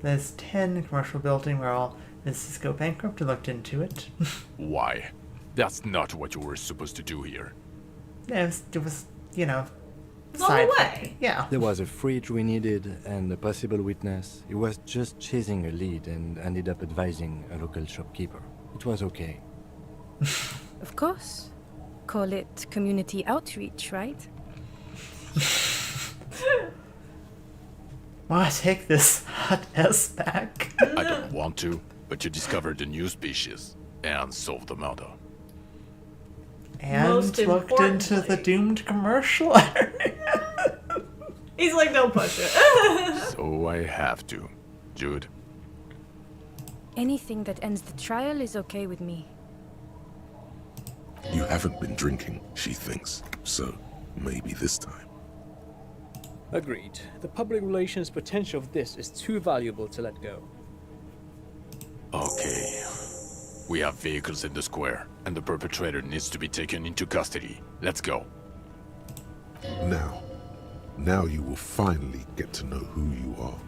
there's 10 commercial building where all businesses go bankrupt. I looked into it. Why? That's not what you were supposed to do here. It was, you know, It's on the side way. thing. Yeah. There was a fridge we needed and a possible witness. He was just chasing a lead and ended up advising a local shopkeeper. It was okay. Of course. Call it community outreach, right? Wanna take this hot S back? I don't want to, but you discovered a new species and solved the murder. And Most looked into the importantly. doomed commercial area. He's like, don't push it. So I have to. Jude, Anything that ends the trial is okay with me. You haven't been drinking, she thinks. So, maybe this time. Agreed. The public relations potential of this is too valuable to let go. okay. We have vehicles in the square, and the perpetrator needs to be taken into custody. Let's go. Now you will finally get to know who you are.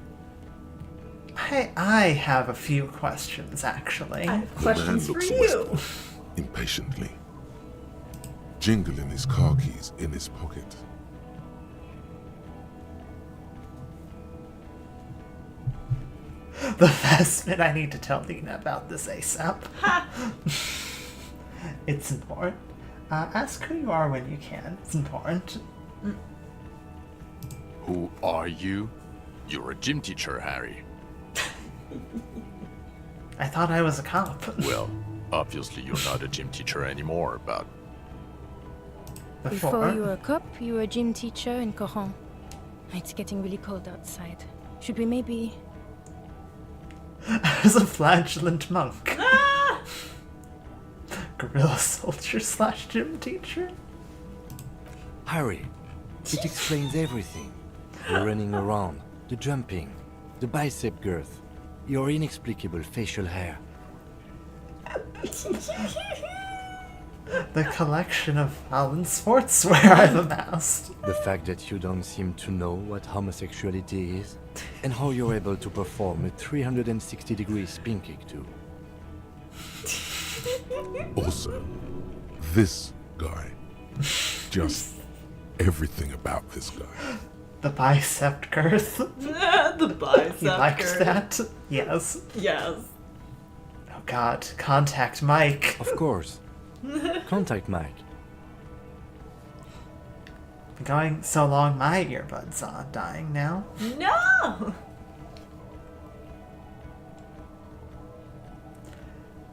I have a few questions, actually. I have The man questions for looks you. wistful, impatiently, jingling his car keys in his pocket. The Vestment, I need to tell Lena about this ASAP. It's important. Ask who you are when you can. It's important. Who are you? You're a gym teacher, Harry. I thought I was a cop. Well, obviously you're not a gym teacher anymore, but Before you were a cop, you were a gym teacher in Coron. It's getting really cold outside. Should we maybe... I was a flagellant monk. Guerrilla soldier / gym teacher. Harry, it explains everything. The running around, the jumping, the bicep girth, your inexplicable facial hair. The collection of Alan sportswear I've amassed. The fact that you don't seem to know what homosexuality is, and how you're able to perform a 360-degree spin kick too. Also, this guy. Just everything about this guy. The bicep girth. The bicep. He liked girth. that. Yes. Yes. Oh God, contact Mike. Of course. Contact Mike. Been going so long, my earbuds are dying now. No!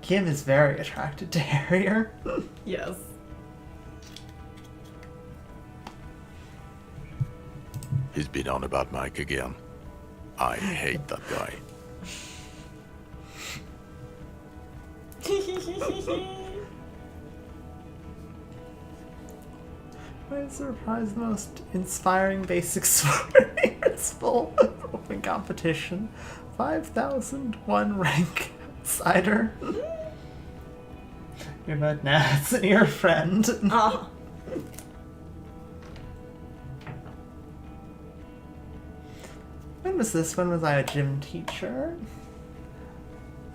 Kim is very attracted to Harrier. Yes. He's been on about Mike again. I hate that guy. I'm surprised the most inspiring basic swearing principle of open competition. 5,001 rank outsider. You're about Nats and your friend. Ah. When was this? When was I a gym teacher?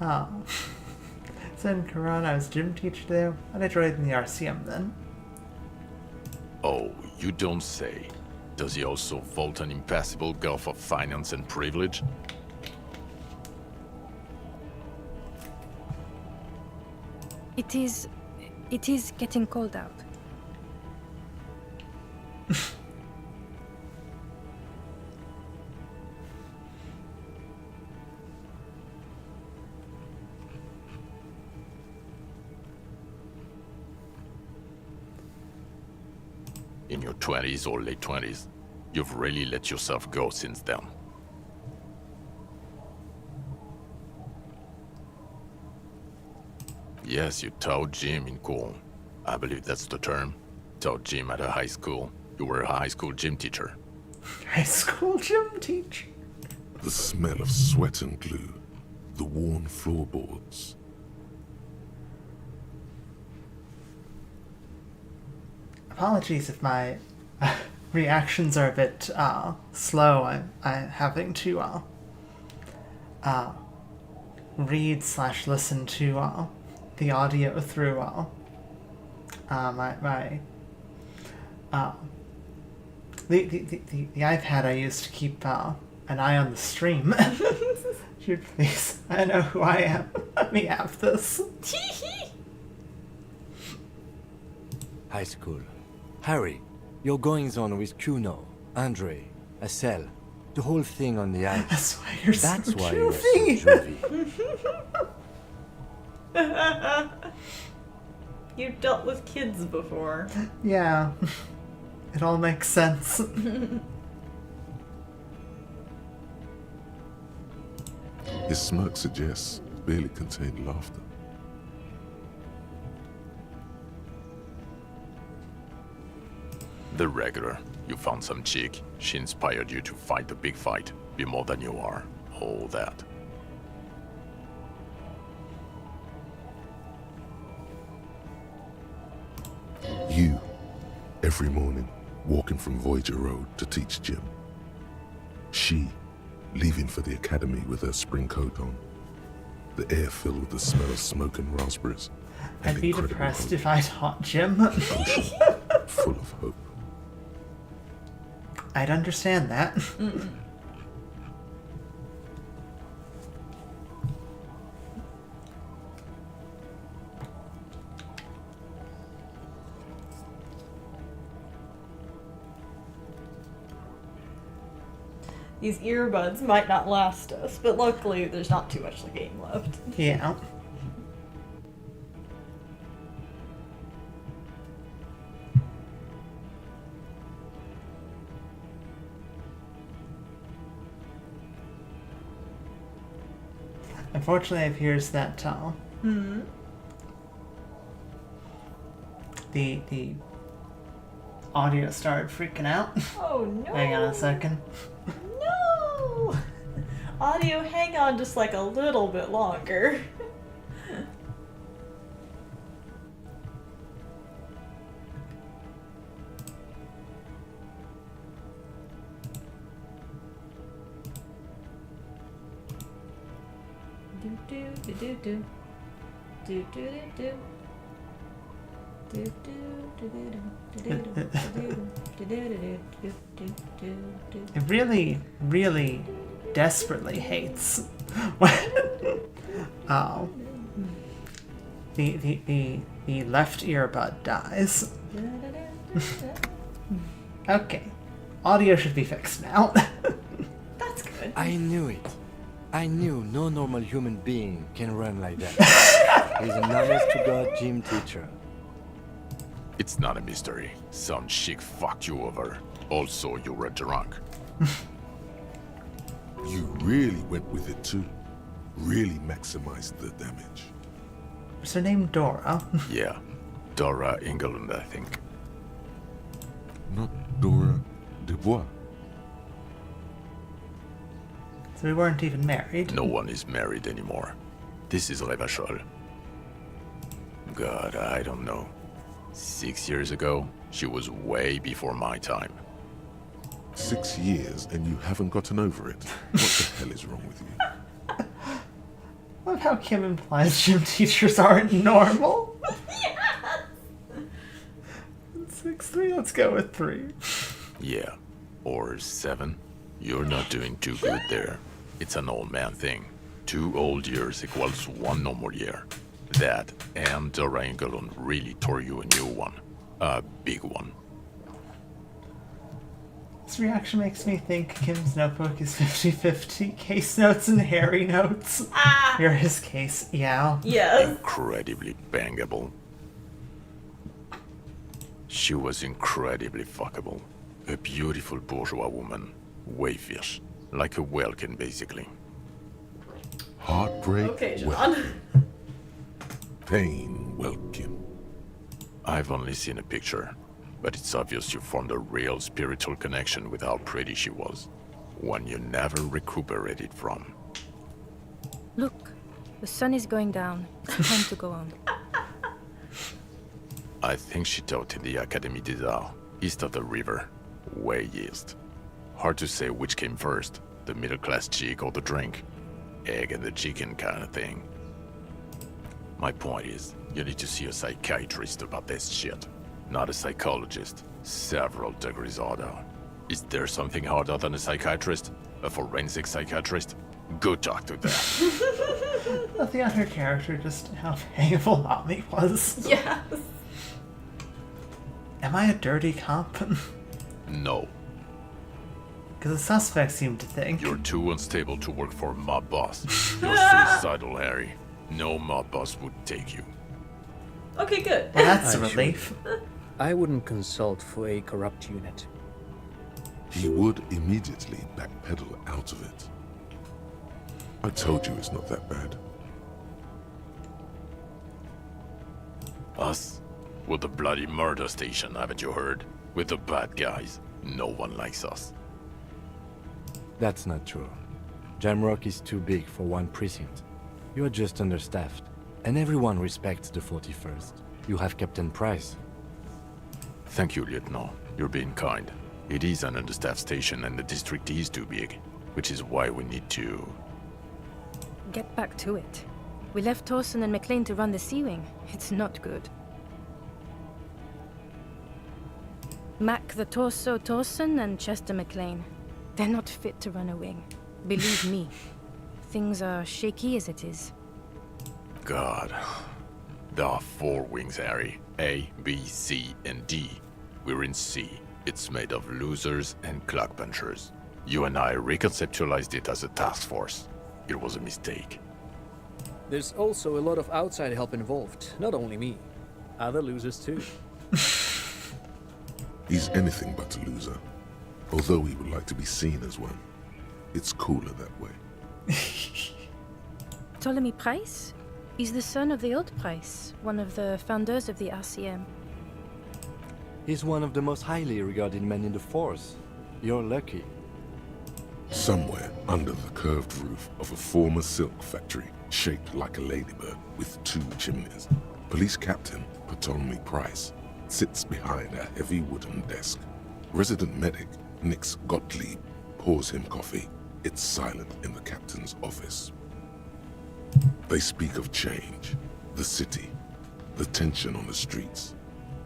Oh. So in Quran, I was gym teacher there. I enjoyed in the RCM then. Oh, you don't say. Does he also vault an impassable gulf of finance and privilege? It is getting cold out. In your 20s or late 20s, you've really let yourself go since then. Yes, you taught gym in Corn. I believe that's the term. Taught gym at a high school. You were a high school gym teacher. High school gym teacher. The smell of sweat and glue. The worn floorboards. Apologies if my reactions are a bit slow. I'm having to read/listen to the audio through the iPad I use to keep an eye on the stream. Dude, please, I know who I am. Let me have this. High school. Harry, your goings-on with Kuno, Andre, Estelle, the whole thing on the ice. That's why you're That's so why you're so juvie. juvie. You've dealt with kids before. Yeah. It all makes sense. His smirk suggests barely contained laughter. The regular. You found some chick. She inspired you to fight the big fight. Be more than you are. All that. You, every morning, walking from Voyager Road to teach gym. She, leaving for the academy with her spring coat on. The air filled with the smell of smoke and raspberries. I'd be incredible depressed hope. if I taught Jim. Ocean, full of hope. I'd understand that. These earbuds might not last us, but luckily there's not too much of the game left. Yeah. Unfortunately, it appears that the audio started freaking out. Oh no! Hang on a second. No! Audio, hang on just like a little bit longer. Do do do do do. Do do do do. Do do do do do do do do do do. It really, really desperately hates oh, the left earbud dies. Okay, audio should be fixed now. That's good. I knew it. I knew no normal human being can run like that. He's an honest-to-God gym teacher. It's not a mystery. Some chick fucked you over. Also, you were drunk. You really went with it too. Really maximized the damage. Is her name Dora? Yeah. Dora England, I think. Not Dora Dubois. So we weren't even married. No one is married anymore. This is Revachol. God, I don't know. 6 years ago, she was way before my time. 6 years and you haven't gotten over it. What the hell is wrong with you? I love how Kim implies gym teachers aren't normal. 6'3", let's go with 3. Yeah. Or 7. You're not doing too good there. It's an old man thing. 2 old years equals 1 normal year. That and Dora England really tore you a new one. A big one. This reaction makes me think Kim's notebook is 50-50. Case notes and Harry notes. You're his case, yeah. Yes. Incredibly bangable. She was incredibly fuckable. A beautiful bourgeois woman. Wayfish. Like a Welkin, basically. Heartbreak, Okay, John. Welkin. Pain, Welkin. I've only seen a picture, but it's obvious you formed a real spiritual connection with how pretty she was. One you never recuperated from. Look, the sun is going down. It's time to go on. I think she taught in the Académie des Arts, east of the river. Way east. Hard to say which came first, the middle-class chick or the drink. Egg and the chicken kind of thing. My point is, you need to see a psychiatrist about this shit. Not a psychologist. Several degrees harder. Is there something harder than a psychiatrist? A forensic psychiatrist? Go talk to them. Nothing on her character, just how painful Ami was. Yes. Am I a dirty cop? No. Because the suspects seem to think. You're too unstable to work for a mob boss. You're suicidal, Harry. No mob boss would take you. Okay, good. Well, that's a I relief. I wouldn't consult for a corrupt unit. He would immediately backpedal out of it. I told you it's not that bad. Us? We're the bloody murder station, haven't you heard? We're the bad guys. No one likes us. That's not true. Jamrock is too big for one precinct. You are just understaffed, and everyone respects the 41st. You have Captain Price. Thank you, Lieutenant. You're being kind. It is an understaffed station and the district is too big, which is why we need to... Get back to it. We left Torsen and McLean to run the Sea Wing. It's not good. Mac the Torso Torsen and Chester McLean. They're not fit to run a wing. Believe me. Things are shaky as it is. God. There are 4 wings, Harry. A, B, C, and D. We're in C. It's made of losers and clock punchers. You and I reconceptualized it as a task force. It was a mistake. There's also a lot of outside help involved, not only me. Other losers too. He's anything but a loser. Although he would like to be seen as one. It's cooler that way. Ptolemy Price? He's the son of the old Price, one of the founders of the RCM. He's one of the most highly regarded men in the force. You're lucky. Somewhere under the curved roof of a former silk factory, shaped like a ladybird with 2 chimneys, Police Captain Ptolemy Price sits behind a heavy wooden desk. Resident medic Nix Gottlieb pours him coffee. It's silent in the captain's office. They speak of change. The city, the tension on the streets.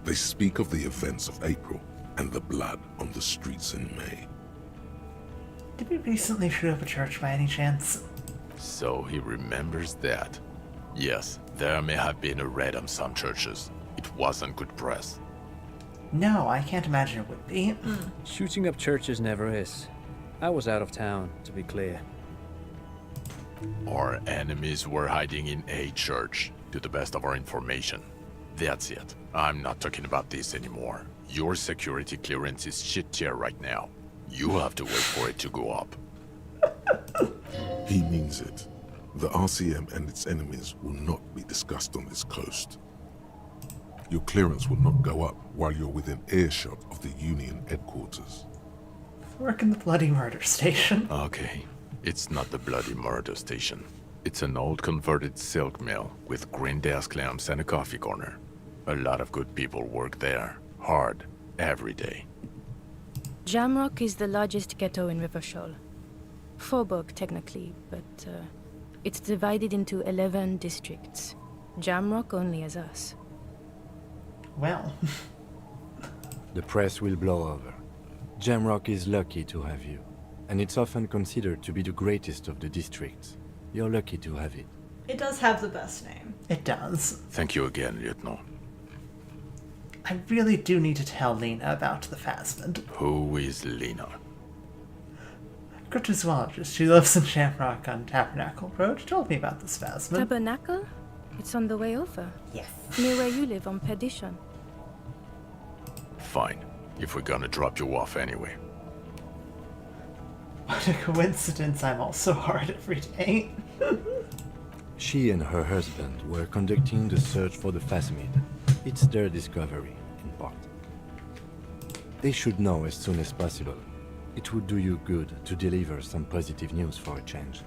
They speak of the events of April and the blood on the streets in May. Did we recently shoot up a church by any chance? So he remembers that. Yes, there may have been a raid on some churches. It wasn't good press. No, I can't imagine it would be. Shooting up churches never is. I was out of town, to be clear. Our enemies were hiding in a church, to the best of our information. That's it. I'm not talking about this anymore. Your security clearance is shit tier right now. You have to wait for it to go up. He means it. The RCM and its enemies will not be discussed on this coast. Your clearance will not go up while you're within earshot of the Union headquarters. Work in the bloody murder station. Okay, it's not the bloody murder station. It's an old converted silk mill with green desk lamps and a coffee corner. A lot of good people work there, hard, every day. Jamrock is the largest ghetto in Rivershoal. Faubourg, technically, but it's divided into 11 districts. Jamrock only has us. Well, The press will blow over. Jamrock is lucky to have you, and it's often considered to be the greatest of the districts. You're lucky to have it. It does have the best name. it does. Thank you again, Lieutenant. I really do need to tell Lena about the Phasmid. Who is Lena? Cryptozoologist. She lives in Shamrock on Tabernacle Road. She told me about this Phasmid. Tabernacle? It's on the way over. Yes. Near where you live on Perdition. Fine, if we're gonna drop you off anyway. What a coincidence, I'm also hard every day. She and her husband were conducting the search for the Phasmid. It's their discovery, in part. They should know as soon as possible. It would do you good to deliver some positive news for a change.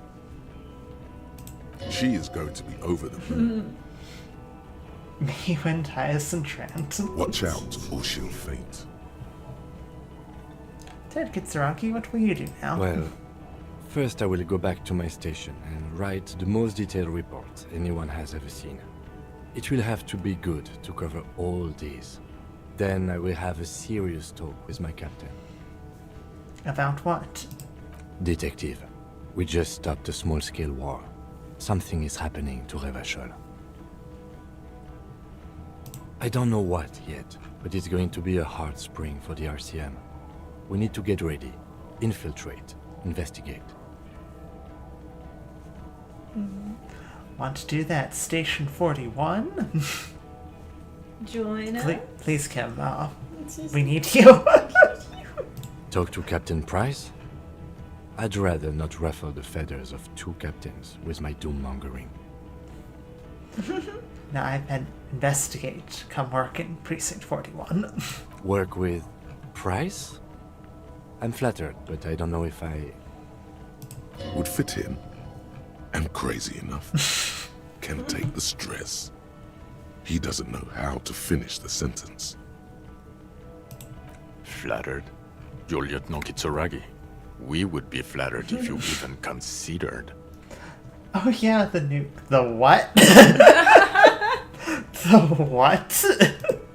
She is going to be over the moon. Me when Tyson Trent. Watch out, or she'll faint. Ted Kitsuraki, what will you do now? Well, first I will go back to my station and write the most detailed report anyone has ever seen. It will have to be good to cover all these. Then I will have a serious talk with my captain. About what? Detective, we just stopped a small-scale war. Something is happening to Revachol. I don't know what yet, but it's going to be a hard spring for the RCM. We need to get ready, infiltrate, investigate. Want to do that, Station 41? Join us. Please, Kim. We need you. Talk to Captain Price? I'd rather not ruffle the feathers of two captains with my doom-mongering. Now I've been investigate. Come work in Precinct 41. Work with Price? I'm flattered, but I don't know if I... Would fit in. And crazy enough, can take the stress. He doesn't know how to finish the sentence. Flattered? You're Lieutenant Kitsuragi. We would be flattered if you even considered. Oh yeah, the nuke. The what? The what?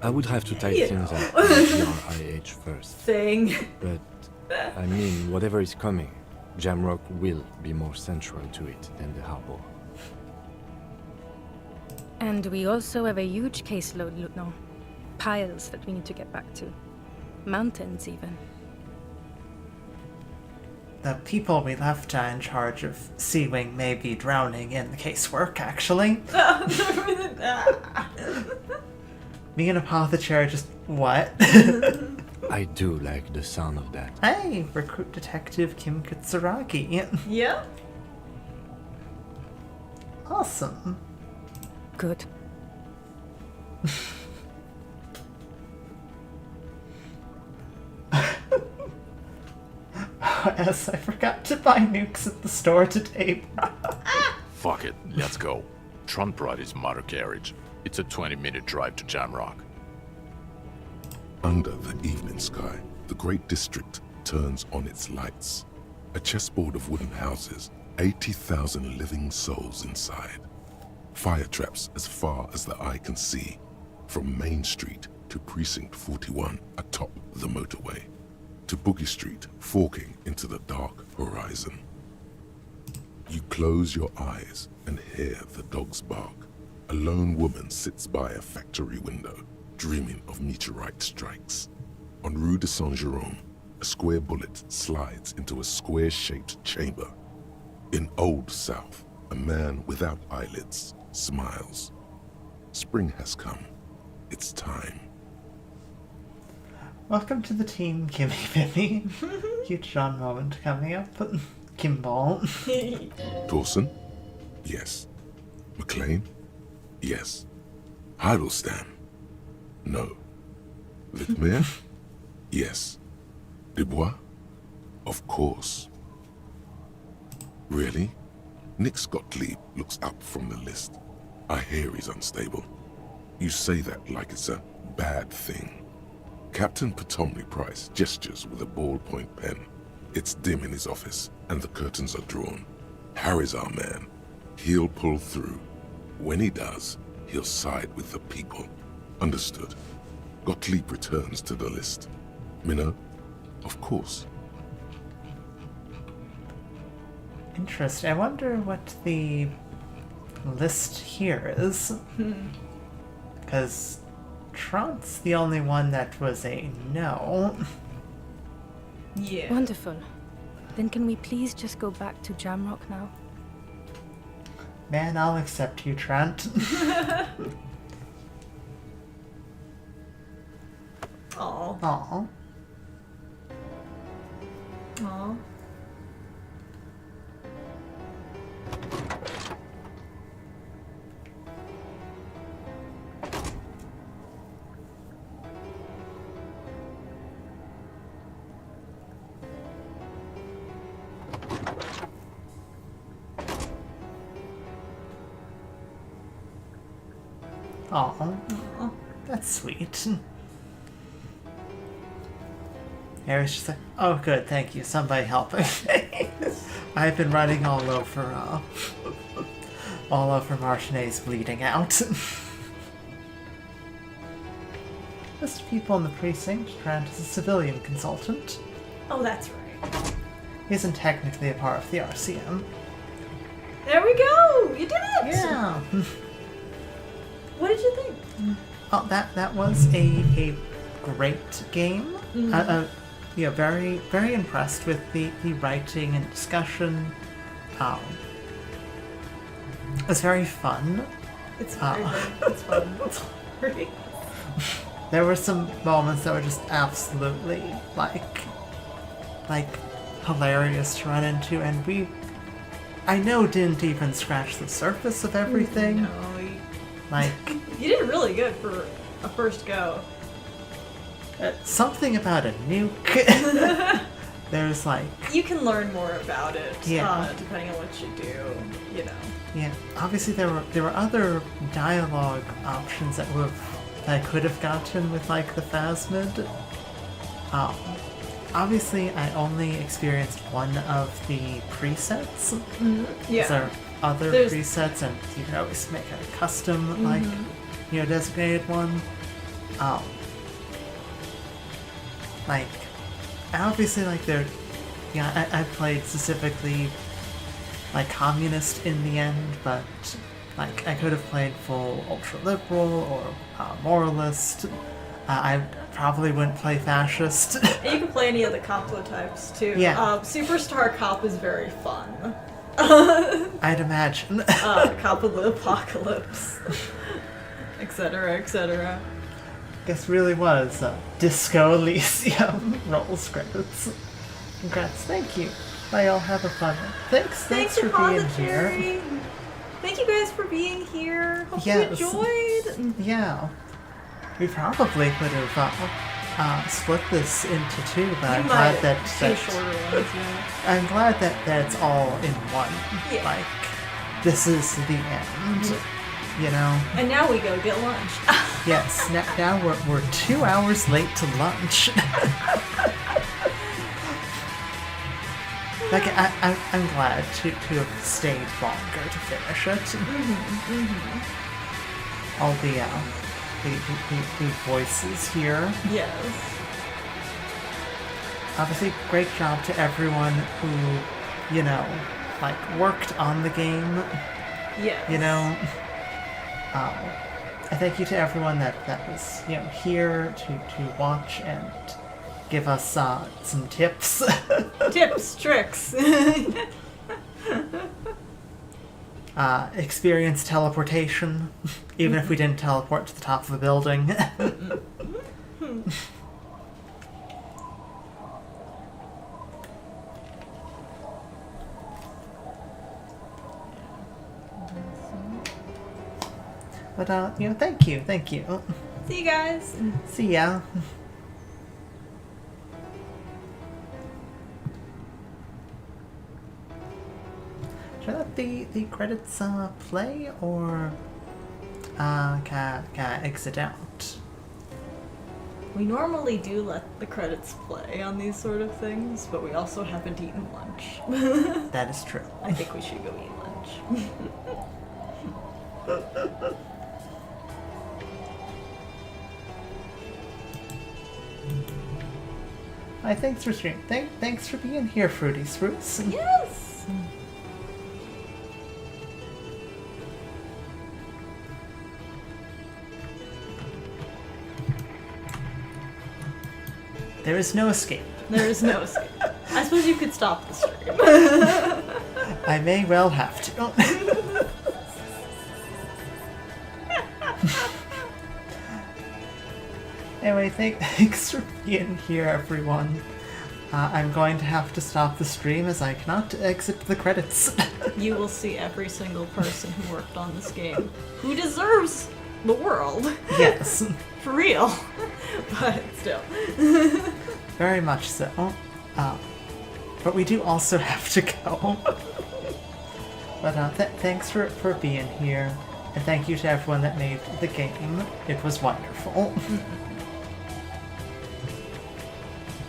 I would have to tie You things know. up with IH first. Thing. But, I mean, whatever is coming, Jamrock will be more central to it than the harbor. And we also have a huge caseload, Lieutenant. Piles that we need to get back to. Mountains, even. The people we left in charge of Sea Wing may be drowning in the casework, actually. Me and Apothecary just... what? I do like the sound of that. Hey, recruit detective Kim Kitsuragi. Yeah. Awesome. Good. Yes, I forgot to buy nukes at the store today. Fuck it, let's go. Trump brought his motor carriage. It's a 20-minute drive to Jamrock. Under the evening sky, the great district turns on its lights. A chessboard of wooden houses, 80,000 living souls inside. Fire traps as far as the eye can see, from Main Street to Precinct 41 atop the motorway, to Boogie Street forking into the dark horizon. You close your eyes and hear the dogs bark. A lone woman sits by a factory window, dreaming of meteorite strikes. On Rue de Saint-Jérôme, a square bullet slides into a square-shaped chamber. In Old South, a man without eyelids smiles. Spring has come. It's time. Welcome to the team, Kimmy Bimmy. Cute John moment coming up. Kimball. Dawson? Yes. McLean? Yes. Heidelstein? No. Litmer? Yes. Dubois? Of course. Really? Nix Gottlieb looks up from the list. I hear he's unstable. You say that like it's a bad thing. Captain Potomny Price gestures with a ballpoint pen. It's dim in his office, and the curtains are drawn. Harry's our man. He'll pull through. When he does, he'll side with the people. Understood. Gottlieb returns to the list. Minnow? Of course. Interesting. I wonder what the list here is. Because Tront's the only one that was a no. Yeah. Wonderful. Then can we please just go back to Jamrock now? Man, I'll accept you, Trent. Aw. Aw. Aw. Aw. That's sweet. Harry's just like, oh good, thank you, somebody help me. I've been running all over Martinez bleeding out. List of people in the precinct. Trent is a civilian consultant. Oh, that's right. He isn't technically a part of the RCM. There we go! You did it! Yeah. What did you think? Oh, that was a great game. Very, very impressed with the writing and discussion. It was very fun. It's very good. It's fun. It's great. There were some moments that were just absolutely like hilarious to run into, and I know didn't even scratch the surface of everything. No, you did really good for a first go. Something about a nuke. There's you can learn more about it. Yeah. Depending on what you do. You know. Yeah. Obviously, there were other dialogue options that I could have gotten with the phasmid. Obviously, I only experienced one of the presets. Yeah. There are other presets, and you can always make a custom, designated one. Obviously, I played specifically, communist in the end, but, I could have played full ultra-liberal or moralist. I probably wouldn't play fascist. And you can play any of the Coplo types, too. Yeah. Superstar Cop is very fun. I'd imagine. Cop of the Apocalypse. Etc., etc. Guess really was Disco Elysium rolls credits. Congrats, thank you. Bye, y'all. Have a fun one. Thanks for being here. Thank you guys for being here. Hope you Yes. enjoyed. Yeah. We probably could have split this into two, but I'm glad that shorter ones, yeah. I'm glad that it's all in one. Yeah. This is the end. You know. And now we go get lunch. Yes. Now we're 2 hours late to lunch. Like, I'm glad to have stayed longer to finish it. All the voices here. Yes. Obviously, great job to everyone who, you know, like, worked on the game. Yes. You know, I thank you to everyone that was, you know, here to watch and give us some tips. Tips, tricks. Experience teleportation, even if we didn't teleport to the top of a building. But, you know, thank you. See you guys. See ya. Should I let the credits play, or can I exit out? We normally do let the credits play on these sort of things, but we also haven't eaten lunch. That is true. I think we should go eat lunch. Hi, thanks for streaming. Thanks for being here, Fruity Fruits. Yes! There is no escape. There is no escape. I suppose you could stop the stream. I may well have to. Anyway, thanks for being here, everyone. I'm going to have to stop the stream as I cannot exit the credits. You will see every single person who worked on this game, who deserves the world. Yes. For real. But still. Very much so. But we do also have to go. But thanks for being here. And thank you to everyone that made the game. It was wonderful.